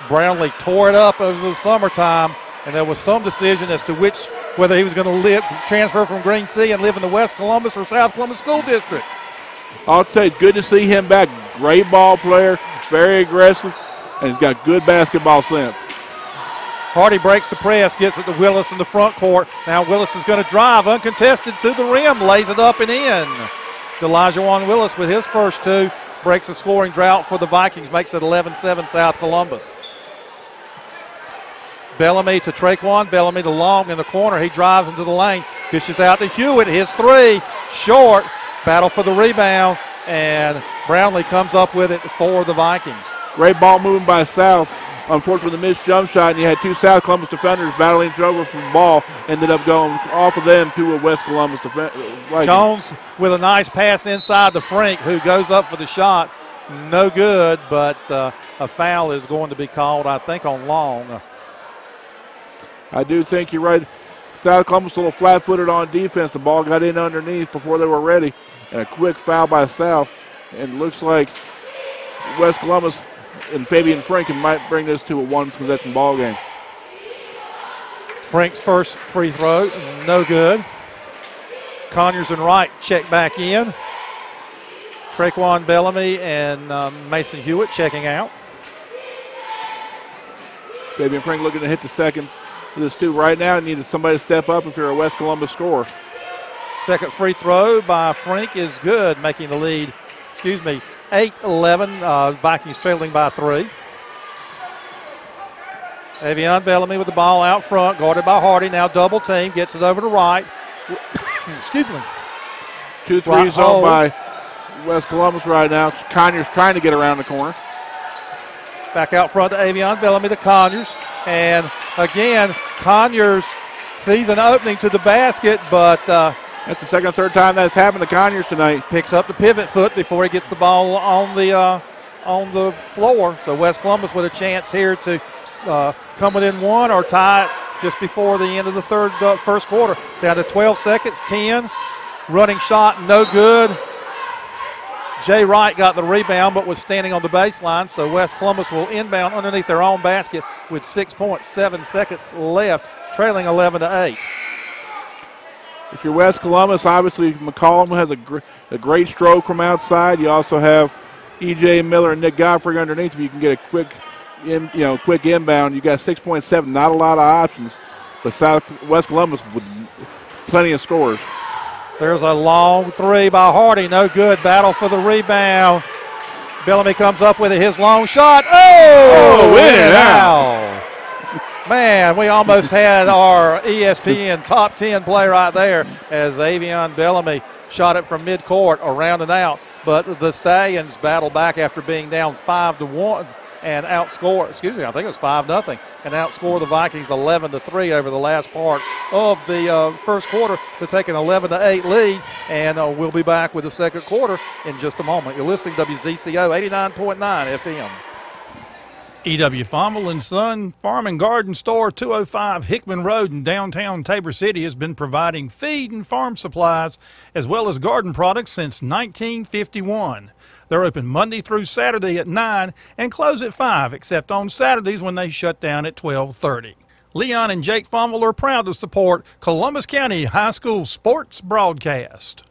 Brownlee tore it up over the summertime, and there was some decision as to whether he was going to transfer from Green Sea and live in the West Columbus or South Columbus School District. I'll say it's good to see him back. Great ball player, very aggressive, and he's got good basketball sense. Hardy breaks the press, gets it to Willis in the front court. Now Willis is going to drive uncontested to the rim, lays it up and in. Elijah Willis with his first two breaks the scoring drought for the Vikings, makes it 11-7 South Columbus. Bellamy to Traquan. Bellamy to Long in the corner. He drives into the lane, dishes out to Hewitt. His three, short. Battle for the rebound, and Brownlee comes up with it for the Vikings. Great ball moving by South. Unfortunately, the missed jump shot, and you had two South Columbus defenders battling each other for the ball. Ended up going off of them to a West Columbus defender. Jones with a nice pass inside to Frank, who goes up for the shot. No good, but a foul is going to be called, I think, on Long. I do think you're right. South Columbus a little flat-footed on defense. The ball got in underneath before they were ready. And a quick foul by South. And looks like West Columbus and Fabian Franken might bring this to a one-possession ball game. Frank's first free throw, no good. Conyers and Wright check back in. Traquan Bellamy and Mason Hewitt checking out. Fabian Frank looking to hit the second. This two right now, needed somebody to step up if you're a West Columbus scorer. Second free throw by Frank is good, making the lead, 8-11. Vikings trailing by 3. Avion Bellamy with the ball out front, guarded by Hardy. Now double team, gets it over to Wright. 2 threes on by West Columbus right now. Conyers trying to get around the corner. Back out front to Avion Bellamy to Conyers. And again, Conyers sees an opening to the basket, but that's the second or third time that's happened to Conyers tonight. Picks up the pivot foot before he gets the ball on the floor. So West Columbus with a chance here to come within one or tie it just before the end of the first quarter. Down to 12 seconds, 10. Running shot, no good. Jay Wright got the rebound but was standing on the baseline, so West Columbus will inbound underneath their own basket with 6.7 seconds left, trailing 11-8. If you're West Columbus, obviously McCollum has a great stroke from outside. You also have E.J. Miller and Nick Godfrey underneath. If you can get a quick inbound, you got 6.7. Not a lot of options, but West Columbus with plenty of scores. There's a long three by Hardy. No good. Battle for the rebound. Bellamy comes up with it. His long shot. Oh, in and out. Man, we almost had our ESPN top 10 play right there as Avion Bellamy shot it from midcourt around and out. But the Stallions battle back after being down 5-1 and outscore, I think it was 5-0, and outscore the Vikings 11-3 over the last part of the first quarter to take an 11-8 lead. And we'll be back with the second quarter in just a moment. You're listening to WZCO 89.9 FM. E.W. Fomble & Son Farm and Garden Store, 205 Hickman Road in downtown Tabor City, has been providing feed and farm supplies as well as garden products since 1951. They're open Monday through Saturday at 9 and close at 5, except on Saturdays when they shut down at 12:30. Leon and Jake Fomble are proud to support Columbus County High School sports broadcast.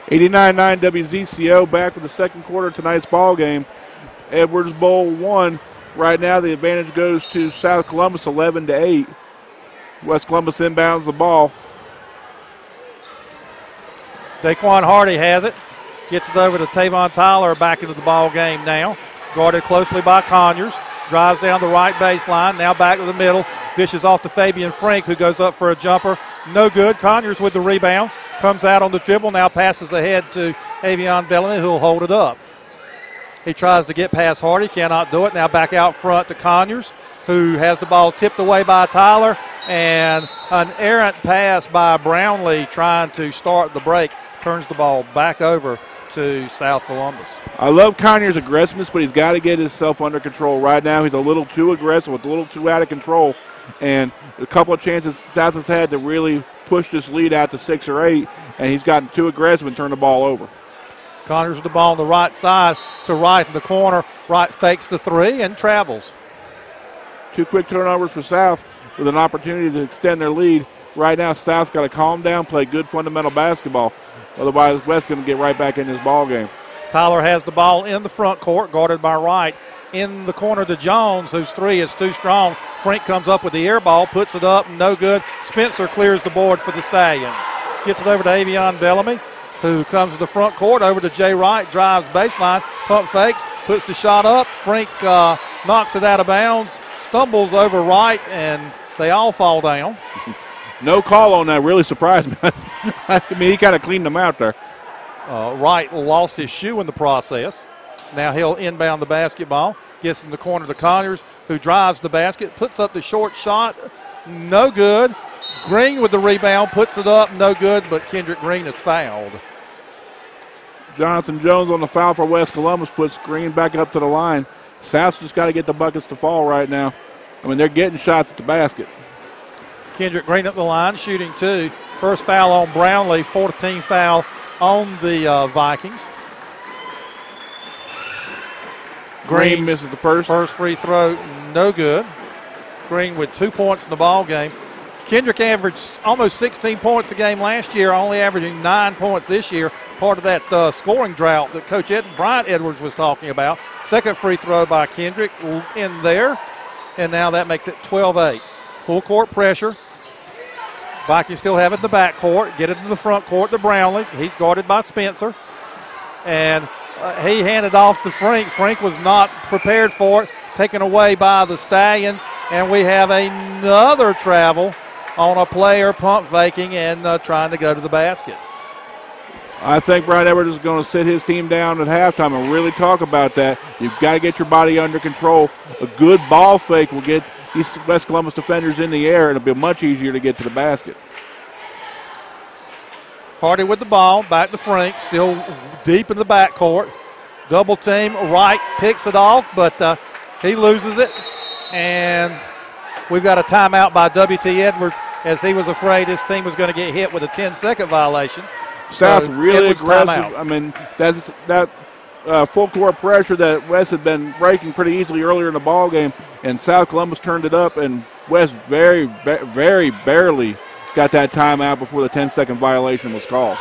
'89.9 WZCO back with the second quarter of tonight's ball game. Edwards Bowl 1. Right now the advantage goes to South Columbus 11-8. West Columbus inbounds the ball. Daquan Hardy has it. Gets it over to Tavon Tyler back into the ball game now. Guarded closely by Conyers. Drives down the right baseline. Now back to the middle. Dishes off to Fabian Frank, who goes up for a jumper. No good. Conyers with the rebound. Comes out on the dribble. Now passes ahead to Avion Bellamy, who will hold it up. He tries to get past Hardy. Cannot do it. Now back out front to Conyers, who has the ball tipped away by Tyler. And an errant pass by Brownlee trying to start the break turns the ball back over to South Columbus. I love Conyers' aggressiveness, but he's got to get himself under control. Right now he's a little too aggressive, a little too out of control, and a couple of chances South has had to really push this lead out to 6 or 8, and he's gotten too aggressive and turned the ball over. Conyers with the ball on the right side to Wright in the corner. Wright fakes the 3 and travels. 2 quick turnovers for South with an opportunity to extend their lead. Right now, South's got to calm down, play good fundamental basketball. Otherwise, West's going to get right back in this ball game. Tyler has the ball in the front court, guarded by Wright. In the corner to Jones, whose 3 is too strong. Frank comes up with the air ball, puts it up, no good. Spencer clears the board for the Stallions. Gets it over to Avion Bellamy, who comes to the front court, over to Jay Wright, drives baseline, pump fakes, puts the shot up. Frank knocks it out of bounds, stumbles over Wright, and they all fall down. No call on that really surprised me. I mean, he kind of cleaned them out there. Wright lost his shoe in the process. Now he'll inbound the basketball, gets in the corner to Conyers, who drives the basket, puts up the short shot, no good. Green with the rebound, puts it up, no good, but Kendrick Green is fouled. Jonathan Jones on the foul for West Columbus puts Green back up to the line. South's just got to get the buckets to fall right now. I mean, they're getting shots at the basket. Kendrick Green at the line, shooting 2. First foul on Brownlee, 14th foul on the Vikings. Green misses the first. First free throw, no good. Green with 2 points in the ball game. Kendrick averaged almost 16 points a game last year, only averaging 9 points this year. Part of that scoring drought that Coach Bryant Edwards was talking about. Second free throw by Kendrick in there, and now that makes it 12-8. Full court pressure. Vikings still have it in the back court. Get it in the front court to Brownlee. He's guarded by Spencer. And he handed off to Frank. Frank was not prepared for it. Taken away by the Stallions. And we have another travel on a player pump faking and trying to go to the basket. I think Brian Edwards is going to sit his team down at halftime and really talk about that. You've got to get your body under control. A good ball fake will get these West Columbus defenders in the air, and it'll be much easier to get to the basket. Hardy with the ball, back to Frank, still deep in the backcourt. Double team, Wright picks it off, but he loses it. And we've got a timeout by W.T. Edwards, as he was afraid his team was going to get hit with a 10-second violation. South So really Edwards aggressive. timeout. I mean, that full court pressure that West had been breaking pretty easily earlier in the ball game, and South Columbus turned it up, and West very barely got that timeout before the 10-second violation was called.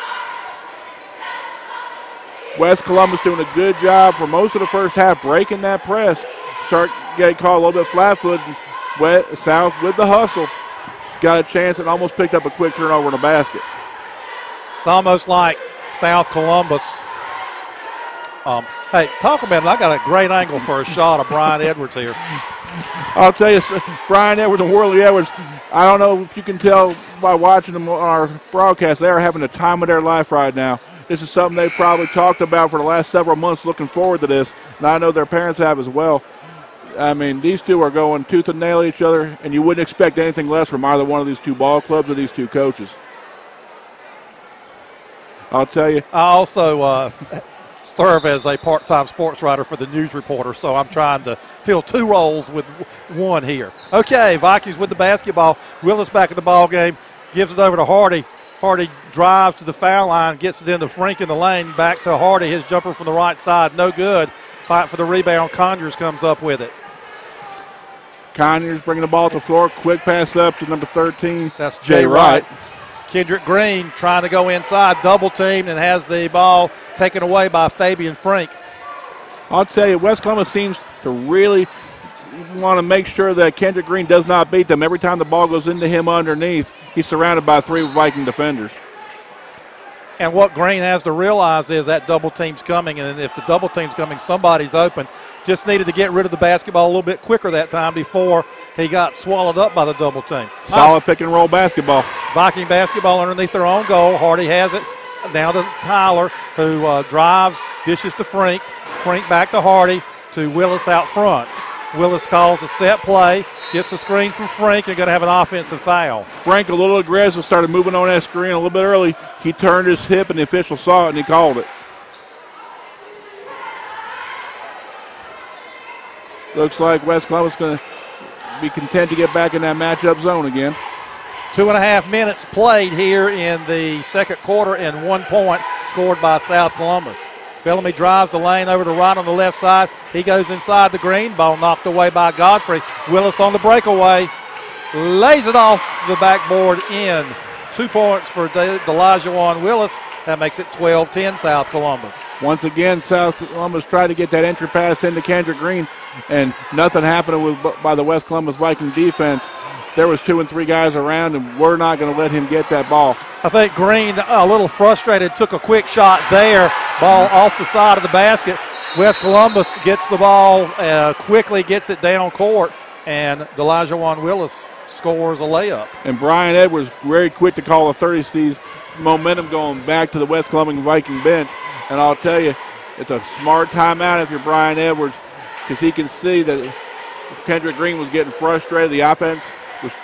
West Columbus doing a good job for most of the first half breaking that press. Start getting caught a little bit flat-footed. South with the hustle got a chance and almost picked up a quick turnover in the basket. It's almost like South Columbus. Hey, talk about it. I got a great angle for a shot of Brian Edwards here. I'll tell you, Brian Edwards and Worley Edwards, I don't know if you can tell by watching them on our broadcast, they are having the time of their life right now. This is something they've probably talked about for the last several months, looking forward to this, and I know their parents have as well. I mean, these two are going tooth and nail at each other, and you wouldn't expect anything less from either one of these two ball clubs or these two coaches. I'll tell you. I also serve as a part-time sports writer for the News Reporter, so I'm trying to fill 2 roles with one here. Okay, Vikings with the basketball. Willis back in the ball game, gives it over to Hardy. Hardy drives to the foul line, gets it into Frank in the lane, back to Hardy. His jumper from the right side, no good. Fight for the rebound. Conyers comes up with it. Conyers bringing the ball to the floor. Quick pass up to number 13. That's Jay Wright. Kendrick Green trying to go inside, double teamed, and has the ball taken away by Fabian Frank. I'll tell you, West Columbus seems to really want to make sure that Kendrick Green does not beat them. Every time the ball goes into him underneath, he's surrounded by 3 Viking defenders. And what Green has to realize is that double team's coming, and if the double team's coming, somebody's open. Just needed to get rid of the basketball a little bit quicker that time before he got swallowed up by the double team. Solid pick and roll basketball. Viking basketball underneath their own goal. Hardy has it. Now to Tyler, who drives, dishes to Frank. Frank back to Hardy, to Willis out front. Willis calls a set play, gets a screen from Frank, and going to have an offensive foul. Frank, a little aggressive, started moving on that screen a little bit early. He turned his hip, and the official saw it, and he called it. Looks like West Columbus going to be content to get back in that matchup zone again. 2.5 minutes played here in the second quarter, and 1 point scored by South Columbus. Bellamy drives the lane over to right on the left side. He goes inside the green. Ball knocked away by Godfrey. Willis on the breakaway. Lays it off the backboard in. 2 points for Delajuan Willis. That makes it 12-10 South Columbus. Once again, South Columbus tried to get that entry pass into Kendrick Green, and nothing happened by the West Columbus Viking defense. There was 2 and 3 guys around, and we're not going to let him get that ball. I think Green, a little frustrated, took a quick shot there. Ball off the side of the basket. West Columbus gets the ball, quickly gets it down court, and Delajuan Willis scores a layup. And Brian Edwards very quick to call a 30, sees momentum going back to the West Columbus Viking bench. And I'll tell you, it's a smart timeout if you're Brian Edwards, because he can see that if Kendrick Green was getting frustrated, the offense was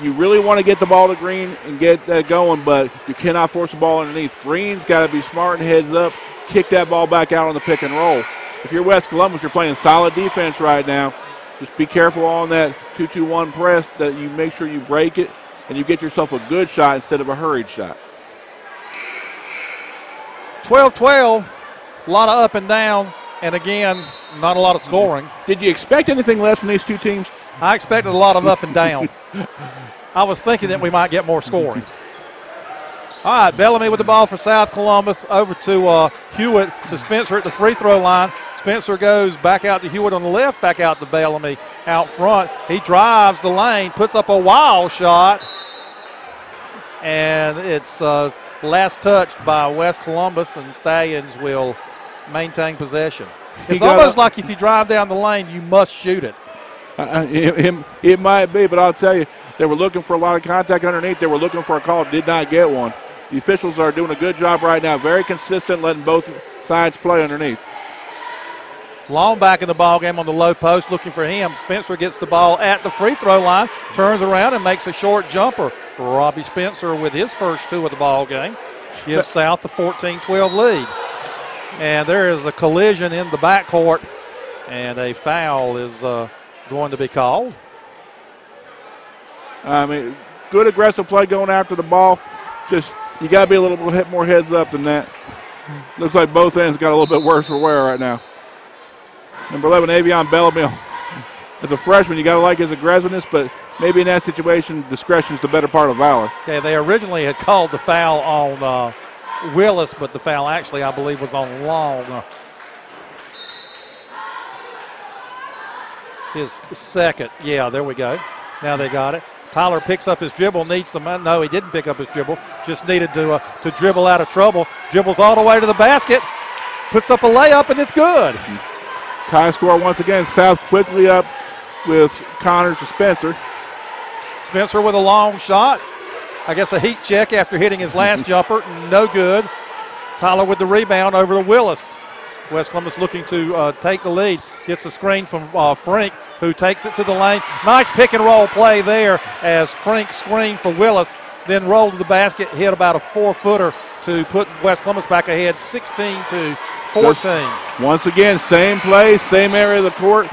you really want to get the ball to Green and get that going, but you cannot force the ball underneath. Green's got to be smart and heads up, kick that ball back out on the pick and roll. If you're West Columbus, you're playing solid defense right now. Just be careful on that 2-2-1 press that you make sure you break it and you get yourself a good shot instead of a hurried shot. 12-12, a lot of up and down, and again, not a lot of scoring. Did you expect anything less from these two teams? I expected a lot of up and down. I was thinking that we might get more scoring. All right, Bellamy with the ball for South Columbus, over to Hewitt, to Spencer at the free throw line. Spencer goes back out to Hewitt on the left, back out to Bellamy out front. He drives the lane, puts up a wild shot, and it's last touched by West Columbus, and Stallions will maintain possession. It's almost like if you drive down the lane, you must shoot it. It might be, but I'll tell you, they were looking for a lot of contact underneath. They were looking for a call, did not get one. The officials are doing a good job right now, very consistent, letting both sides play underneath. Long back in the ball game on the low post, looking for him. Spencer gets the ball at the free throw line, turns around and makes a short jumper. Robbie Spencer with his first 2 of the ball game gives South the 14-12 lead. And there is a collision in the backcourt, and a foul is going to be called. I mean, good aggressive play going after the ball. Just you got to be a little bit more heads up than that. Looks like both ends got a little bit worse for wear right now. Number 11, Avion Bellamy. As a freshman, you got to like his aggressiveness, but maybe in that situation, discretion is the better part of valor. Okay, they originally had called the foul on Willis, but the foul actually, I believe, was on Long. His second. Yeah, there we go. Now they got it. Tyler picks up his dribble, needs some. No, he didn't pick up his dribble. Just needed to dribble out of trouble. Dribbles all the way to the basket. Puts up a layup, and it's good. Tie score once again. South quickly up with Connors to Spencer. Spencer with a long shot. I guess a heat check after hitting his last jumper. No good. Tyler with the rebound over to Willis. West Columbus looking to take the lead. Gets a screen from Frank, who takes it to the lane. Nice pick and roll play there as Frank screened for Willis, then rolled to the basket, hit about a 4-footer to put West Columbus back ahead 16-14. Once again, same play, same area of the court.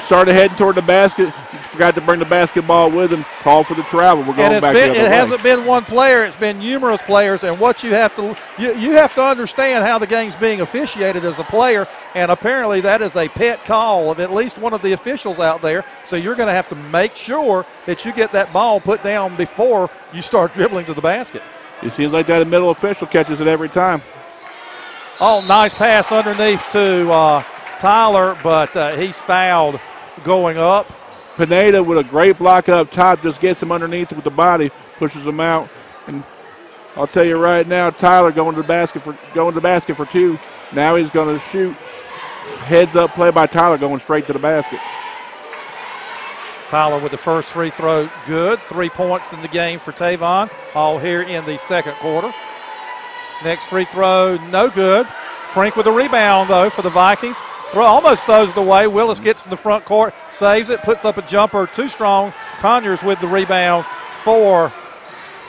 Started heading toward the basket. Forgot to bring the basketball with him. Call for the travel. We're going back the other way. It hasn't been one player. It's been numerous players. And what you have to understand how the game's being officiated as a player. And apparently that is a pet call of at least one of the officials out there. So you're going to have to make sure that you get that ball put down before you start dribbling to the basket. It seems like that middle official catches it every time. Oh, nice pass underneath to Tyler, but he's fouled going up. Pineda with a great block up top, just gets him underneath with the body, pushes him out. And I'll tell you right now, Tyler going to the basket for 2. Now he's going to shoot. Heads up play by Tyler, going straight to the basket. Tyler with the first free throw, good. 3 points in the game for Tavon, all here in the second quarter. Next free throw, no good. Frank with the rebound, though, for the Vikings. almost throws it away. Willis gets in the front court, saves it, puts up a jumper too strong. Conyers with the rebound for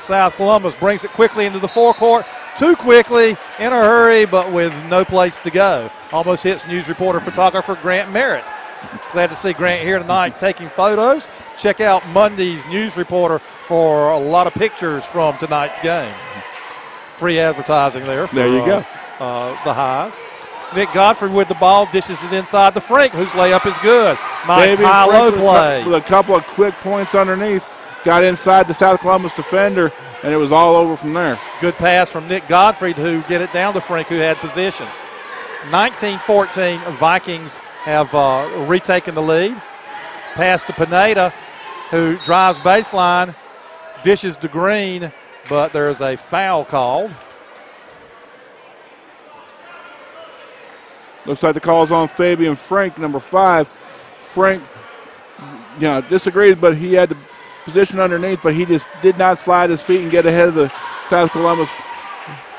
South Columbus. Brings it quickly into the forecourt. Too quickly, in a hurry, but with no place to go. Almost hits news reporter photographer Grant Merritt. Glad to see Grant here tonight taking photos. Check out Monday's news reporter for a lot of pictures from tonight's game. Free advertising there. For, there you go. The highs. Nick Godfrey with the ball, dishes it inside to Frank, whose layup is good. Nice high-low play. With a couple of quick points underneath. Got inside the South Columbus defender, and it was all over from there. Good pass from Nick Godfrey who get it down to Frank, who had position. 19-14, Vikings have retaken the lead. Pass to Pineda, who drives baseline, dishes to Green, but there's a foul called. Looks like the call is on Fabian Frank, number 5. Frank, disagreed, but he had the position underneath, but he just did not slide his feet and get ahead of the South Columbus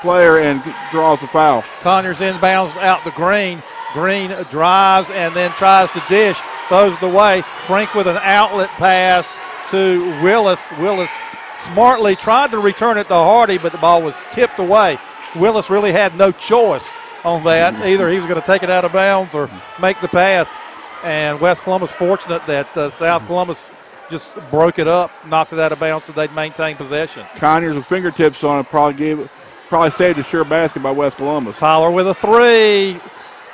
player and draws the foul. Conyers inbounds out to Green. Green drives and then tries to dish, throws it away. Frank with an outlet pass to Willis. Willis smartly tried to return it to Hardy, but the ball was tipped away. Willis really had no choice on that. Either he was going to take it out of bounds or make the pass. And West Columbus fortunate that South Columbus just broke it up, knocked it out of bounds so they'd maintain possession. Conyers with fingertips on it probably saved a sure basket by West Columbus. Tyler with a 3.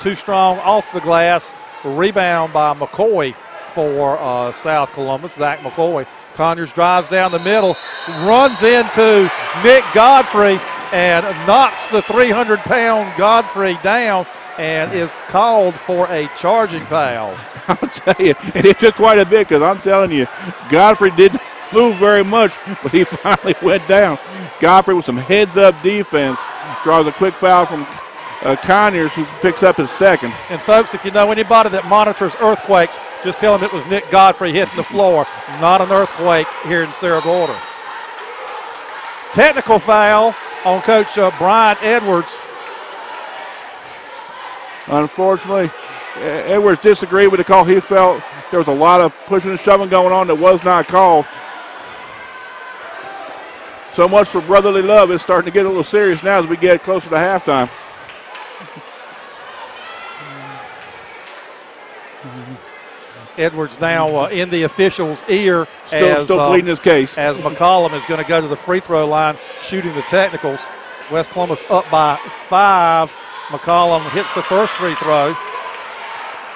Too strong off the glass. Rebound by McCoy for South Columbus, Zach McCoy. Conyers drives down the middle, runs into Nick Godfrey, and knocks the 300-pound Godfrey down and is called for a charging foul. I'll tell you, and it took quite a bit because I'm telling you, Godfrey didn't move very much, but he finally went down. Godfrey with some heads-up defense draws a quick foul from Conyers, who picks up his second. And, folks, if you know anybody that monitors earthquakes, just tell them it was Nick Godfrey hitting the floor, not an earthquake here in Cerro Gordo. Technical foul on Coach Brian Edwards. Unfortunately, Edwards disagreed with the call. He felt there was a lot of pushing and shoving going on that was not called. So much for brotherly love. It's starting to get a little serious now as we get closer to halftime. Edwards now in the official's ear still pleading his case. As McCollum is going to go to the free throw line shooting the technicals. West Columbus up by 5. McCollum hits the first free throw.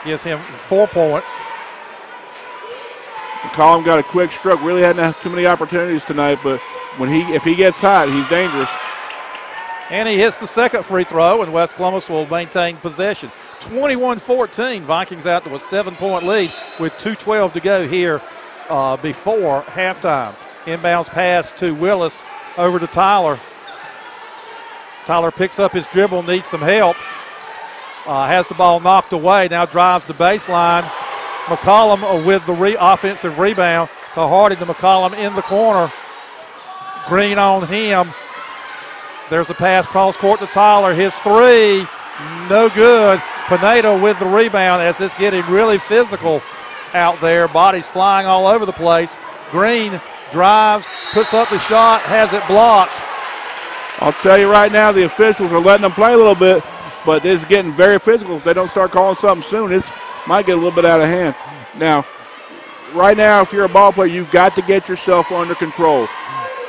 Gives him 4 points. McCollum got a quick stroke. Really hadn't had too many opportunities tonight, but if he gets hot, he's dangerous. And he hits the second free throw, and West Columbus will maintain possession. 21-14, Vikings out to a 7-point lead with 2:12 to go here before halftime. Inbounds pass to Willis, over to Tyler. Tyler picks up his dribble, needs some help. Has the ball knocked away, now drives the baseline. McCollum with the offensive rebound to Hardy to McCollum in the corner. Green on him. There's a pass cross court to Tyler. His 3, no good. Pineda with the rebound as it's getting really physical out there. Bodies flying all over the place. Green drives, puts up the shot, has it blocked. I'll tell you right now, the officials are letting them play a little bit, but it's getting very physical. If they don't start calling something soon, this might get a little bit out of hand. Now, right now, if you're a ball player, you've got to get yourself under control.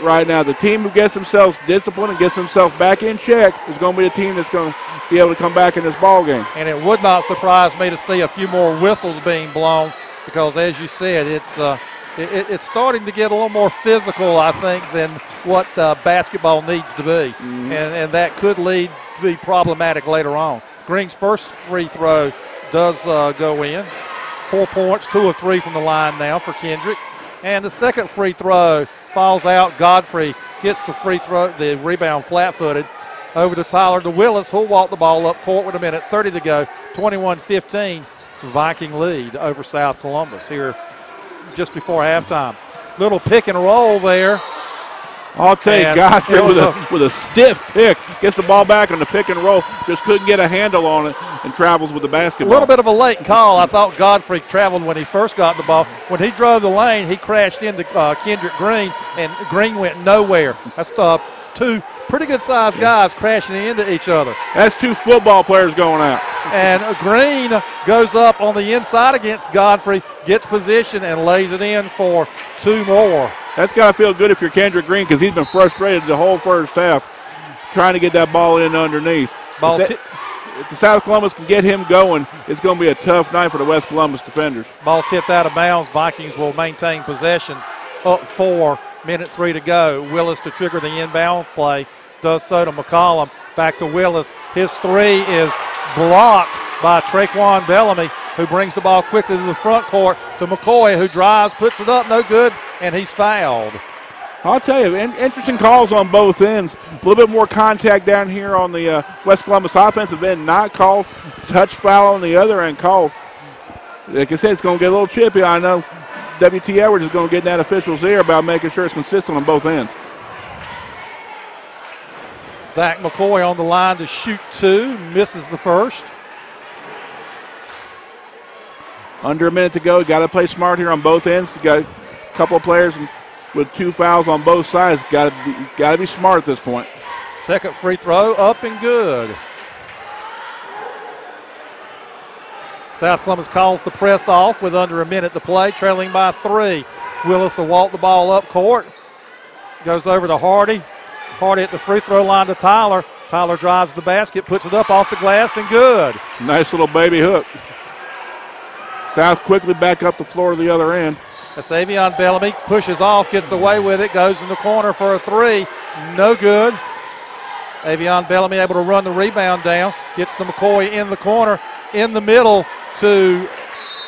Right now, the team who gets themselves disciplined and gets themselves back in check is going to be the team that's going to be able to come back in this ball game. And it would not surprise me to see a few more whistles being blown because, as you said, it's starting to get a little more physical, I think, than what basketball needs to be. Mm-hmm. And that could lead to be problematic later on. Green's first free throw does go in. 4 points, 2 of 3 from the line now for Kendrick. And the second free throw falls out. Godfrey gets the rebound flat-footed. Over to Tyler to Willis, who'll walk the ball up court with 1:30 to go. 21-15, Viking lead over South Columbus here just before halftime. Little pick and roll there I'll tell you, Godfrey with a stiff pick, gets the ball back on the pick and roll, just couldn't get a handle on it and travels with the basketball. A little bit of a late call. I thought Godfrey traveled when he first got the ball. When he drove the lane, he crashed into Kendrick Green, and Green went nowhere. That's two pretty good-sized guys crashing into each other. That's two football players going out. And Green goes up on the inside against Godfrey, gets position, and lays it in for two more. That's got to feel good if you're Kendrick Green because he's been frustrated the whole first half trying to get that ball in underneath. If the South Columbus can get him going, it's going to be a tough night for the West Columbus defenders. Ball tipped out of bounds. Vikings will maintain possession. Up 4, minute 3 to go. Willis to trigger the inbound play. Does so to McCollum. Back to Willis. His three is blocked by Traquan Bellamy, who brings the ball quickly to the front court to McCoy, who drives, puts it up, no good, and he's fouled. I'll tell you, interesting calls on both ends. A little bit more contact down here on the West Columbus offensive end, not called. Touch foul on the other end called. Like I said, it's going to get a little chippy. I know W.T. Edwards is going to get in that official's ear about making sure it's consistent on both ends. Zach McCoy on the line to shoot two, misses the first. Under a minute to go. Got to play smart here on both ends. You got a couple of players with two fouls on both sides. Got to be smart at this point. Second free throw up and good. South Columbus calls the press off with under a minute to play, trailing by 3. Willis will walk the ball up court. Goes over to Hardy. Hardy at the free throw line to Tyler. Tyler drives the basket, puts it up off the glass, and good. Nice little baby hook. South quickly back up the floor to the other end. That's Avion Bellamy, pushes off, gets away with it, goes in the corner for a three. No good. Avion Bellamy able to run the rebound down, gets to McCoy in the corner, in the middle to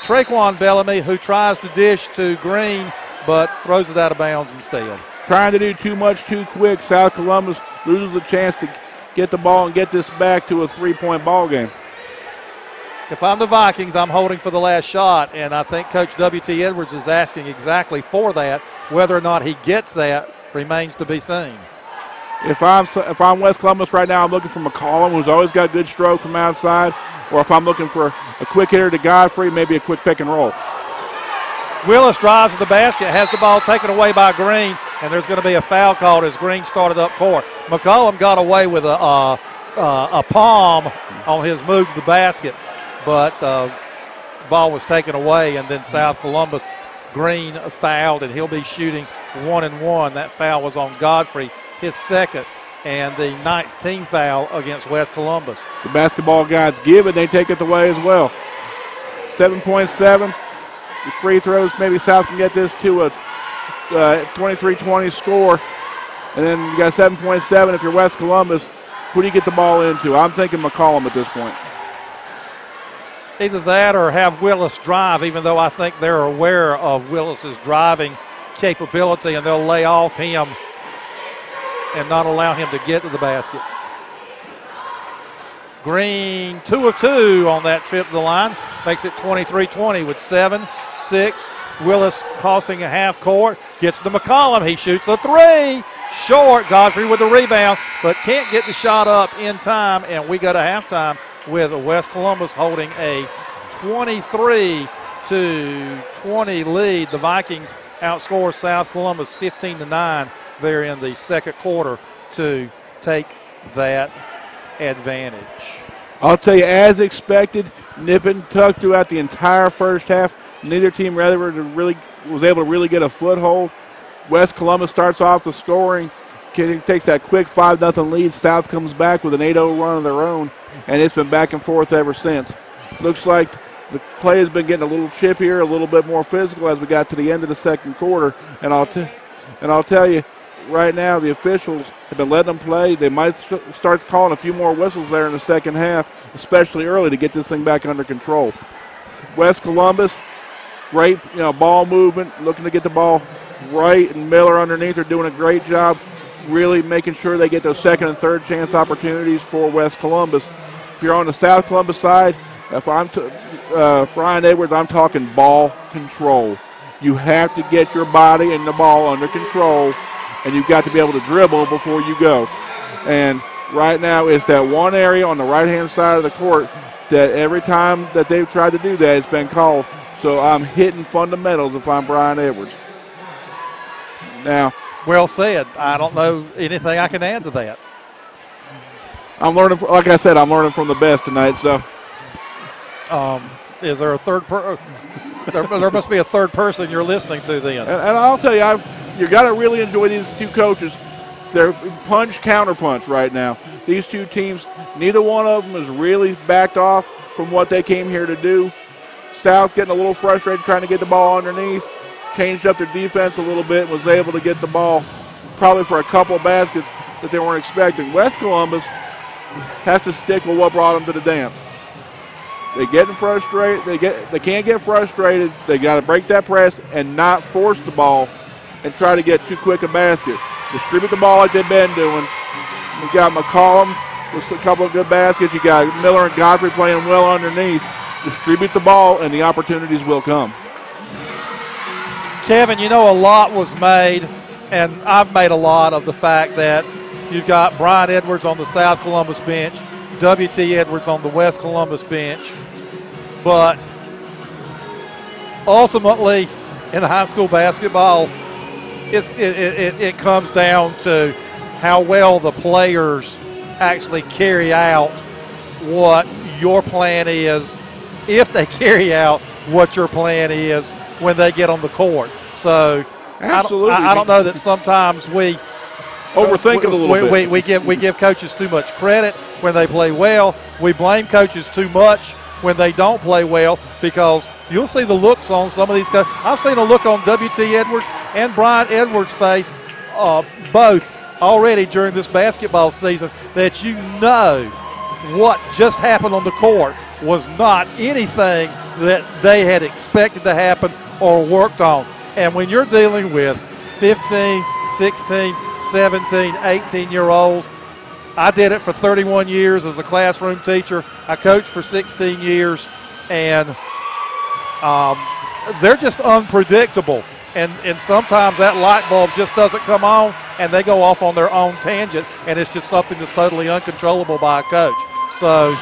Traquan Bellamy, who tries to dish to Green, but throws it out of bounds instead. Trying to do too much too quick. South Columbus loses the chance to get the ball and get this back to a three-point ball game. If I'm the Vikings, I'm holding for the last shot, and I think Coach W.T. Edwards is asking exactly for that. Whether or not he gets that remains to be seen. If I'm West Columbus right now, I'm looking for McCollum, who's always got good stroke from outside, or if I'm looking for a quick hitter to Godfrey, maybe a quick pick and roll. Willis drives to the basket, has the ball taken away by Green, and there's going to be a foul called as Green started up court. McCollum got away with a palm on his move to the basket, but the ball was taken away, and then South Columbus, Green fouled, and he'll be shooting 1-1. That foul was on Godfrey, his second, and the 9th team foul against West Columbus. The basketball guys give it, they take it away as well. 7.7. The free throws, maybe South can get this to a 23-20 score. And then you got 7.7 if you're West Columbus. Who do you get the ball into? I'm thinking McCollum at this point. Either that or have Willis drive, even though I think they're aware of Willis's driving capability, and they'll lay off him and not allow him to get to the basket. Green 2 of 2 on that trip to the line. Makes it 23-20 with 7-6. Willis crossing a half court. Gets to McCollum. He shoots a three. Short. Godfrey with the rebound, but can't get the shot up in time. And we go to halftime with West Columbus holding a 23-20 lead. The Vikings outscore South Columbus 15-9 there in the second quarter to take that advantage. I'll tell you, as expected, nip and tuck throughout the entire first half. Neither team was able to really get a foothold. West Columbus starts off the scoring, takes that quick 5-0 lead. South comes back with an 8-0 run of their own, and it's been back and forth ever since. Looks like the play has been getting a little chippier, a little bit more physical as we got to the end of the second quarter. And I'll tell you, right now the officials have been letting them play. They might start calling a few more whistles there in the second half, especially early, to get this thing back under control. West Columbus, great ball movement, looking to get the ball right, and Miller underneath are doing a great job really making sure they get those second and third chance opportunities for West Columbus. If you're on the South Columbus side, if I'm Brian Edwards, I'm talking ball control. You have to get your body and the ball under control and you've got to be able to dribble before you go. And right now it's that one area on the right-hand side of the court that every time that they've tried to do that, it's been called. So I'm hitting fundamentals if I'm Brian Edwards. Now, well said. I don't know anything I can add to that. I'm learning, like I said, I'm learning from the best tonight. So, is there a third there must be a third person you're listening to then. And I'll tell you, you got to really enjoy these two coaches. They're punch, counter-punch right now. These two teams, neither one of them has really backed off from what they came here to do. South getting a little frustrated trying to get the ball underneath, changed up their defense a little bit, and was able to get the ball probably for a couple baskets that they weren't expecting. West Columbus has to stick with what brought them to the dance. They're getting frustrated. They can't get frustrated. They got to break that press and not force the ball and try to get too quick a basket. Distribute the ball like they've been doing. You got McCollum with a couple of good baskets. You got Miller and Godfrey playing well underneath. Distribute the ball, and the opportunities will come. Kevin, a lot was made, and I've made a lot of the fact that you've got Brian Edwards on the South Columbus bench, W.T. Edwards on the West Columbus bench. But ultimately, in high school basketball, it comes down to how well the players actually carry out what your plan is, if they carry out what your plan is when they get on the court. So absolutely, I don't know that sometimes we overthink it a little bit. We give coaches too much credit when they play well. We blame coaches too much when they don't play well, because you'll see the looks on some of these coaches. I've seen a look on W.T. Edwards and Brian Edwards' face, both already during this basketball season, that what just happened on the court was not anything that they had expected to happen or worked on. And when you're dealing with 15, 16, 17, 18-year-olds, I did it for 31 years as a classroom teacher. I coached for 16 years, and they're just unpredictable. And sometimes that light bulb just doesn't come on, and they go off on their own tangent, and it's just something that's totally uncontrollable by a coach. So,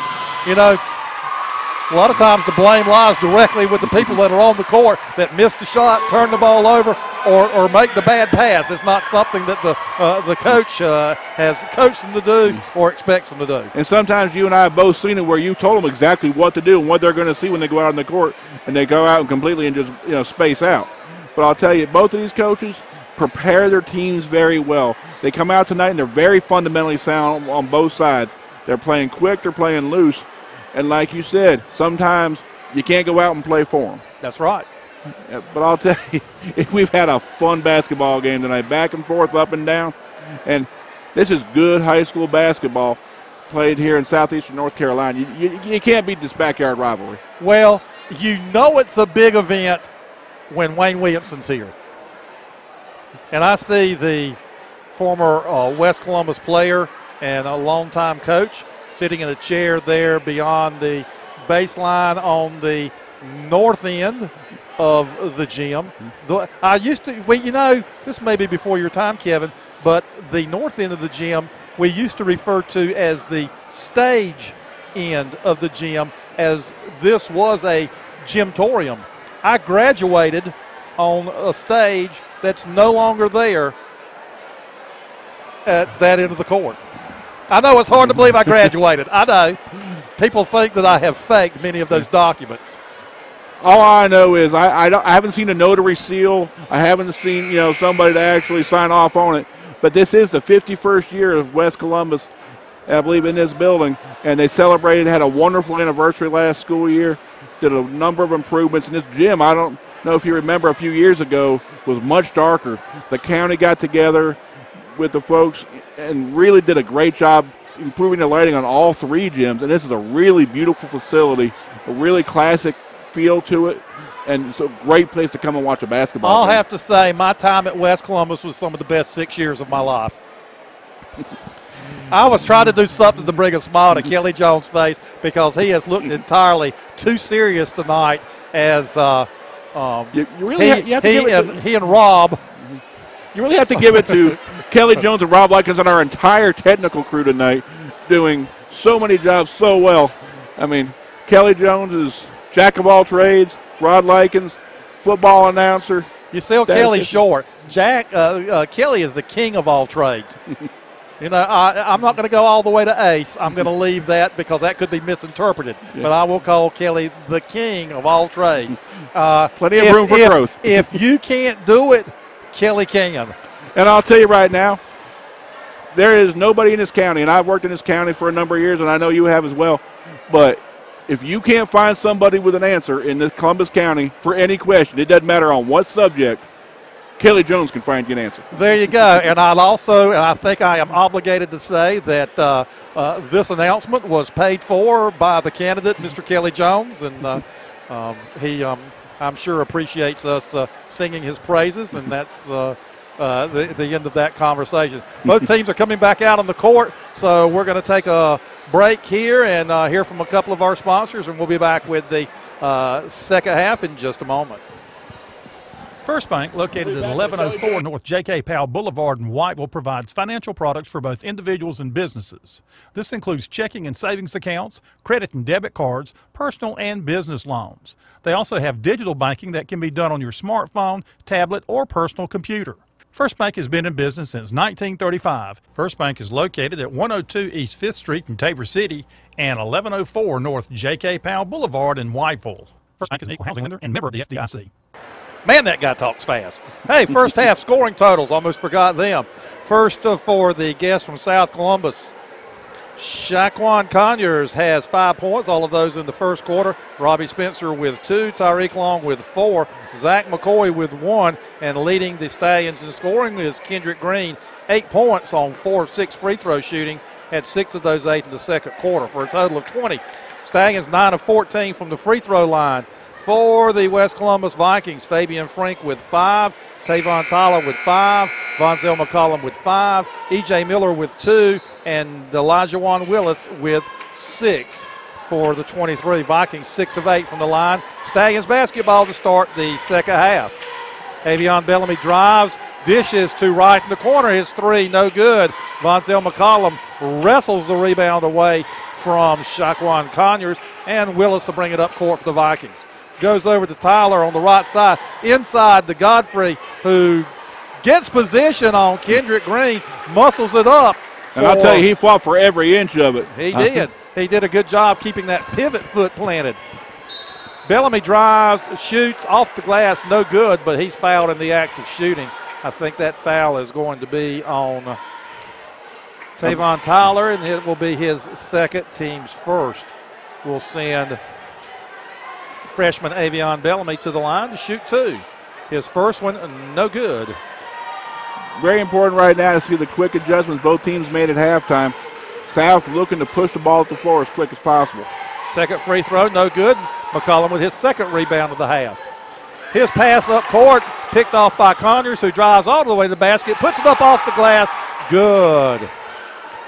a lot of times the blame lies directly with the people that are on the court that missed the shot, turn the ball over, or make the bad pass. It's not something that the coach has coached them to do or expects them to do. And sometimes you and I have both seen it where you told them exactly what to do and what they're going to see when they go out on the court, and they go out and completely and just space out. But I'll tell you, both of these coaches prepare their teams very well. They come out tonight and they're very fundamentally sound on both sides. They're playing quick, they're playing loose. And like you said, sometimes you can't go out and play for them. That's right. But I'll tell you, we've had a fun basketball game tonight, back and forth, up and down. And this is good high school basketball played here in southeastern North Carolina. You can't beat this backyard rivalry. Well, it's a big event when Wayne Williamson's here. And I see the former West Columbus player and a longtime coach sitting in a chair there beyond the baseline on the north end of the gym. I used to, this may be before your time, Kevin, but the north end of the gym we used to refer to as the stage end of the gym, as this was a gymtorium. I graduated on a stage that's no longer there at that end of the court. I know it's hard to believe I graduated. I know. People think that I have faked many of those documents. All I know is I haven't seen a notary seal. I haven't seen somebody to actually sign off on it. But this is the 51st year of West Columbus, I believe, in this building, and they celebrated, had a wonderful anniversary last school year, did a number of improvements. And this gym, I don't know if you remember, a few years ago was much darker. The county got together with the folks and really did a great job improving the lighting on all three gyms. And this is a really beautiful facility, a really classic feel to it, and it's a great place to come and watch a basketball I'll game. have to say my time at West Columbus was some of the best 6 years of my life. I was trying to do something to bring a smile to Kelly Jones' face, because he has looked entirely too serious tonight as he and Rob. You really have to give it to Kelly Jones and Rob Likens and our entire technical crew tonight doing so many jobs so well. I mean, Kelly Jones is jack of all trades, Rod Likens, football announcer. You sell Kelly short. Kelly is the king of all trades. You know, I'm not going to go all the way to ace. I'm going to leave that because that could be misinterpreted. Yeah. But I will call Kelly the king of all trades. Plenty of room for growth. If you can't do it, Kelly can. And I'll tell you right now, there is nobody in this county, and I've worked in this county for a number of years, and I know you have as well, but if you can't find somebody with an answer in this Columbus County for any question, it doesn't matter on what subject, Kelly Jones can find you an answer. There you go. And I think I am obligated to say that this announcement was paid for by the candidate, Mr. Kelly Jones, and he, I'm sure, appreciates us singing his praises, and that's the end of that conversation. Both teams are coming back out on the court, so we're going to take a break here and hear from a couple of our sponsors, and we'll be back with the second half in just a moment. First Bank, located at 1104 North J.K. Powell Boulevard in Whiteville, provides financial products for both individuals and businesses. This includes checking and savings accounts, credit and debit cards, personal and business loans. They also have digital banking that can be done on your smartphone, tablet, or personal computer. First Bank has been in business since 1935. First Bank is located at 102 East 5th Street in Tabor City and 1104 North J.K. Powell Boulevard in Whiteville. First Bank is an equal housing lender and member of the FDIC. Man, that guy talks fast. Hey, first half scoring totals. Almost forgot them. First for the guest from South Columbus, Shaquan Conyers has 5 points, all of those in the first quarter. Robbie Spencer with 2, Tyreek Long with 4, Zach McCoy with 1, and leading the Stallions in scoring is Kendrick Green, 8 points on 4 of 6 free throw shooting, had 6 of those 8 in the second quarter for a total of 20. Stallions 9 of 14 from the free throw line. For the West Columbus Vikings, Fabian Frank with 5, Tavon Tyler with 5, Vonzel McCollum with 5, E.J. Miller with 2, and Elijah Willis with 6 for the 23. Vikings 6 of 8 from the line. Stallions basketball to start the second half. Avion Bellamy drives, dishes to right in the corner. His 3, no good. Vonzel McCollum wrestles the rebound away from Shaquan Conyers, and Willis to bring it up court for the Vikings. Goes over to Tyler on the right side, inside to Godfrey, who gets position on Kendrick Green, muscles it up. And I'll tell you, he fought for every inch of it. He did. He did a good job keeping that pivot foot planted. Bellamy drives, shoots off the glass, no good, but he's fouled in the act of shooting. I think that foul is going to be on Tavon Tyler, and it will be his second, team's first. We'll send freshman Avion Bellamy to the line to shoot 2. His first one, no good. Very important right now to see the quick adjustments both teams made at halftime. South looking to push the ball at the floor as quick as possible. Second free throw, no good. McCollum with his second rebound of the half. His pass up court, picked off by Conyers, who drives all the way to the basket, puts it up off the glass, good.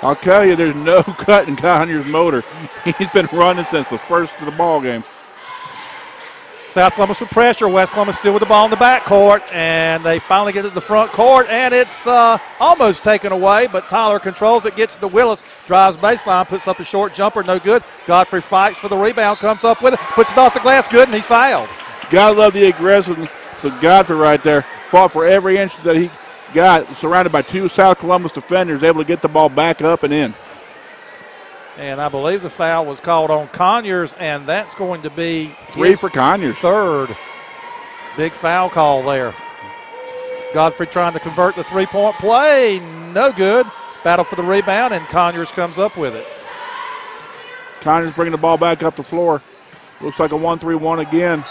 I'll tell you, there's no cut in Conyers' motor. He's been running since the first of the ball game. South Columbus with pressure. West Columbus still with the ball in the backcourt, and they finally get to the front court, and it's almost taken away, but Tyler controls it, gets to Willis, drives baseline, puts up a short jumper, no good. Godfrey fights for the rebound, comes up with it, puts it off the glass, good, and he's fouled. Gotta love the aggressiveness of Godfrey right there. Fought for every inch that he got, surrounded by 2 South Columbus defenders, able to get the ball back up and in. And I believe the foul was called on Conyers, and that's going to be 3 for Conyers. Third. Big foul call there. Godfrey trying to convert the three-point play. No good. Battle for the rebound, and Conyers comes up with it. Conyers bringing the ball back up the floor. Looks like a 1-3-1 again.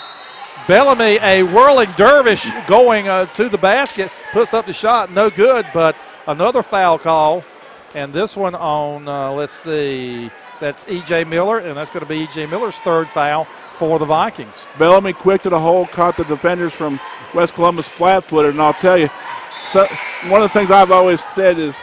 Bellamy, a whirling dervish going to the basket, puts up the shot. No good, but another foul call. And this one on, let's see, that's E.J. Miller, and that's going to be E.J. Miller's third foul for the Vikings. Bellamy quick to the hole, caught the defenders from West Columbus flat-footed, and I'll tell you, so one of the things I've always said is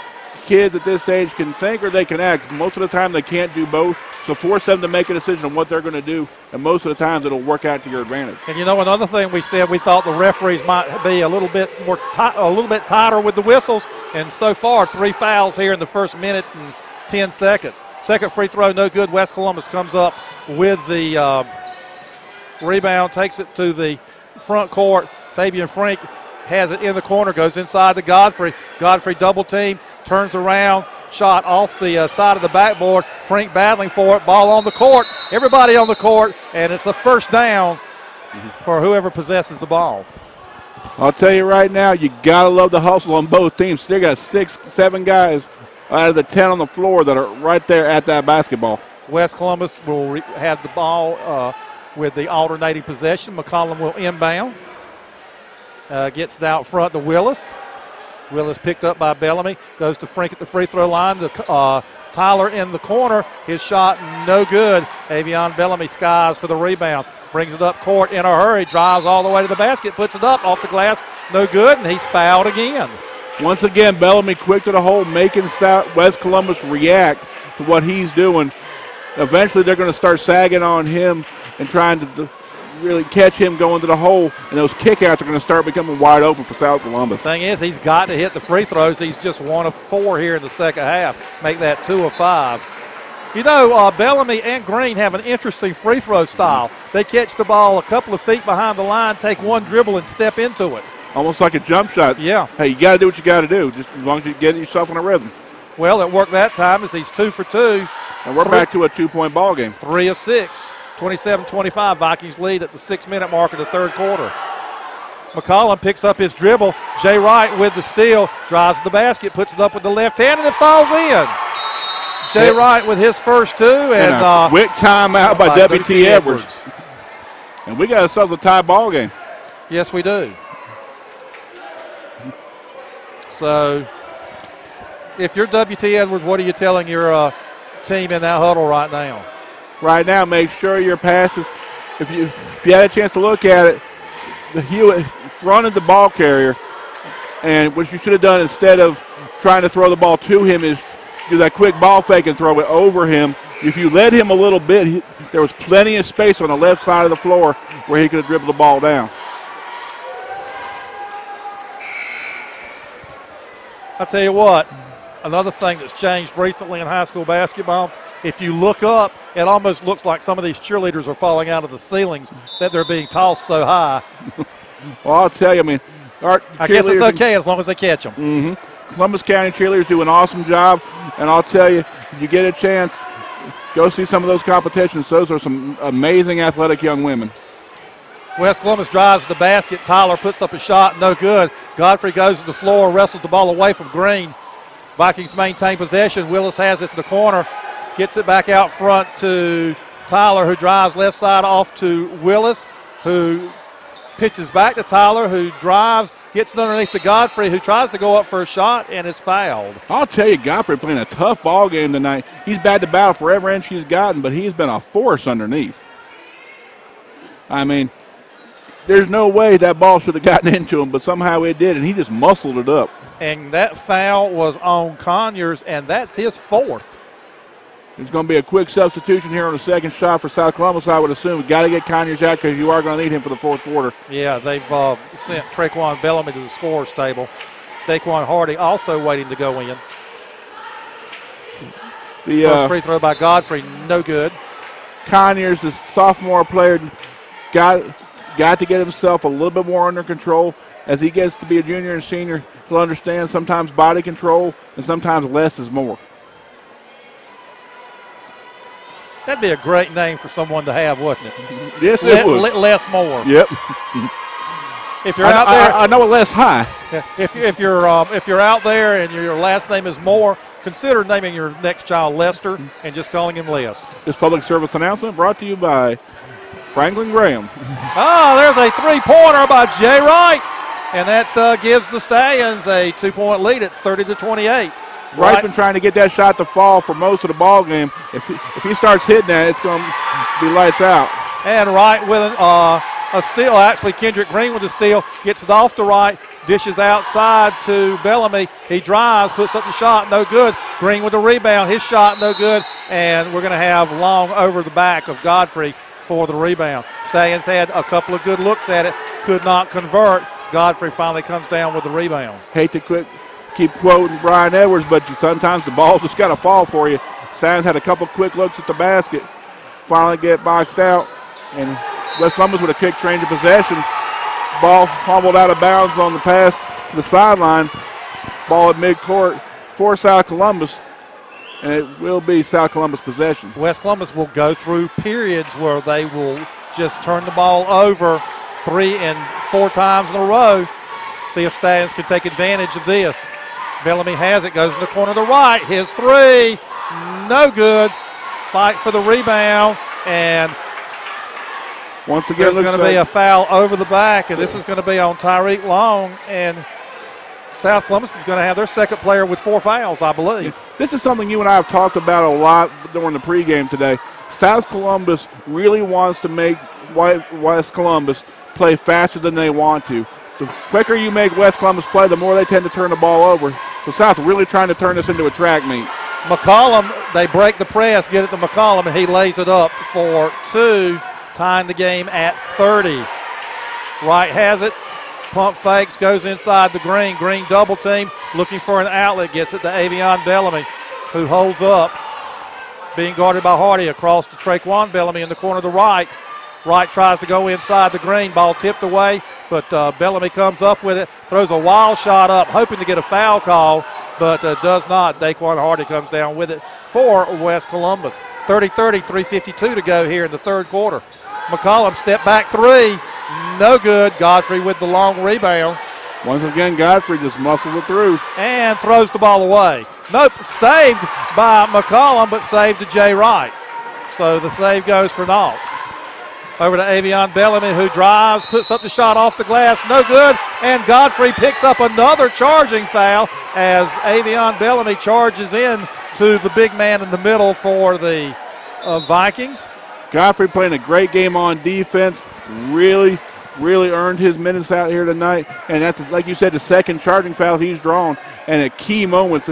kids at this age can think or they can act. Most of the time they can't do both. So force them to make a decision on what they're going to do, and most of the times it'll work out to your advantage. And another thing we said, we thought the referees might be a little bit tighter with the whistles, and so far 3 fouls here in the first minute and 10 seconds. Second free throw, no good. West Columbus comes up with the rebound, takes it to the front court. Fabian Frink has it in the corner, goes inside to Godfrey. Godfrey double team, turns around. Shot off the side of the backboard. Frink battling for it. Ball on the court. Everybody on the court, and it's a first down for whoever possesses the ball. I'll tell you right now, you got to love the hustle on both teams. They got 6, 7 guys out of the 10 on the floor that are right there at that basketball. West Columbus will have the ball with the alternating possession. McCollum will inbound. Gets it out front to Willis. Willis picked up by Bellamy. Goes to Frink at the free throw line. Tyler in the corner. His shot no good. Avion Bellamy skies for the rebound. Brings it up court in a hurry. Drives all the way to the basket. Puts it up off the glass. No good, and he's fouled again. Once again, Bellamy quick to the hole, making West Columbus react to what he's doing. Eventually they're going to start sagging on him and trying to really catch him going to the hole, and those kickouts are going to start becoming wide open for South Columbus. Thing is, he's got to hit the free throws. He's just 1 of 4 here in the second half. Make that 2 of 5. Bellamy and Green have an interesting free throw style. They catch the ball a couple of feet behind the line, take one dribble, and step into it. Almost like a jump shot. Yeah. Hey, you got to do what you got to do, just as long as you get yourself in a rhythm. Well, it worked that time as he's 2 for 2. And we're back to a 2-point ball game. 3 of 6. 27-25, Vikings lead at the 6-minute mark of the third quarter. McCollum picks up his dribble. Jay Wright with the steal, drives to the basket, puts it up with the left hand, and it falls in. Jay Wright with his first 2. And a quick timeout by W.T. Edwards. And we got ourselves a tie ball game. Yes, we do. So, if you're W.T. Edwards, what are you telling your team in that huddle right now? Right now, make sure your passes, if you had a chance to look at it, the running the ball carrier, and what you should have done instead of trying to throw the ball to him is do that quick ball fake and throw it over him. If you led him a little bit, there was plenty of space on the left side of the floor where he could have dribbled the ball down. I'll tell you what, another thing that's changed recently in high school basketball, if you look up, it almost looks like some of these cheerleaders are falling out of the ceilings that they're being tossed so high. Well, I'll tell you, I guess it's okay as long as they catch them. Mm-hmm. Columbus County cheerleaders do an awesome job, and I'll tell you, if you get a chance, go see some of those competitions. Those are some amazing athletic young women. West Columbus drives to the basket. Tyler puts up a shot, no good. Godfrey goes to the floor, wrestles the ball away from Green. Vikings maintain possession. Willis has it to the corner. Gets it back out front to Tyler, who drives left side off to Willis, who pitches back to Tyler, who drives, gets it underneath to Godfrey, who tries to go up for a shot and is fouled. I'll tell you, Godfrey playing a tough ball game tonight. He's bad to battle for every inch he's gotten, but he's been a force underneath. I mean, there's no way that ball should have gotten into him, but somehow it did, and he just muscled it up. And that foul was on Conyers, and that's his 4th. There's going to be a quick substitution here on the second shot for South Columbus, I would assume. We've got to get Conyers out because you are going to need him for the fourth quarter. Yeah, they've sent Traquan Bellamy to the scorer's table. Daquan Hardy also waiting to go in. The first free throw by Godfrey, no good. Conyers, the sophomore player, got to get himself a little bit more under control. As he gets to be a junior and senior, he'll understand sometimes body control and sometimes less is more. That'd be a great name for someone to have, wouldn't it? Yes, it would. Less more. Yep. If you're out there, I know a less high. If you're out there and your last name is Moore, consider naming your next child Lester and just calling him Les. This public service announcement brought to you by Franklin Graham. There's a 3-pointer by Jay Wright, and that gives the Stallions a 2-point lead at 30-28. Wright's been trying to get that shot to fall for most of the ball game. If he starts hitting that, it's going to be lights out. And Wright with a steal. Actually, Kendrick Green with a steal. Gets it off to Wright. dishes outside to Bellamy. He drives, puts up the shot, no good. Green with the rebound, his shot, no good. And we're going to have Long over the back of Godfrey for the rebound. Stallions had a couple of good looks at it, could not convert. Godfrey finally comes down with the rebound. Hate to keep quoting Brian Edwards, but sometimes the ball just got to fall for you. Stallions had a couple quick looks at the basket, finally get boxed out, and West Columbus with a quick change of possession. Ball fumbled out of bounds on the pass to the sideline. Ball at midcourt for South Columbus, and it will be South Columbus possession. West Columbus will go through periods where they will just turn the ball over 3 and 4 times in a row. See if Stallions can take advantage of this. Bellamy has it, goes in the corner to the right. His three, no good. Fight for the rebound, and once again, there's going to be a foul over the back, and this is going to be on Tyreek Long, and South Columbus is going to have their second player with 4 fouls, I believe. This is something you and I have talked about a lot during the pregame today. South Columbus really wants to make West Columbus play faster than they want to. The quicker you make West Columbus play, the more they tend to turn the ball over. So South really trying to turn this into a track meet. McCollum, they break the press, get it to McCollum, and he lays it up for 2, tying the game at 30. Wright has it, pump fakes, goes inside the Green. Green double team, looking for an outlet, gets it to Avion Bellamy, who holds up, being guarded by Hardy across to Traquan Bellamy in the corner to Wright. Wright tries to go inside the Green, ball tipped away, but Bellamy comes up with it, throws a wild shot up, hoping to get a foul call, but does not. Daquan Hardy comes down with it for West Columbus. 30-30, 3:52 to go here in the third quarter. McCollum step back 3, no good. Godfrey with the long rebound. Once again, Godfrey just muscles it through. And throws the ball away. Nope, saved by McCollum, but saved to Jay Wright. So the save goes for naught. Over to Avion Bellamy, who drives, puts up the shot off the glass, no good, and Godfrey picks up another charging foul as Avion Bellamy charges in to the big man in the middle for the Vikings. Godfrey playing a great game on defense, really earned his minutes out here tonight, and that's, like you said, the second charging foul he's drawn, and at key moments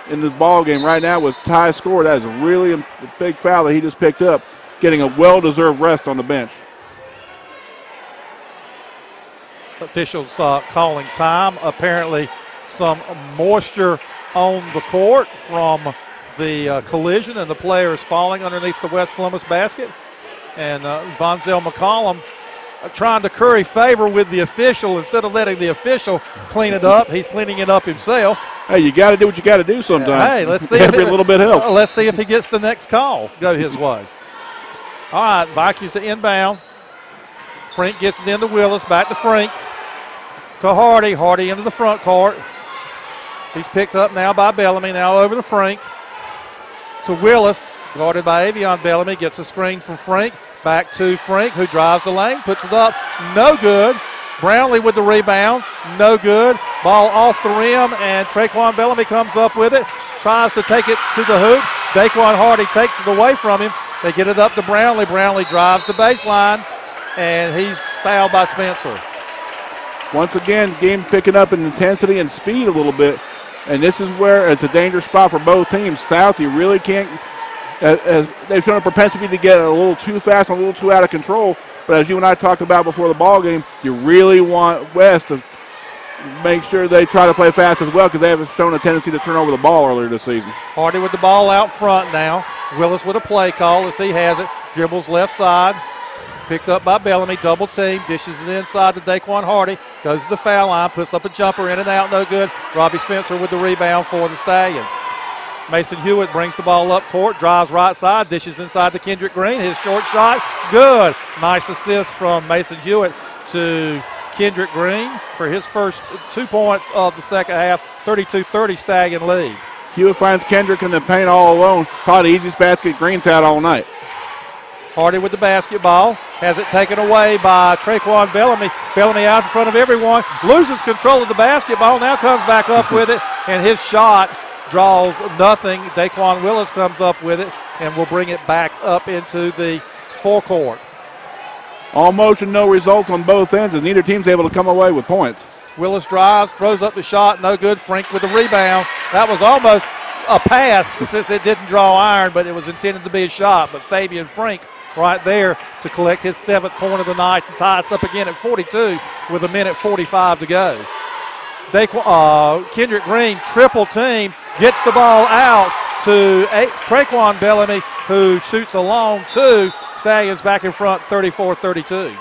in the ball game right now with tie score. That is really a big foul that he just picked up, getting a well-deserved rest on the bench. Officials calling time. Apparently some moisture on the court from the collision, and the player is falling underneath the West Columbus basket. And Vonzel McCollum trying to curry favor with the official. Instead of letting the official clean it up, he's cleaning it up himself. Hey, you got to do what you got to do sometimes. Hey, let's see every little bit helps. Let's see if he gets the next call go his way. All right, Vikings to inbound. Frink gets it into Willis, back to Frink. To Hardy. Hardy into the front court. He's picked up now by Bellamy, now over to Frink. To Willis, guarded by Avion Bellamy, gets a screen from Frink. Back to Frink, who drives the lane, puts it up, no good. Brownlee with the rebound, no good. Ball off the rim, and Traquan Bellamy comes up with it, tries to take it to the hoop. Daquan Hardy takes it away from him. They get it up to Brownlee. Brownlee drives the baseline, and he's fouled by Spencer. Once again, game picking up in intensity and speed a little bit, and this is where it's a dangerous spot for both teams. South, you really can't, as they've shown a propensity to get a little too fast and a little too out of control, but as you and I talked about before the ball game, you really want West to make sure they try to play fast as well, because they have shown a tendency to turn over the ball earlier this season. Hardy with the ball out front now. Willis with a play call as he has it. Dribbles left side. Picked up by Bellamy, double team, dishes it inside to Daquan Hardy, goes to the foul line, puts up a jumper, in and out, no good. Robbie Spencer with the rebound for the Stallions. Mason Hewitt brings the ball up court, drives right side, dishes inside to Kendrick Green. His short shot, good. Nice assist from Mason Hewitt to Kendrick Green for his first 2 points of the second half. 32-30 Stallion lead. Hewitt finds Kendrick in the paint all alone. Probably the easiest basket Green's had all night. Hardy with the basketball, has it taken away by Traquan Bellamy. Bellamy out in front of everyone, loses control of the basketball, now comes back up with it, and his shot draws nothing. Daquan Willis comes up with it, and will bring it back up into the forecourt. All motion, no results on both ends, as neither team's able to come away with points. Willis drives, throws up the shot, no good. Frink with the rebound. That was almost a pass since it didn't draw iron, but it was intended to be a shot. But Fabian Frink right there to collect his 7th point of the night and tie us up again at 42 with 1:45 to go. Kendrick Green, triple team, gets the ball out to Traquan Bellamy, who shoots a long two. Stallions back in front, 34-32.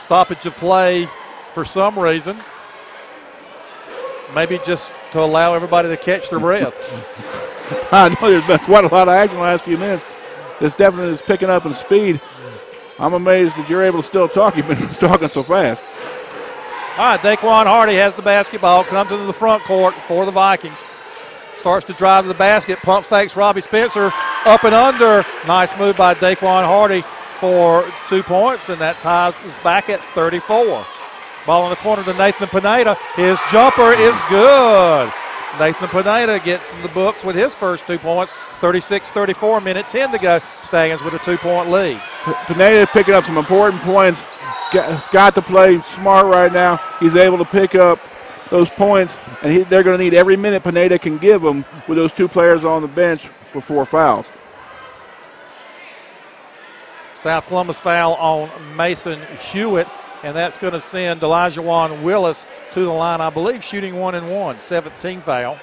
Stoppage of play for some reason. Maybe just to allow everybody to catch their breath. I know there's been quite a lot of action the last few minutes. This definitely is picking up in speed. I'm amazed that you're able to still talk. You've been talking so fast. All right, Daquan Hardy has the basketball, comes into the front court for the Vikings. Starts to drive to the basket, pump fakes Robbie Spencer, up and under. Nice move by Daquan Hardy for 2 points, and that ties us back at 34. Ball in the corner to Nathan Pineda. His jumper is good. Nathan Pineda gets in the books with his first 2 points. 36-34, minute 10 to go. Stallions with a 2-point lead. Pineda picking up some important points. Got to play smart right now. He's able to pick up those points, and they're going to need every minute Pineda can give them with those 2 players on the bench with 4 fouls. South Columbus foul on Mason Hewitt, and that's going to send Elijah Willis to the line, I believe, shooting 1-1, 17 foul.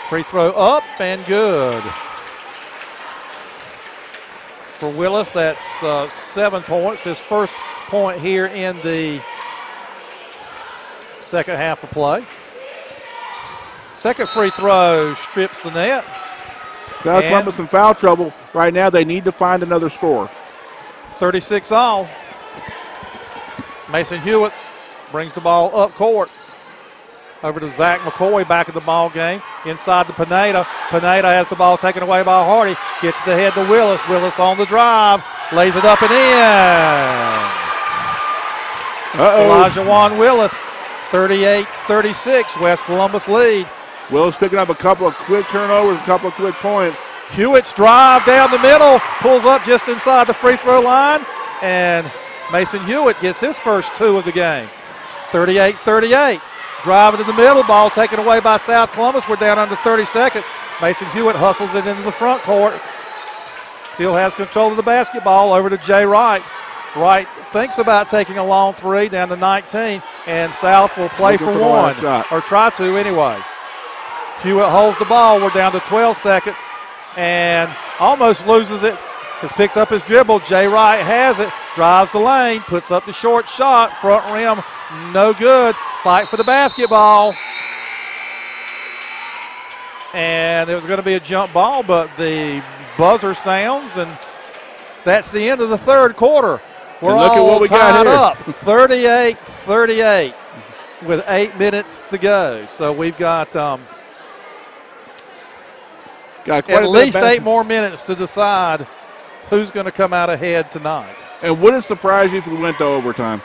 Free throw up and good. For Willis, that's 7 points. His first point here in the second half of play. Second free throw strips the net. South Columbus in foul trouble. Right now they need to find another score. 36 all. Mason Hewitt brings the ball up court. Over to Zach McCoy back in the ball game. Inside to Pineda. Pineda has the ball taken away by Hardy. Gets it ahead to Willis. Willis on the drive. Lays it up and in. Elijah Willis, 38-36. West Columbus lead. Willis picking up a couple of quick turnovers, a couple of quick points. Hewitt's drive down the middle. Pulls up just inside the free throw line. And Mason Hewitt gets his first 2 of the game. 38-38. Driving to the middle, ball taken away by South Columbus. We're down under 30 seconds. Mason Hewitt hustles it into the front court. Still has control of the basketball over to Jay Wright. Wright thinks about taking a long 3 down to 19, and South will play for 1, or try to anyway. Hewitt holds the ball. We're down to 12 seconds and almost loses it. Has picked up his dribble. Jay Wright has it. Drives the lane. Puts up the short shot. Front rim. No good. Fight for the basketball. And it was going to be a jump ball, but the buzzer sounds, and that's the end of the third quarter. We're look all at what we tied got up, 38-38 with 8 minutes to go. So we've got at least 8 more minutes to decide who's going to come out ahead tonight. And would it surprise you if we went to overtime?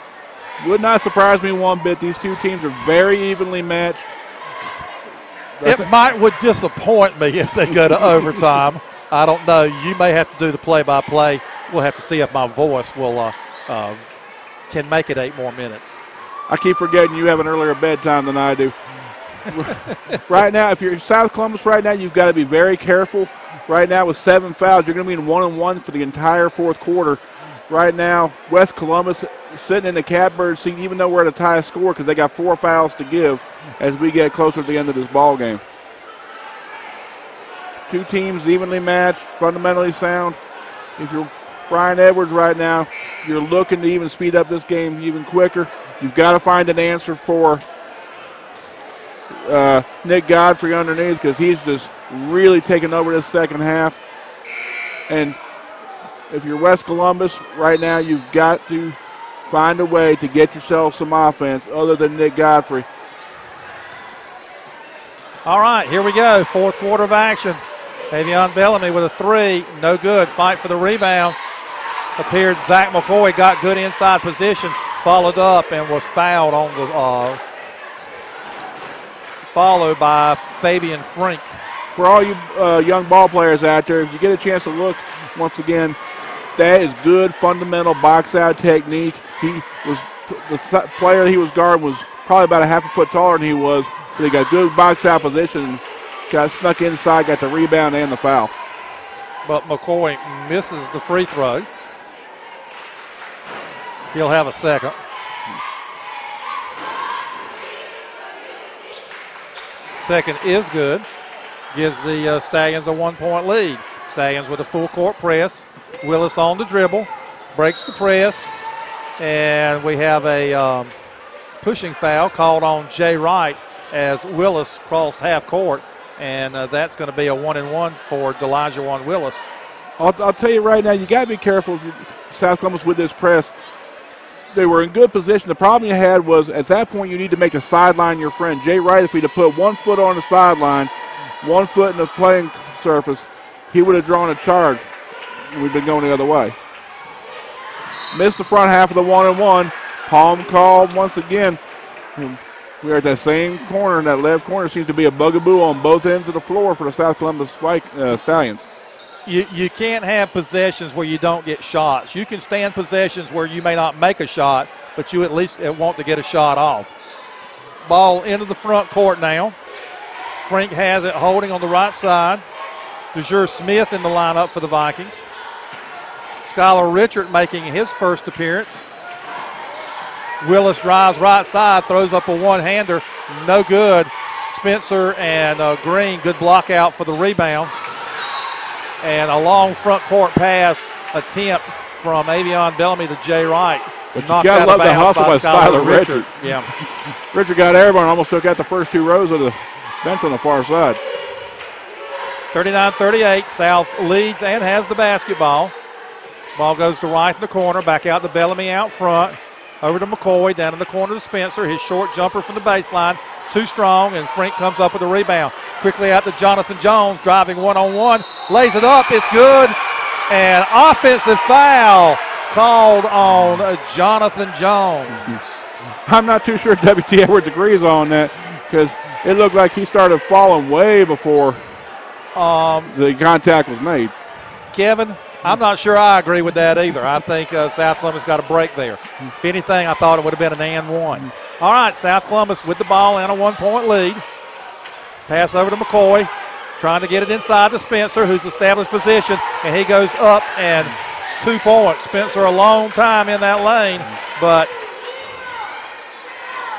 Would not surprise me one bit. These 2 teams are very evenly matched. Would disappoint me if they go to overtime. I don't know. You may have to do the play-by-play. We'll have to see if my voice will can make it 8 more minutes. I keep forgetting you have an earlier bedtime than I do. Right now, if you're South Columbus right now, you've got to be very careful. Right now with 7 fouls, you're going to be in 1-1 for the entire fourth quarter. Right now, West Columbus sitting in the catbird seat, even though we're at a tie score, because they got 4 fouls to give as we get closer to the end of this ball game. 2 teams evenly matched, fundamentally sound. If you're Brian Edwards right now, you're looking to even speed up this game even quicker. You've got to find an answer for Nick Godfrey underneath, because he's just really taking over this second half. And if you're West Columbus right now, you've got to find a way to get yourself some offense other than Nick Godfrey. All right, here we go. Fourth quarter of action. Tavion Bellamy with a 3. No good. Fight for the rebound. Appeared Zach McCoy got good inside position. Followed up and was fouled on the followed by Fabian Frink. for all you young ball players out there, if you get a chance to look once again, that is good fundamental box out technique. The player he was guarding was probably about a half a foot taller than he was, but he got good box out position, got snuck inside, got the rebound and the foul. But McCoy misses the free throw. He'll have a second. Second is good. Gives the Stallions a 1-point lead. Stallions with a full court press. Willis on the dribble. Breaks the press. And we have a pushing foul called on Jay Wright as Willis crossed half court. And that's going to be a 1-and-1 for Delijah Willis. I'll tell you right now, you got to be careful if South Columbus with this press. They were in good position. The problem you had was at that point you need to make the sideline your friend. Jay Wright, if he'd have put 1 foot on the sideline, 1 foot in the playing surface, he would have drawn a charge. We've been going the other way. Missed the front half of the 1-and-1. Palm called once again. We're at that same corner, and that left corner seems to be a bugaboo on both ends of the floor for the South Columbus Stallions. You can't have possessions where you don't get shots. You can stand possessions where you may not make a shot, but you at least want to get a shot off. Ball into the front court now. Frank has it holding on the right side. DeJure Smith in the lineup for the Vikings. Skylar Richard making his first appearance. Willis drives right side, throws up a one-hander. No good. Spencer and Green, good block out for the rebound. And a long front court pass attempt from Avion Bellamy to Jay Wright. But you got to love the hustle by Skylar Richard. Yeah. Richard got airborne, almost took out the first 2 rows of the bench on the far side. 39-38, South leads and has the basketball. Ball goes to Wright in the corner, back out to Bellamy out front. Over to McCoy, down in the corner to Spencer. His short jumper from the baseline, too strong, and Frank comes up with a rebound. Quickly out to Jonathan Jones, driving one-on-one, lays it up, it's good. And offensive foul called on Jonathan Jones. I'm not too sure W.T. Edwards agrees on that because it looked like he started falling way before the contact was made. Kevin, I'm not sure I agree with that either. I think South Columbus got a break there. If anything, I thought it would have been an and one. All right, South Columbus with the ball and a 1-point lead. Pass over to McCoy, trying to get it inside to Spencer, who's established position, and he goes up and 2 points. Spencer a long time in that lane, but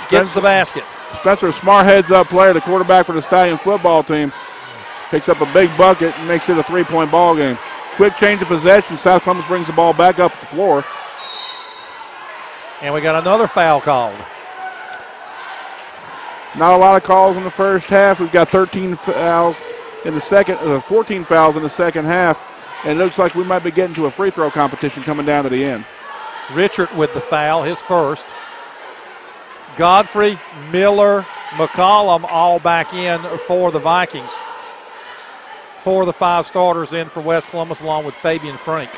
gets the basket. Spencer, a smart heads-up player, the quarterback for the Stallion football team, picks up a big bucket and makes it a 3-point ball game. Quick change of possession. South Columbus brings the ball back up the floor. And we got another foul called. Not a lot of calls in the first half. We've got 13 fouls in the second, 14 fouls in the second half. And it looks like we might be getting to a free throw competition coming down to the end. Richard with the foul, his first. Godfrey, Miller, McCollum all back in for the Vikings. 4 of the 5 starters in for West Columbus along with Fabian Frank.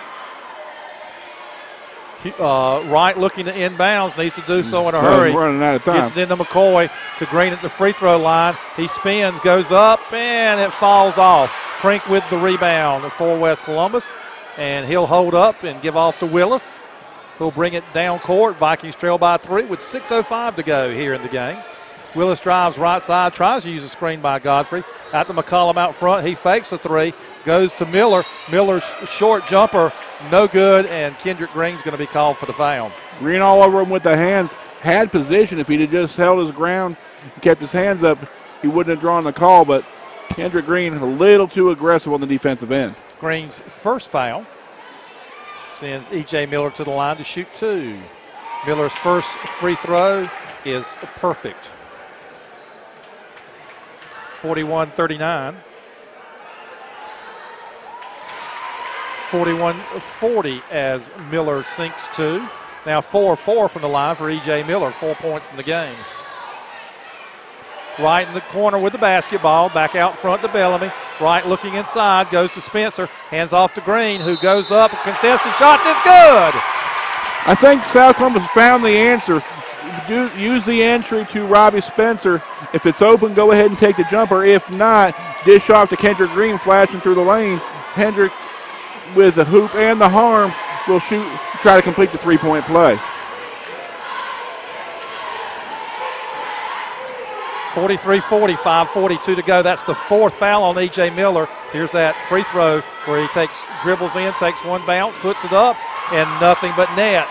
Wright looking to inbounds, needs to do so in a hurry. Running out of time. Gets it into McCoy to Green at the free throw line. He spins, goes up, and it falls off. Frank with the rebound for West Columbus, and he'll hold up and give off to Willis, who'll bring it down court. Vikings trail by 3 with 6:05 to go here in the game. Willis drives right side, tries to use a screen by Godfrey. Out to McCollum out front. He fakes a 3, goes to Miller. Miller's short jumper, no good, and Kendrick Green's going to be called for the foul. Green all over him with the hands. Had position. If he'd have just held his ground and kept his hands up, he wouldn't have drawn the call, but Kendrick Green a little too aggressive on the defensive end. Green's first foul sends E.J. Miller to the line to shoot 2. Miller's first free throw is perfect. 41-39. 41-40 as Miller sinks 2. Now 4-4 from the line for E.J. Miller, 4 points in the game. Wright in the corner with the basketball, back out front to Bellamy. Wright looking inside, goes to Spencer, hands off to Green, who goes up, a contested shot that's good. I think South Columbus found the answer. Use the entry to Robbie Spencer. If it's open, go ahead and take the jumper. If not, Dish off to Kendrick Green, flashing through the lane. Hendrick with the hoop and the harm will shoot, try to complete the three-point play. 43-40, 5:42 to go. That's the fourth foul on E.J. Miller. Here's that free throw where he dribbles in, takes one bounce, puts it up, and nothing but net.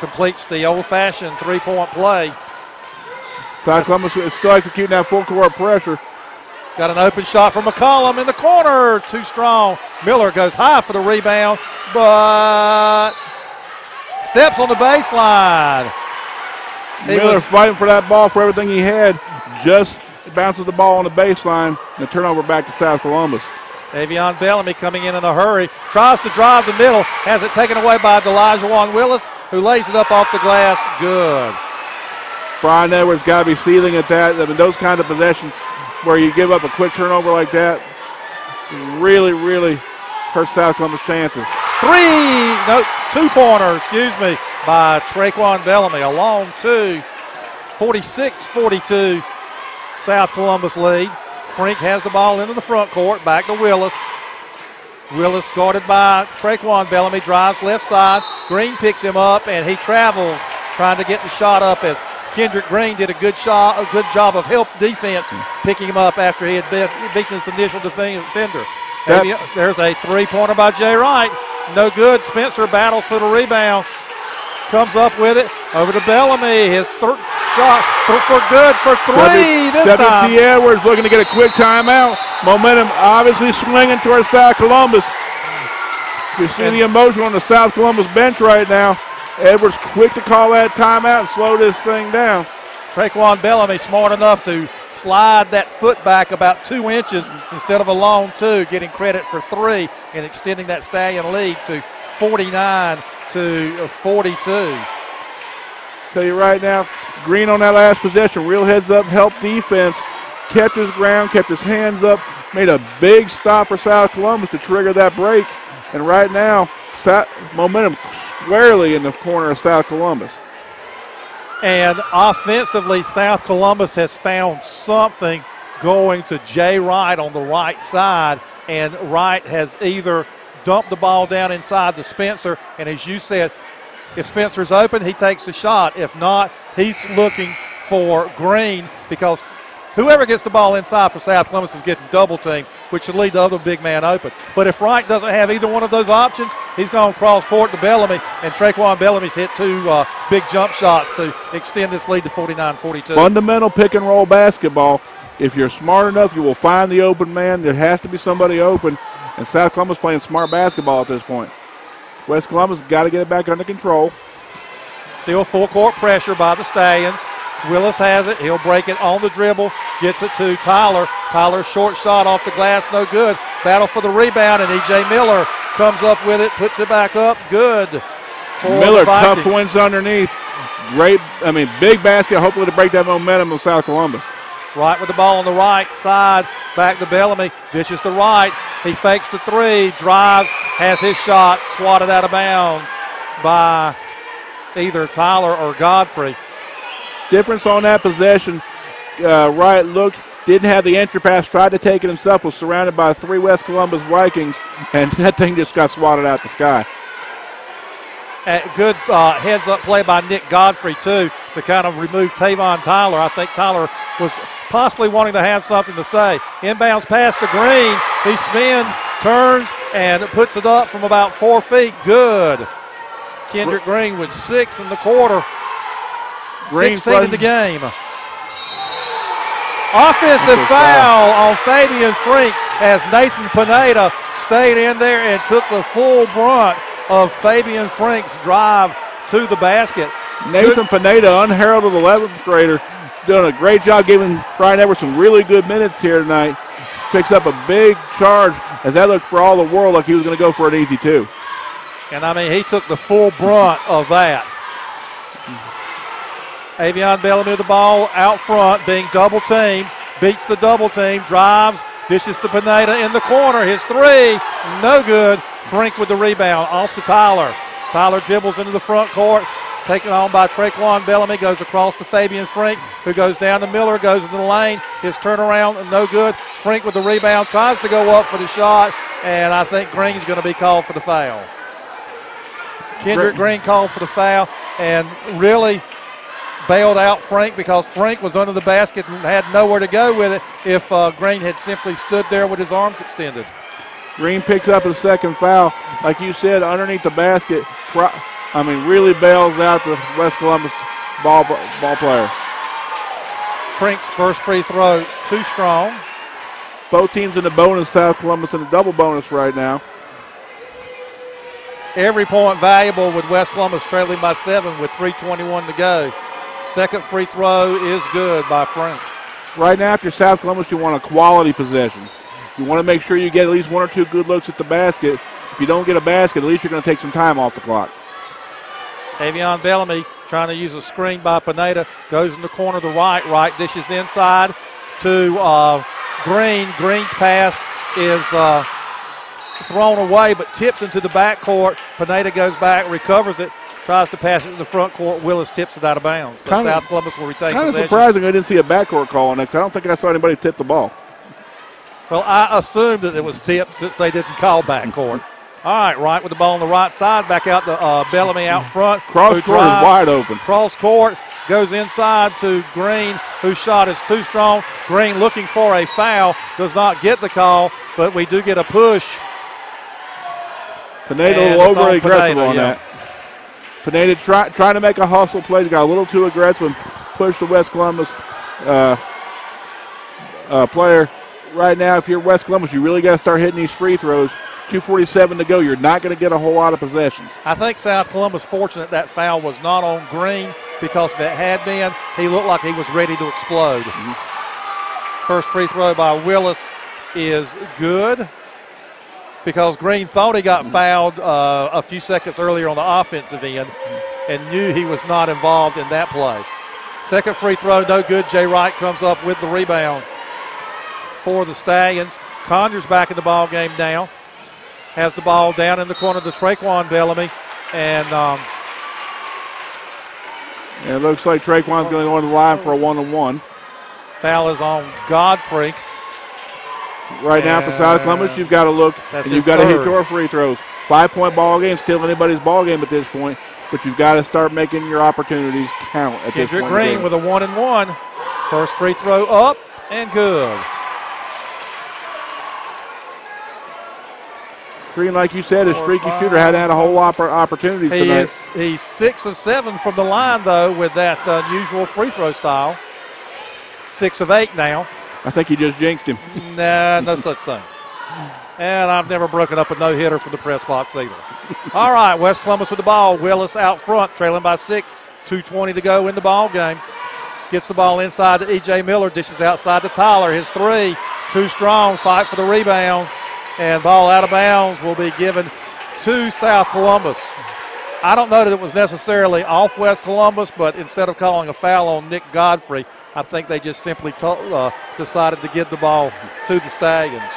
Completes the old-fashioned three-point play. South Columbus is still executing that full-court pressure. Got an open shot from McCollum in the corner. Too strong. Miller goes high for the rebound, but steps on the baseline. Miller fighting for that ball for everything he had. Just bounces the ball on the baseline. And the turnover back to South Columbus. Davion Bellamy coming in a hurry. Tries to drive the middle. Has it taken away by Delijah Willis, who lays it up off the glass. Good. Brian Edwards got to be sealing at that. I mean, those kind of possessions where you give up a quick turnover like that really, really hurts South Columbus' chances. 2-pointer, by Traquan Bellamy. A long two. 46-42, South Columbus lead. Frink has the ball into the front court. Back to Willis. Willis guarded by Traquan Bellamy. Drives left side. Green picks him up, and he travels trying to get the shot up as Kendrick Green did a good job of help defense picking him up after he had beaten his initial defender. There's a three-pointer by Jay Wright. No good. Spencer battles for the rebound. Comes up with it. Over to Bellamy. His third shot for good for three this time. W.T. Edwards looking to get a quick timeout. Momentum obviously swinging towards South Columbus. You see the emotion on the South Columbus bench right now. Edwards quick to call that timeout and slow this thing down. Traquan Bellamy smart enough to slide that foot back about 2 inches instead of a long two, getting credit for three and extending that Stallion lead to 49-42. Tell you right now, Green on that last possession, real heads up, help defense, kept his ground, kept his hands up, made a big stop for South Columbus to trigger that break. And right now, momentum squarely in the corner of South Columbus. And offensively, South Columbus has found something going to Jay Wright on the right side, and Wright has either dumped the ball down inside to Spencer, and as you said, if Spencer's open, he takes the shot. If not, he's looking for Green, because whoever gets the ball inside for South Columbus is getting double teamed, which should lead the other big man open. But if Wright doesn't have either one of those options, he's going cross court to Bellamy, and Traquan Bellamy's hit two big jump shots to extend this lead to 49-42. Fundamental pick and roll basketball. If you're smart enough, you will find the open man. There has to be somebody open, and South Columbus playing smart basketball at this point. West Columbus got to get it back under control. Still full court pressure by the Stallions. Willis has it. He'll break it on the dribble. Gets it to Tyler. Tyler's short shot off the glass, no good. Battle for the rebound, and E.J. Miller comes up with it, puts it back up. Good. Miller, tough points underneath. Big basket, hopefully to break that momentum of South Columbus. Wright with the ball on the right side. Back to Bellamy. Dishes to Wright. He fakes the three. Drives. Has his shot swatted out of bounds by either Tyler or Godfrey. Difference on that possession. Wright looked, didn't have the entry pass, tried to take it himself, was surrounded by three West Columbus Vikings, and that thing just got swatted out the sky. Good heads-up play by Nick Godfrey, too, to kind of remove Tavon Tyler. I think Tyler was possibly wanting to have something to say. Inbounds pass to Green. He spins, turns, and puts it up from about 4 feet. Good. Kendrick Green with 6 in the quarter. 16 in the game. Offensive foul on Fabian Frink as Nathan Pineda stayed in there and took the full brunt of Fabian Frink's drive to the basket. Nathan Pineda, unheralded 11th grader, doing a great job giving Brian Edwards some really good minutes here tonight. Picks up a big charge as that looked for all the world like he was going to go for an easy two. And, he took the full brunt of that. Avion Bellamy with the ball out front, being double-teamed, beats the double-team, drives, dishes to Pineda in the corner. His three, no good. Frink with the rebound, off to Tyler. Tyler dribbles into the front court, taken on by Traquan Bellamy, goes across to Fabian Frink, who goes down to Miller, goes into the lane. His turnaround, no good. Frink with the rebound, tries to go up for the shot, and I think Green's going to be called for the foul. Kendrick Green called for the foul and really bailed out Frink because Frink was under the basket and had nowhere to go with it if Green had simply stood there with his arms extended. Green picks up his second foul. Like you said, underneath the basket, really bails out the West Columbus ball player. Frink's first free throw, too strong. Both teams in the bonus, South Columbus in the double bonus right now. Every point valuable with West Columbus trailing by 7 with 3:21 to go. Second free throw is good by Frink. Right now, if you're South Columbus, you want a quality possession. You want to make sure you get at least one or two good looks at the basket. If you don't get a basket, at least you're going to take some time off the clock. Avion Bellamy trying to use a screen by Pineda. Goes in the corner to right dishes inside to Green. Green's pass is thrown away but tipped into the backcourt. Pineda goes back, recovers it, tries to pass it to the front court. Willis tips it out of bounds. So South Columbus will retain possession. Kind of surprising I didn't see a backcourt call on it because I don't think I saw anybody tip the ball. Well, I assumed that it was tipped since they didn't call backcourt. All right, Wright with the ball on the right side, back out to Bellamy out front. Cross court is wide open. Cross court, goes inside to Green, whose shot is too strong. Green looking for a foul, does not get the call, but we do get a push. Pineda a little over-aggressive on that. Pineda trying to make a hustle play. He got a little too aggressive and pushed the West Columbus player. Right now, if you're West Columbus, you really got to start hitting these free throws. 2:47 to go. You're not going to get a whole lot of possessions. I think South Columbus fortunate that foul was not on Green because if it had been, he looked like he was ready to explode. First free throw by Willis is good because Green thought he got fouled a few seconds earlier on the offensive end and knew he was not involved in that play. Second free throw, no good. Jay Wright comes up with the rebound for the Stallions. Conyers back in the ball game now. Has the ball down in the corner to Traquan Bellamy. And it looks like Traquan's going to go on the line for a one-on-one. Foul is on Godfrey. Right now for South Columbus, you've got to look and you've got to hit your free throws. 5-point ball game, still anybody's ball game at this point, but you've got to start making your opportunities count at this point. Kendrick Green with a 1-and-1. First free throw up and good. Green, like you said, a streaky shooter, hadn't had a whole lot of opportunities tonight. He's 6 of 7 from the line, though, with that unusual free throw style. 6 of 8 now. I think you just jinxed him. Nah, no such thing. And I've never broken up a no-hitter from the press box either. All right, West Columbus with the ball. Willis out front, trailing by 6. 2:20 to go in the ball game. Gets the ball inside to E.J. Miller, dishes outside to Tyler. His three, too strong, fight for the rebound. And ball out of bounds will be given to South Columbus. I don't know that it was necessarily off West Columbus, but instead of calling a foul on Nick Godfrey, I think they just simply decided to give the ball to the Stallions.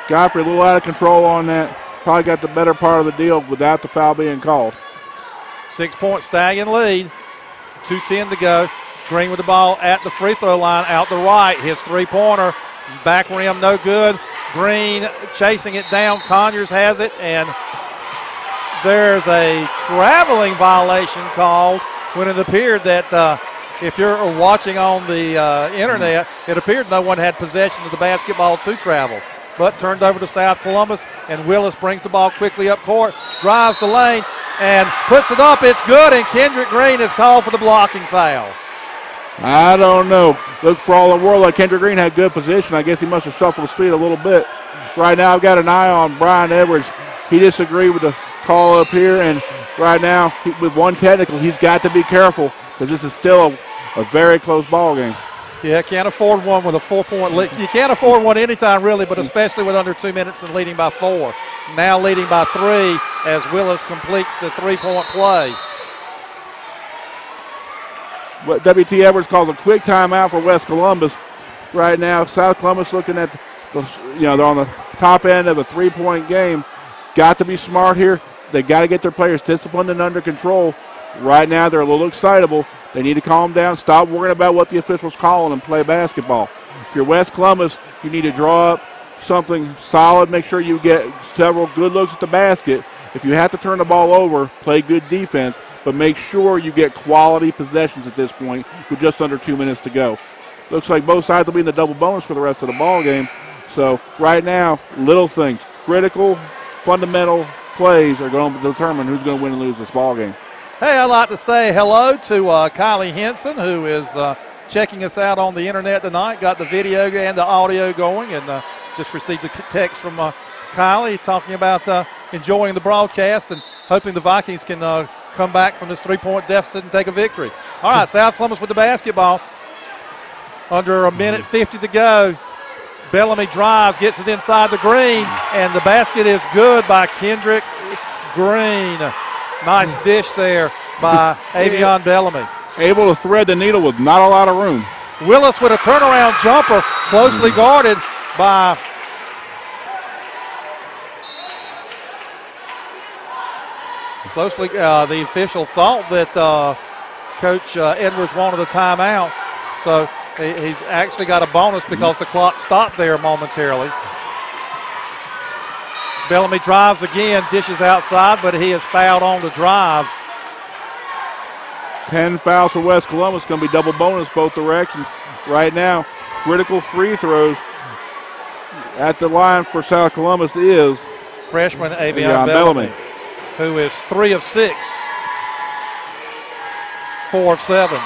Godfrey a little out of control on that. Probably got the better part of the deal without the foul being called. 6-point Stallion lead. 2:10 to go. Green with the ball at the free throw line, out the right. His three-pointer, back rim, no good. Green chasing it down. Conyers has it, and there's a traveling violation called when it appeared that if you're watching on the internet, it appeared no one had possession of the basketball to travel. But turned over to South Columbus, and Willis brings the ball quickly up court, drives the lane, and puts it up. It's good, and Kendrick Green is called for the blocking foul. I don't know. Look, for all the world, like Kendrick Green had good position. I guess he must have shuffled his feet a little bit. Right now, I've got an eye on Brian Edwards. He disagreed with the call up here, and right now, with one technical, he's got to be careful because this is still a very close ball game. Yeah, can't afford one with a 4-point lead. You can't afford one anytime, really, but especially with under 2 minutes and leading by 4. Now leading by 3 as Willis completes the three-point play. What W.T. Edwards calls a quick timeout for West Columbus. Right now, South Columbus looking at, they're on the top end of a three-point game. Got to be smart here. They got to get their players disciplined and under control. Right now they're a little excitable. They need to calm down, stop worrying about what the officials calling and play basketball. If you're West Columbus, you need to draw up something solid, make sure you get several good looks at the basket. If you have to turn the ball over, play good defense, but make sure you get quality possessions at this point with just under 2 minutes to go. Looks like both sides will be in the double bonus for the rest of the ball game. So right now, little things, critical, fundamental plays are going to determine who's going to win and lose this ball game. Hey, I'd like to say hello to Kylie Henson, who is checking us out on the internet tonight. Got the video and the audio going, and just received a text from Kylie talking about enjoying the broadcast and hoping the Vikings can come back from this 3-point deficit and take a victory. All right, South Columbus with the basketball. Under a minute 50 to go. Bellamy drives, gets it inside the green, and the basket is good by Kendrick Green. Nice dish there by Avion Bellamy. Able to thread the needle with not a lot of room. Willis with a turnaround jumper, closely guarded by the official thought that Coach Edwards wanted a timeout. So he's actually got a bonus because the clock stopped there momentarily. Bellamy drives again, dishes outside, but he is fouled on the drive. 10 fouls for West Columbus, going to be double bonus both directions. Right now, critical free throws at the line for South Columbus is freshman Avion Bellamy, who is 3 of 6, 4 of 7.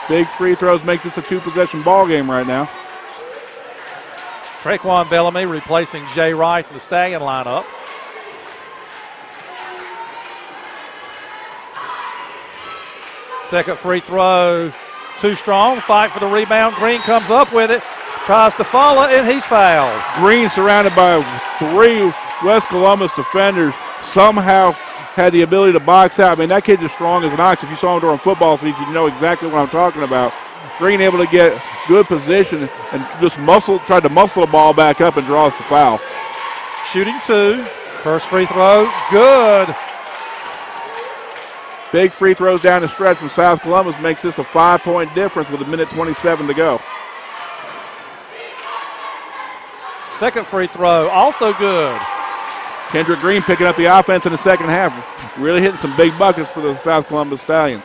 Big free throws makes this a 2-possession ball game right now. Traquan Bellamy replacing Jay Wright in the Stallion lineup. Second free throw, too strong. Fight for the rebound. Green comes up with it, tries to follow, and he's fouled. Green, surrounded by 3 West Columbus defenders, somehow had the ability to box out. I mean, that kid is strong as an ox. If you saw him during football season, you know exactly what I'm talking about. Green able to get good position and just tried to muscle the ball back up and draws the foul. Shooting 2. First free throw, good. Big free throws down the stretch from South Columbus makes this a 5-point difference with 1:27 to go. Second free throw, also good. Kendrick Green picking up the offense in the second half. Really hitting some big buckets for the South Columbus Stallions.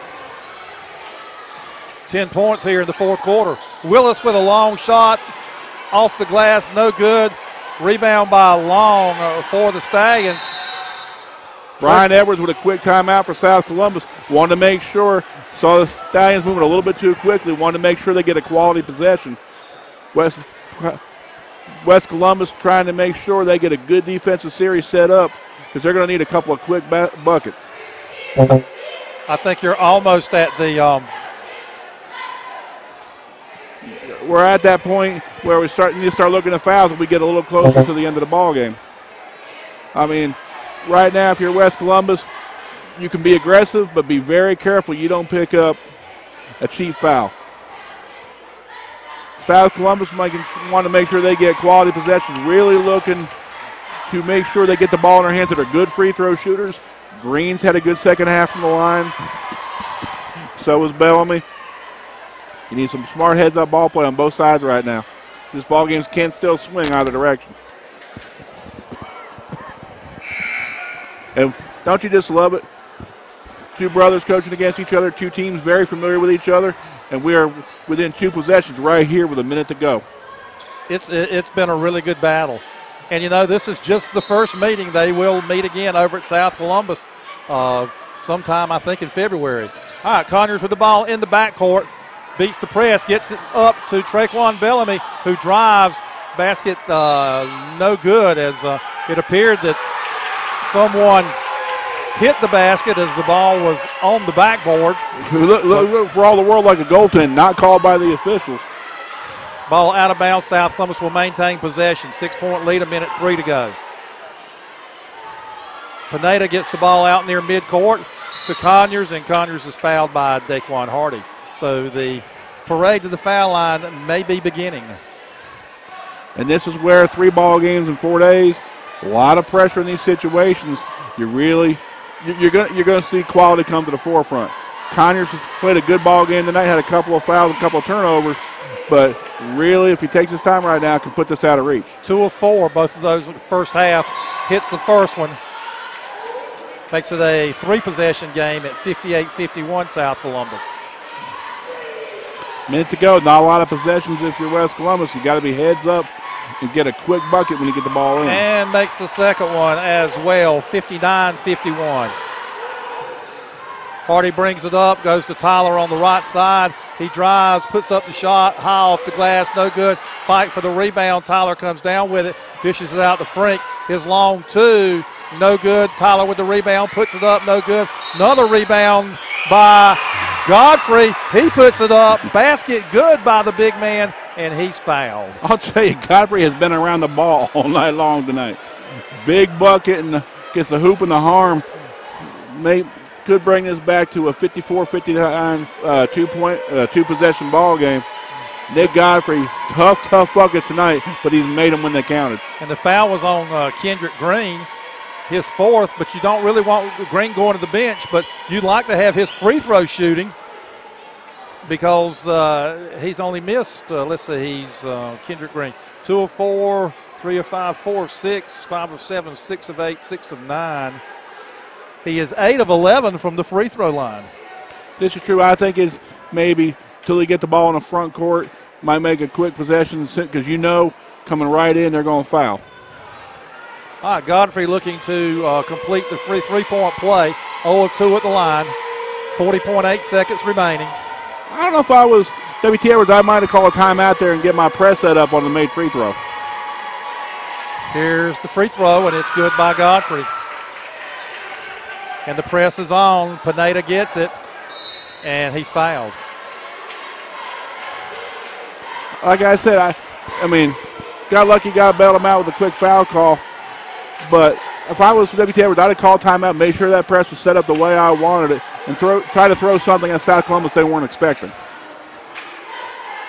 10 points here in the fourth quarter. Willis with a long shot off the glass, no good. Rebound by Long for the Stallions. Brian Edwards with a quick timeout for South Columbus. Wanted to make sure, saw the Stallions moving a little bit too quickly, wanted to make sure they get a quality possession. West Columbus trying to make sure they get a good defensive series set up because they're going to need a couple of quick buckets. I think you're almost at the we're at that point where we need to start looking at fouls and we get a little closer to the end of the ball game. I mean, right now, if you're West Columbus, you can be aggressive, but be very careful you don't pick up a cheap foul. South Columbus want to make sure they get quality possessions, really looking to make sure they get the ball in their hands that are good free throw shooters. Green's had a good second half from the line. So was Bellamy. You need some smart heads-up ball play on both sides right now. This ball game can still swing either direction. And don't you just love it? 2 brothers coaching against each other, 2 teams very familiar with each other, and we are within 2 possessions right here with a minute to go. It's been a really good battle. And, you know, this is just the first meeting. They will meet again over at South Columbus sometime, I think, in February. All right, Conyers with the ball in the backcourt. Beats the press, gets it up to Traquan Bellamy, who drives. Basket no good, as it appeared that someone hit the basket as the ball was on the backboard. Look for all the world like a goaltend, not called by the officials. Ball out of bounds. South Columbus will maintain possession. 6-point lead, 1:03 to go. Pineda gets the ball out near midcourt to Conyers, and Conyers is fouled by Daquan Hardy. So the parade to the foul line may be beginning. And this is where 3 ball games in 4 days, a lot of pressure in these situations. You really you're gonna see quality come to the forefront. Conyers has played a good ball game tonight, had a couple of fouls, a couple of turnovers, but really, if he takes his time right now, can put this out of reach. 2 of 4, both of those in the first half. Hits the first one. Makes it a 3-possession game at 58-51 South Columbus. Minute to go, not a lot of possessions if you're West Columbus. You got to be heads up and get a quick bucket when you get the ball in. And makes the second one as well, 59-51. Hardy brings it up, goes to Tyler on the right side. He drives, puts up the shot, high off the glass, no good. Fight for the rebound. Tyler comes down with it, dishes it out to Frank. His long 2, no good. Tyler with the rebound, puts it up, no good. Another rebound by Godfrey. He puts it up, basket good by the big man, and he's fouled. I'll tell you, Godfrey has been around the ball all night long tonight. Big bucket and gets the hoop and the harm. Could bring this back to a 54-59 two-possession ball game. Nick Godfrey, tough buckets tonight, but he's made them when they counted. And the foul was on Kendrick Green, his 4th, but you don't really want Green going to the bench, but you'd like to have his free throw shooting because he's only missed, let's see, he's Kendrick Green, 2 of 4, 3 of 5, 4 of 6, 5 of 7, 6 of 8, 6 of 9. He is 8 of 11 from the free throw line. This is true. I think is maybe till he get the ball in the front court, might make a quick possession because coming right in they're going to foul. All right, Godfrey looking to complete the free three-point play. 0 of 2 at the line. 40.8 seconds remaining. I don't know if I was W.T. Edwards. I might have called a timeout there and get my press set up on the made free throw. Here's the free throw, and it's good by Godfrey. And the press is on. Pineda gets it, and he's fouled. Like I said, I mean, got lucky, got bailed him out with a quick foul call. But if I was W.T. Edwards, I'd have called timeout, made sure that press was set up the way I wanted it, and try to throw something at South Columbus they weren't expecting.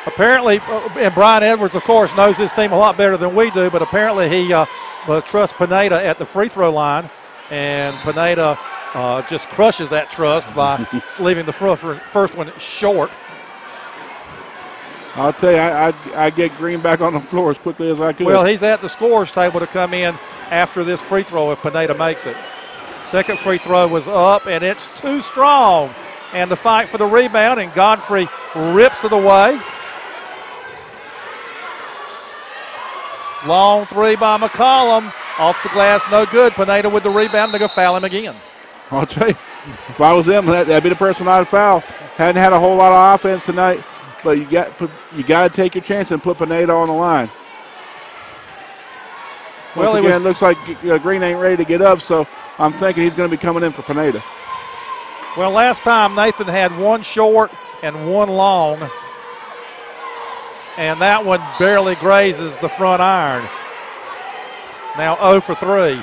Apparently, and Brian Edwards, of course, knows his team a lot better than we do, but apparently he trusts Pineda at the free throw line, and Pineda just crushes that trust by leaving the first one short. I'll tell you, I get Green back on the floor as quickly as I could. Well, he's at the scorer's table to come in after this free throw if Pineda makes it. Second free throw was up, and it's too strong. And the fight for the rebound, and Godfrey rips it away. Long 3 by McCollum. Off the glass, no good. Pineda with the rebound. They're going to foul him again. I'll tell you, if I was them, that'd be the person I'd foul. Hadn't had a whole lot of offense tonight, but you got to take your chance and put Pineda on the line. Once again, it looks like Green ain't ready to get up, so I'm thinking he's going to be coming in for Pineda. Well, last time Nathan had 1 short and 1 long, and that one barely grazes the front iron. Now 0 for 3.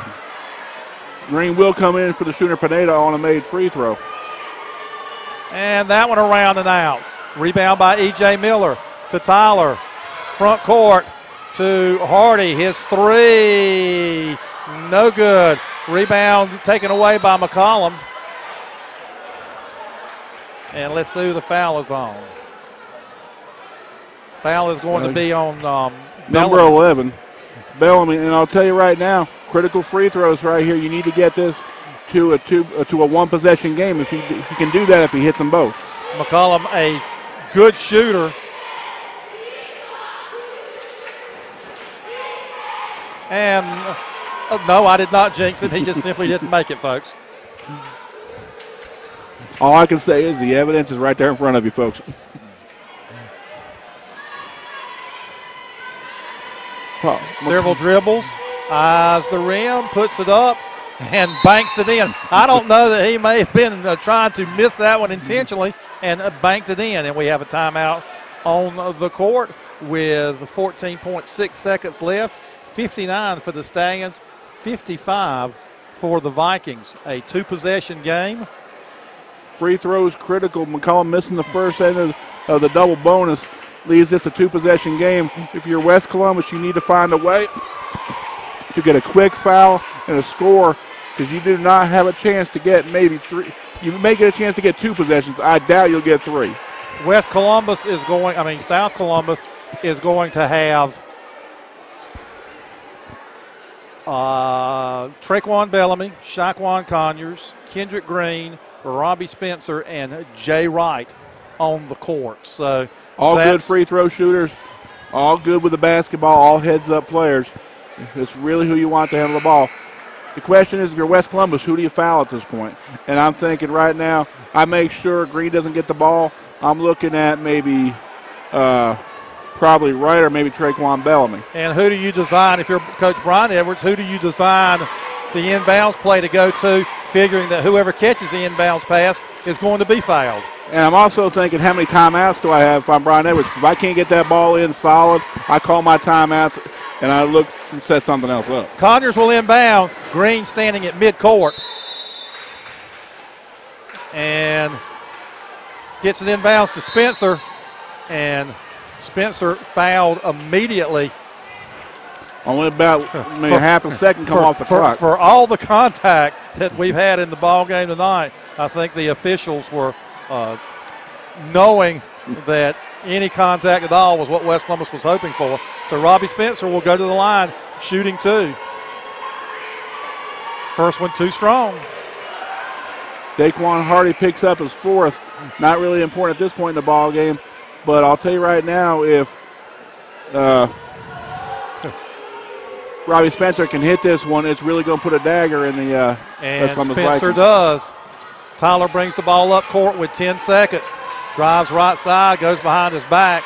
Green will come in for the shooter Pineda on a made free throw. And that one around and out. Rebound by E.J. Miller to Tyler. Front court to Hardy. His 3. No good. Rebound taken away by McCollum. And let's see who the foul is on. Foul is going to be on number 11, Bellamy. And I'll tell you right now, critical free throws right here. You need to get this to a 1-possession game. If he can do that, if he hits them both. McCollum, a good shooter. And no, I did not jinx it. He just simply didn't make it, folks. All I can say is the evidence is right there in front of you, folks. Several dribbles, eyes the rim, puts it up, and banks it in. I don't know that he may have been trying to miss that one intentionally and banked it in. And we have a timeout on the court with 14.6 seconds left. 59 for the Stallions, 55 for the Vikings. A 2-possession game. Free throws critical. McCollum missing the first end of the double bonus leaves this a 2-possession game. If you're West Columbus, you need to find a way to get a quick foul and a score because you do not have a chance to get maybe 3. You may get a chance to get 2 possessions. I doubt you'll get 3. South Columbus is going to have Traquan Bellamy, Shaquan Conyers, Kendrick Green, Robbie Spencer, and Jay Wright on the court. So all good free throw shooters, all good with the basketball, all heads-up players. It's really who you want to handle the ball. The question is, if you're West Columbus, who do you foul at this point? And I'm thinking right now, I make sure Green doesn't get the ball. I'm looking at maybe probably Wright or maybe Traquan Bellamy. And who do you design, if you're Coach Brian Edwards, who do you design the inbounds play to go to, figuring that whoever catches the inbounds pass is going to be fouled? And I'm also thinking, how many timeouts do I have if I'm Brian Edwards? If I can't get that ball in solid, I call my timeouts and I look and set something else up. Conyers will inbound. Green standing at midcourt. And gets it inbounds to Spencer. And Spencer fouled immediately. Only about maybe half a second come off the clock. For all the contact that we've had in the ball game tonight, I think the officials were knowing that any contact at all was what West Columbus was hoping for. So Robbie Spencer will go to the line, shooting 2. First one too strong. Daquan Hardy picks up his 4th. Not really important at this point in the ball game, but I'll tell you right now, if Robbie Spencer can hit this one, it's really going to put a dagger in the West Columbus Spencer Vikings. does. Tyler brings the ball up court with 10 seconds. Drives right side, goes behind his back.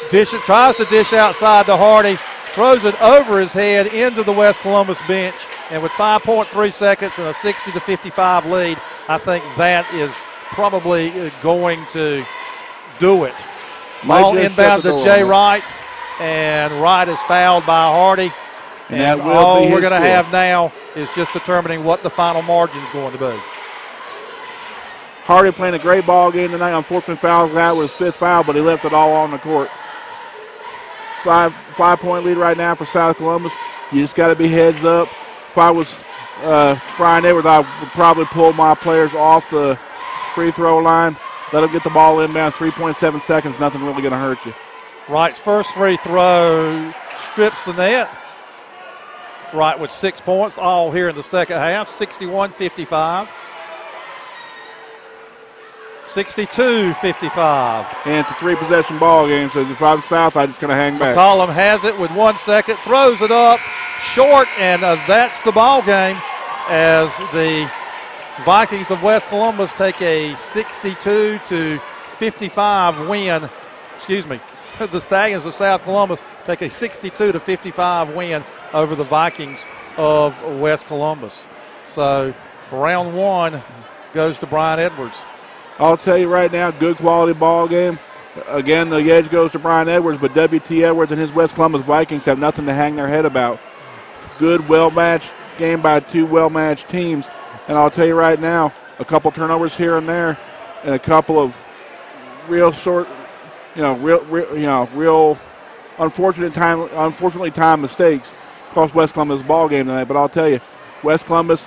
Tries to dish outside to Hardy. Throws it over his head into the West Columbus bench. And with 5.3 seconds and a 60-55 lead, I think that is probably going to do it. Ball inbound to Jay Wright. And Wright is fouled by Hardy. And all we're going to have now is just determining what the final margin is going to be. Hardy playing a great ball game tonight. Unfortunately, fouled out with his 5th foul, but he left it all on the court. 5-point lead right now for South Columbus. You just got to be heads up. If I was Brian Edwards, I would probably pull my players off the free throw line. Let them get the ball inbound. 3.7 seconds. Nothing really going to hurt you. Wright's first free throw strips the net. Wright with 6 points, all here in the second half. 61-55. 62-55. And it's a 3-possession ball game, so if I'm South, I'm just going to hang back. McCollum has it with 1 second, throws it up short, and that's the ball game as the Vikings of West Columbus take a 62-55 win. Excuse me. The Stallions of South Columbus take a 62-55 win over the Vikings of West Columbus. So round 1 goes to Brian Edwards. I'll tell you right now, good quality ball game. Again, the edge goes to Brian Edwards, but W.T. Edwards and his West Columbus Vikings have nothing to hang their head about. Good, well-matched game by 2 well-matched teams. And I'll tell you right now, a couple turnovers here and there, and a couple of real unfortunately timed mistakes cost West Columbus ball game tonight. But I'll tell you, West Columbus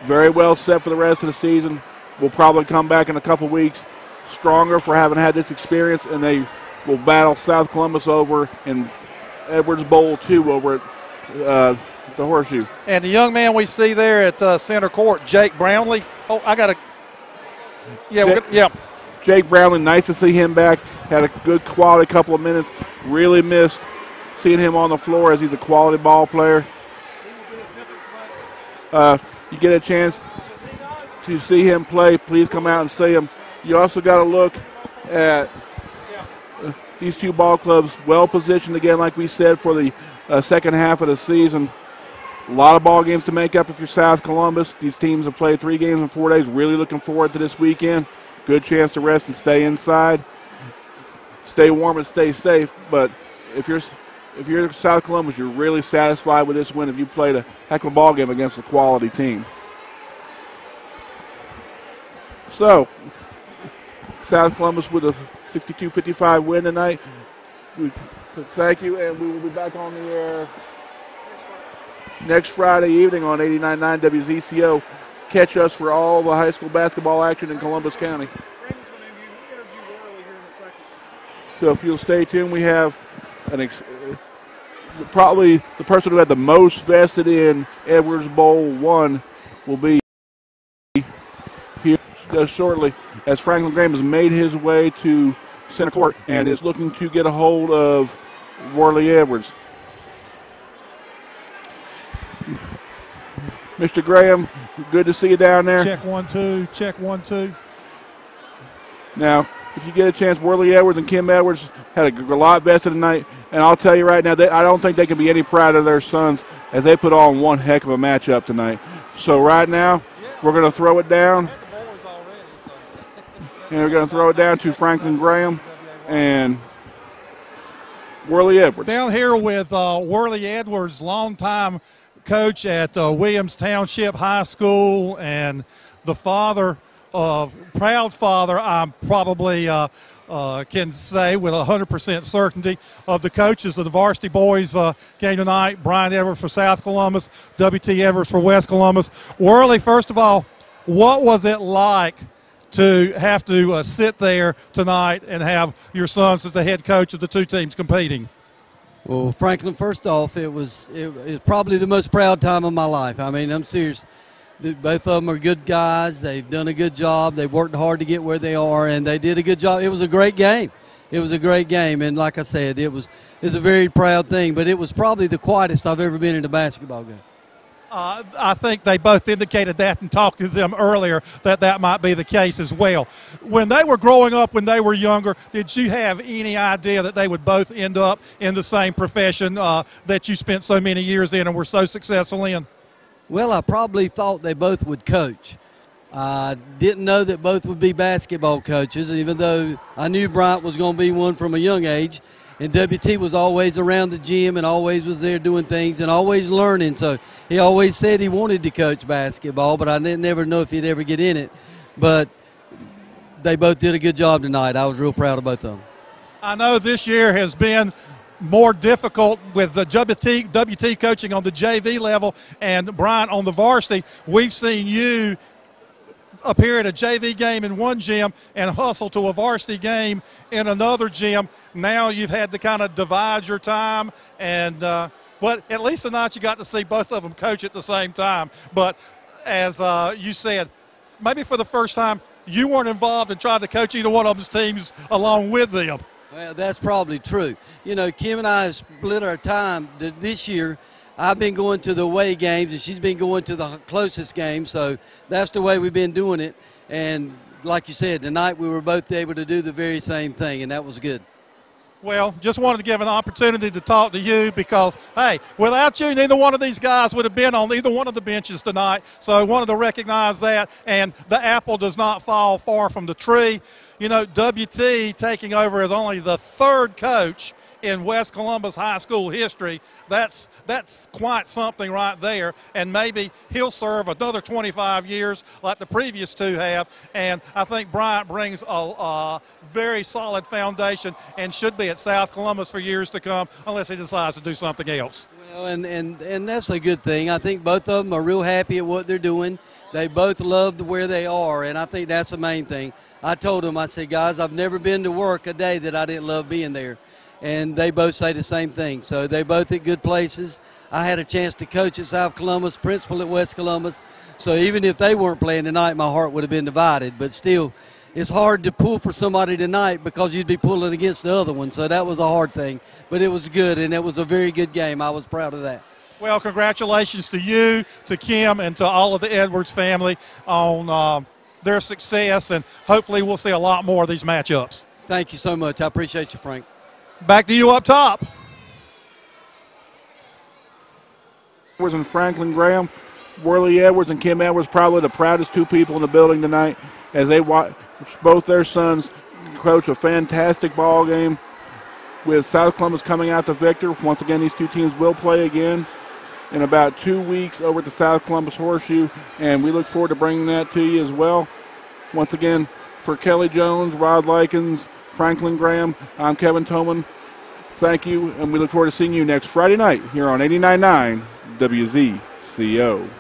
very well set for the rest of the season. Will probably come back in a couple weeks stronger for having had this experience, and they will battle South Columbus over in Edwards Bowl 2 over at the Horseshoe. And the young man we see there at center court, Jake Brownlee. Oh, I got to – yeah. Jake Brownlee, nice to see him back. Had a good quality couple of minutes. Really missed seeing him on the floor as he's a quality ball player. You get a chance to see him play, please come out and see him. You also got to look at these 2 ball clubs well positioned again, like we said, for the second half of the season. A lot of ball games to make up if you're South Columbus. These teams have played 3 games in 4 days. Really looking forward to this weekend. Good chance to rest and stay inside. Stay warm and stay safe. But if you're South Columbus, you're really satisfied with this win if you played a heck of a ball game against a quality team. So, South Columbus with a 62-55 win tonight. Thank you, and we will be back on the air next Friday evening on 89.9 WZCO. Catch us for all the high school basketball action in Columbus County. So if you'll stay tuned, we have probably the person who had the most vested in Edwards Bowl 1 will be here just shortly, as Franklin Graham has made his way to center court and is looking to get a hold of Worley Edwards. Mr. Graham, good to see you down there. Check 1 2, check 1 2. Now, if you get a chance, Worley Edwards and Kim Edwards had a lot vested tonight, and I'll tell you right now, I don't think they can be any prouder of their sons as they put on one heck of a matchup tonight. So right now, we're going to throw it down. And we're going to throw it down to Franklin Graham and Worley Edwards. Down here with Worley Edwards, longtime coach at Williams Township High School, and the proud father, I'm probably can say with 100% certainty, of the coaches of the varsity boys game tonight. Brian Edwards for South Columbus, W.T. Edwards for West Columbus. Worley, first of all, what was it like to have to sit there tonight and have your sons as the head coach of the two teams competing? Well, Franklin, first off, it was probably the most proud time of my life. I mean, I'm serious. Both of them are good guys. They've done a good job. They've worked hard to get where they are, and they did a good job. It was a great game. It was a great game, and like I said, it's a very proud thing, but it was probably the quietest I've ever been in a basketball game. I think they both indicated that and talked to them earlier that might be the case as well. When they were growing up, when they were younger, did you have any idea that they would both end up in the same profession that you spent so many years in and were so successful in? Well, I probably thought they both would coach. I didn't know that both would be basketball coaches, even though I knew Bryant was going to be one from a young age. And WT was always around the gym and always was there doing things and always learning. So he always said he wanted to coach basketball, but I didn't ever know if he'd ever get in it. But they both did a good job tonight. I was real proud of both of them. I know this year has been more difficult with the WT coaching on the JV level and Bryant on the varsity. We've seen you appear at a JV game in one gym and hustle to a varsity game in another gym. Now you've had to kind of divide your time, and but at least tonight you got to see both of them coach at the same time. But as you said, maybe for the first time you weren't involved in trying to coach either one of them's teams along with them. Well, that's probably true. You know, Kim and I have split our time this year. I've been going to the away games, and she's been going to the closest games, so that's the way we've been doing it. And like you said, tonight we were both able to do the very same thing, and that was good. Well, just wanted to give an opportunity to talk to you because, hey, without you, neither one of these guys would have been on either one of the benches tonight. So I wanted to recognize that, and the apple does not fall far from the tree. You know, WT taking over as only the third coach in West Columbus high school history. That's quite something right there, and maybe he'll serve another 25 years like the previous two have. And I think Bryant brings a very solid foundation and should be at South Columbus for years to come unless he decides to do something else. Well, and that's a good thing. I think both of them are real happy at what they're doing. They both love where they are, and I think that's the main thing. I told them, I said, guys, I've never been to work a day that I didn't love being there. And they both say the same thing. So they both at good places. I had a chance to coach at South Columbus, principal at West Columbus. So even if they weren't playing tonight, my heart would have been divided. But still, it's hard to pull for somebody tonight because you'd be pulling against the other one. So that was a hard thing. But it was good, and it was a very good game. I was proud of that. Well, congratulations to you, to Kim, and to all of the Edwards family on their success, and hopefully we'll see a lot more of these matchups. Thank you so much. I appreciate you, Frank. Back to you up top. Edwards and Franklin Graham, Worley Edwards and Kim Edwards, probably the proudest two people in the building tonight as they watch both their sons coach a fantastic ball game with South Columbus coming out the victor. Once again, these two teams will play again in about 2 weeks over at the South Columbus Horseshoe, and we look forward to bringing that to you as well. Once again, for Kelly Jones, Rod Likens, Franklin Graham, I'm Kevin Toman. Thank you, and we look forward to seeing you next Friday night here on 89.9 WZCO.